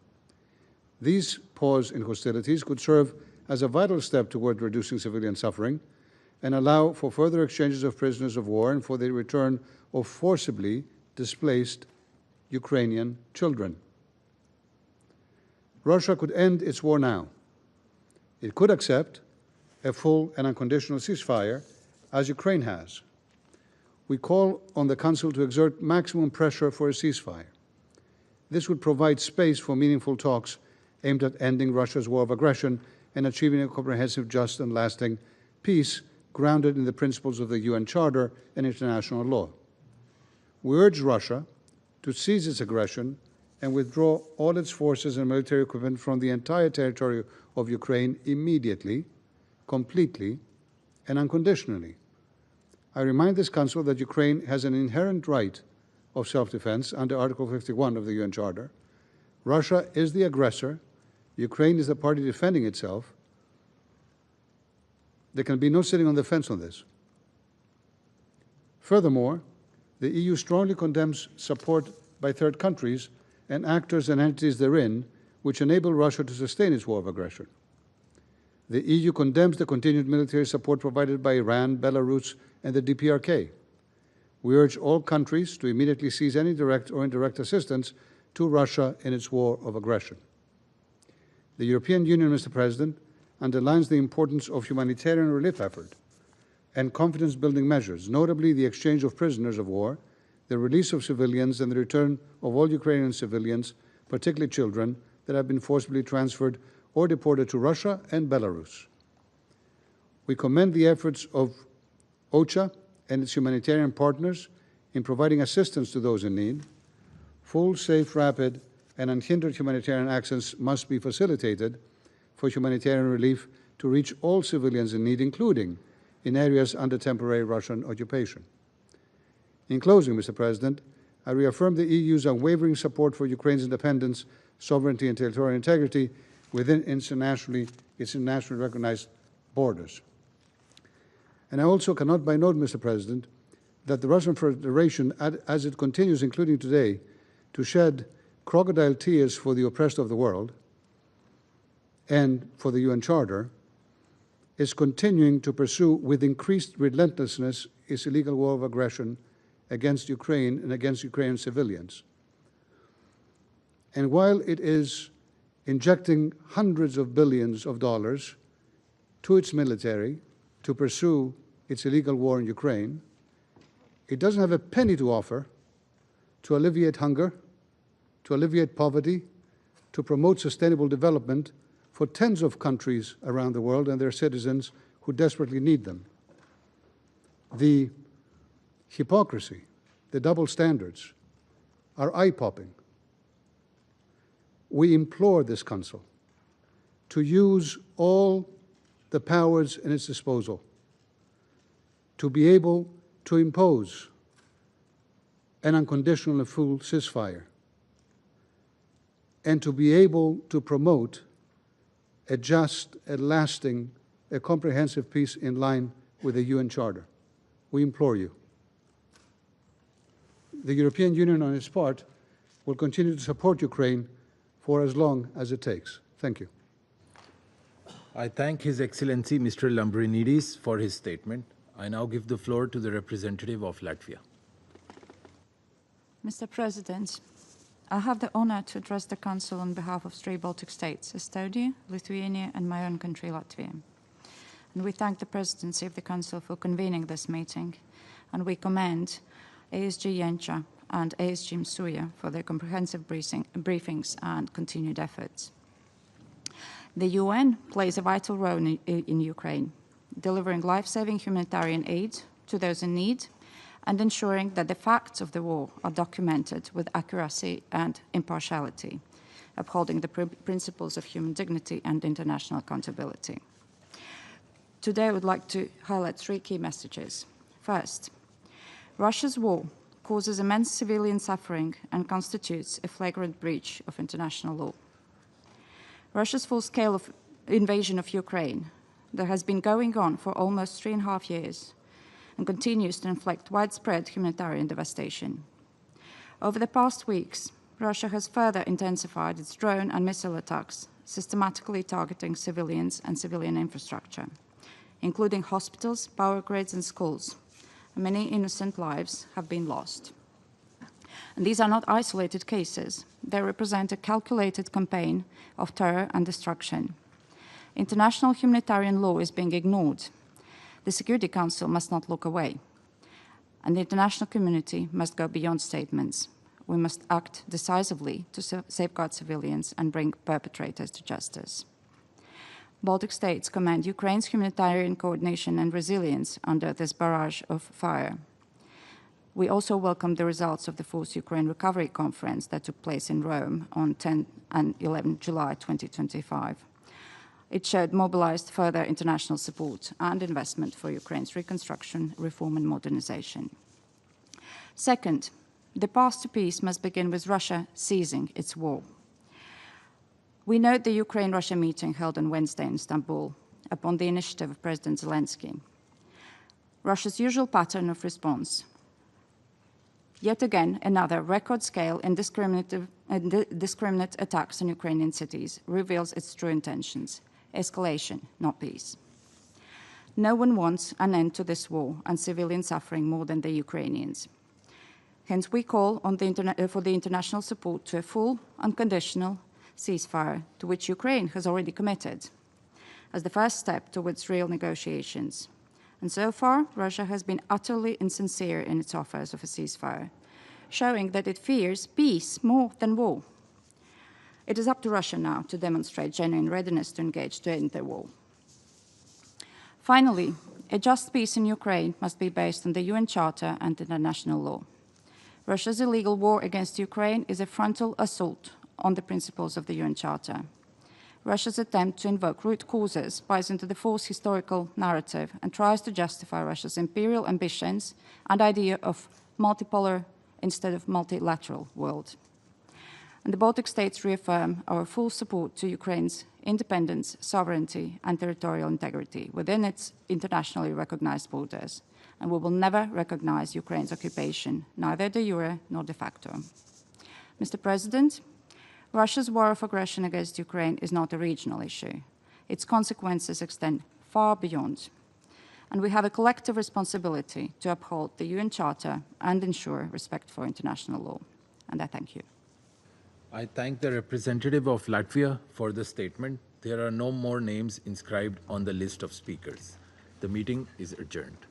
These pause in hostilities could serve as a vital step toward reducing civilian suffering and allow for further exchanges of prisoners of war and for the return of forcibly displaced Ukrainian children. Russia could end its war now. It could accept a full and unconditional ceasefire, as Ukraine has. We call on the Council to exert maximum pressure for a ceasefire. This would provide space for meaningful talks aimed at ending Russia's war of aggression and achieving a comprehensive, just, and lasting peace grounded in the principles of the UN Charter and international law. We urge Russia to cease its aggression and withdraw all its forces and military equipment from the entire territory of Ukraine immediately, completely, and unconditionally. I remind this Council that Ukraine has an inherent right of self-defense under Article 51 of the UN Charter. Russia is the aggressor. Ukraine is the party defending itself. There can be no sitting on the fence on this. Furthermore, the EU strongly condemns support by third countries and actors and entities therein which enable Russia to sustain its war of aggression. The EU condemns the continued military support provided by Iran, Belarus, and the DPRK. We urge all countries to immediately cease any direct or indirect assistance to Russia in its war of aggression. The European Union, Mr. President, underlines the importance of humanitarian relief effort and confidence-building measures, notably the exchange of prisoners of war, the release of civilians, and the return of all Ukrainian civilians, particularly children, that have been forcibly transferred or deported to Russia and Belarus. We commend the efforts of OCHA and its humanitarian partners in providing assistance to those in need. Full, safe, rapid, and unhindered humanitarian access must be facilitated for humanitarian relief to reach all civilians in need, including in areas under temporary Russian occupation. In closing, Mr. President, I reaffirm the EU's unwavering support for Ukraine's independence, sovereignty, and territorial integrity within its internationally recognized borders. And I also cannot but note, Mr. President, that the Russian Federation, as it continues, including today, to shed crocodile tears for the oppressed of the world and for the UN Charter, is continuing to pursue with increased relentlessness its illegal war of aggression against Ukraine and against Ukrainian civilians. And while it is injecting hundreds of billions of dollars to its military to pursue its illegal war in Ukraine, it doesn't have a penny to offer to alleviate hunger, to alleviate poverty, to promote sustainable development for tens of countries around the world and their citizens who desperately need them. The hypocrisy, the double standards are eye-popping. We implore this Council to use all the powers in its disposal to be able to impose an unconditional and full ceasefire and to be able to promote a just, a lasting, a comprehensive peace in line with the UN Charter. We implore you. The European Union, on its part, will continue to support Ukraine for as long as it takes. Thank you. I thank His Excellency Mr. Lambrinidis for his statement. I now give the floor to the representative of Latvia. Mr. President, I have the honor to address the Council on behalf of three Baltic states, Estonia, Lithuania, and my own country, Latvia. And we thank the Presidency of the Council for convening this meeting, and we commend ASG Yencha and ASG Msuya for their comprehensive briefings and continued efforts. The UN plays a vital role in Ukraine, delivering life-saving humanitarian aid to those in need and ensuring that the facts of the war are documented with accuracy and impartiality, upholding the principles of human dignity and international accountability. Today, I would like to highlight three key messages. First, Russia's war causes immense civilian suffering and constitutes a flagrant breach of international law. Russia's full-scale invasion of Ukraine that has been going on for almost 3.5 years and continues to inflict widespread humanitarian devastation. Over the past weeks, Russia has further intensified its drone and missile attacks, systematically targeting civilians and civilian infrastructure, including hospitals, power grids, and schools. Many innocent lives have been lost. And these are not isolated cases. They represent a calculated campaign of terror and destruction. International humanitarian law is being ignored. The Security Council must not look away. And the international community must go beyond statements. We must act decisively to safeguard civilians and bring perpetrators to justice. Baltic states commend Ukraine's humanitarian coordination and resilience under this barrage of fire. We also welcome the results of the Fourth Ukraine Recovery Conference that took place in Rome on 10 and 11 July 2025. It showed mobilized further international support and investment for Ukraine's reconstruction, reform, and modernization. Second, the path to peace must begin with Russia ceasing its war. We note the Ukraine-Russia meeting held on Wednesday in Istanbul upon the initiative of President Zelensky. Russia's usual pattern of response, yet again another record-scale indiscriminate attacks on Ukrainian cities, reveals its true intentions: escalation, not peace. No one wants an end to this war and civilian suffering more than the Ukrainians. Hence, we call on for the international support to a full, unconditional ceasefire, to which Ukraine has already committed, as the first step towards real negotiations. And so far, Russia has been utterly insincere in its offers of a ceasefire, showing that it fears peace more than war. It is up to Russia now to demonstrate genuine readiness to engage to end the war. Finally, a just peace in Ukraine must be based on the UN Charter and international law. Russia's illegal war against Ukraine is a frontal assault on the principles of the UN Charter. Russia's attempt to invoke root causes buys into the false historical narrative and tries to justify Russia's imperial ambitions and idea of multipolar instead of multilateral world. And the Baltic states reaffirm our full support to Ukraine's independence, sovereignty, and territorial integrity within its internationally recognized borders. And we will never recognize Ukraine's occupation, neither de jure nor de facto. Mr. President, Russia's war of aggression against Ukraine is not a regional issue. Its consequences extend far beyond. And we have a collective responsibility to uphold the UN Charter and ensure respect for international law. And I thank you. I thank the representative of Latvia for the statement. There are no more names inscribed on the list of speakers. The meeting is adjourned.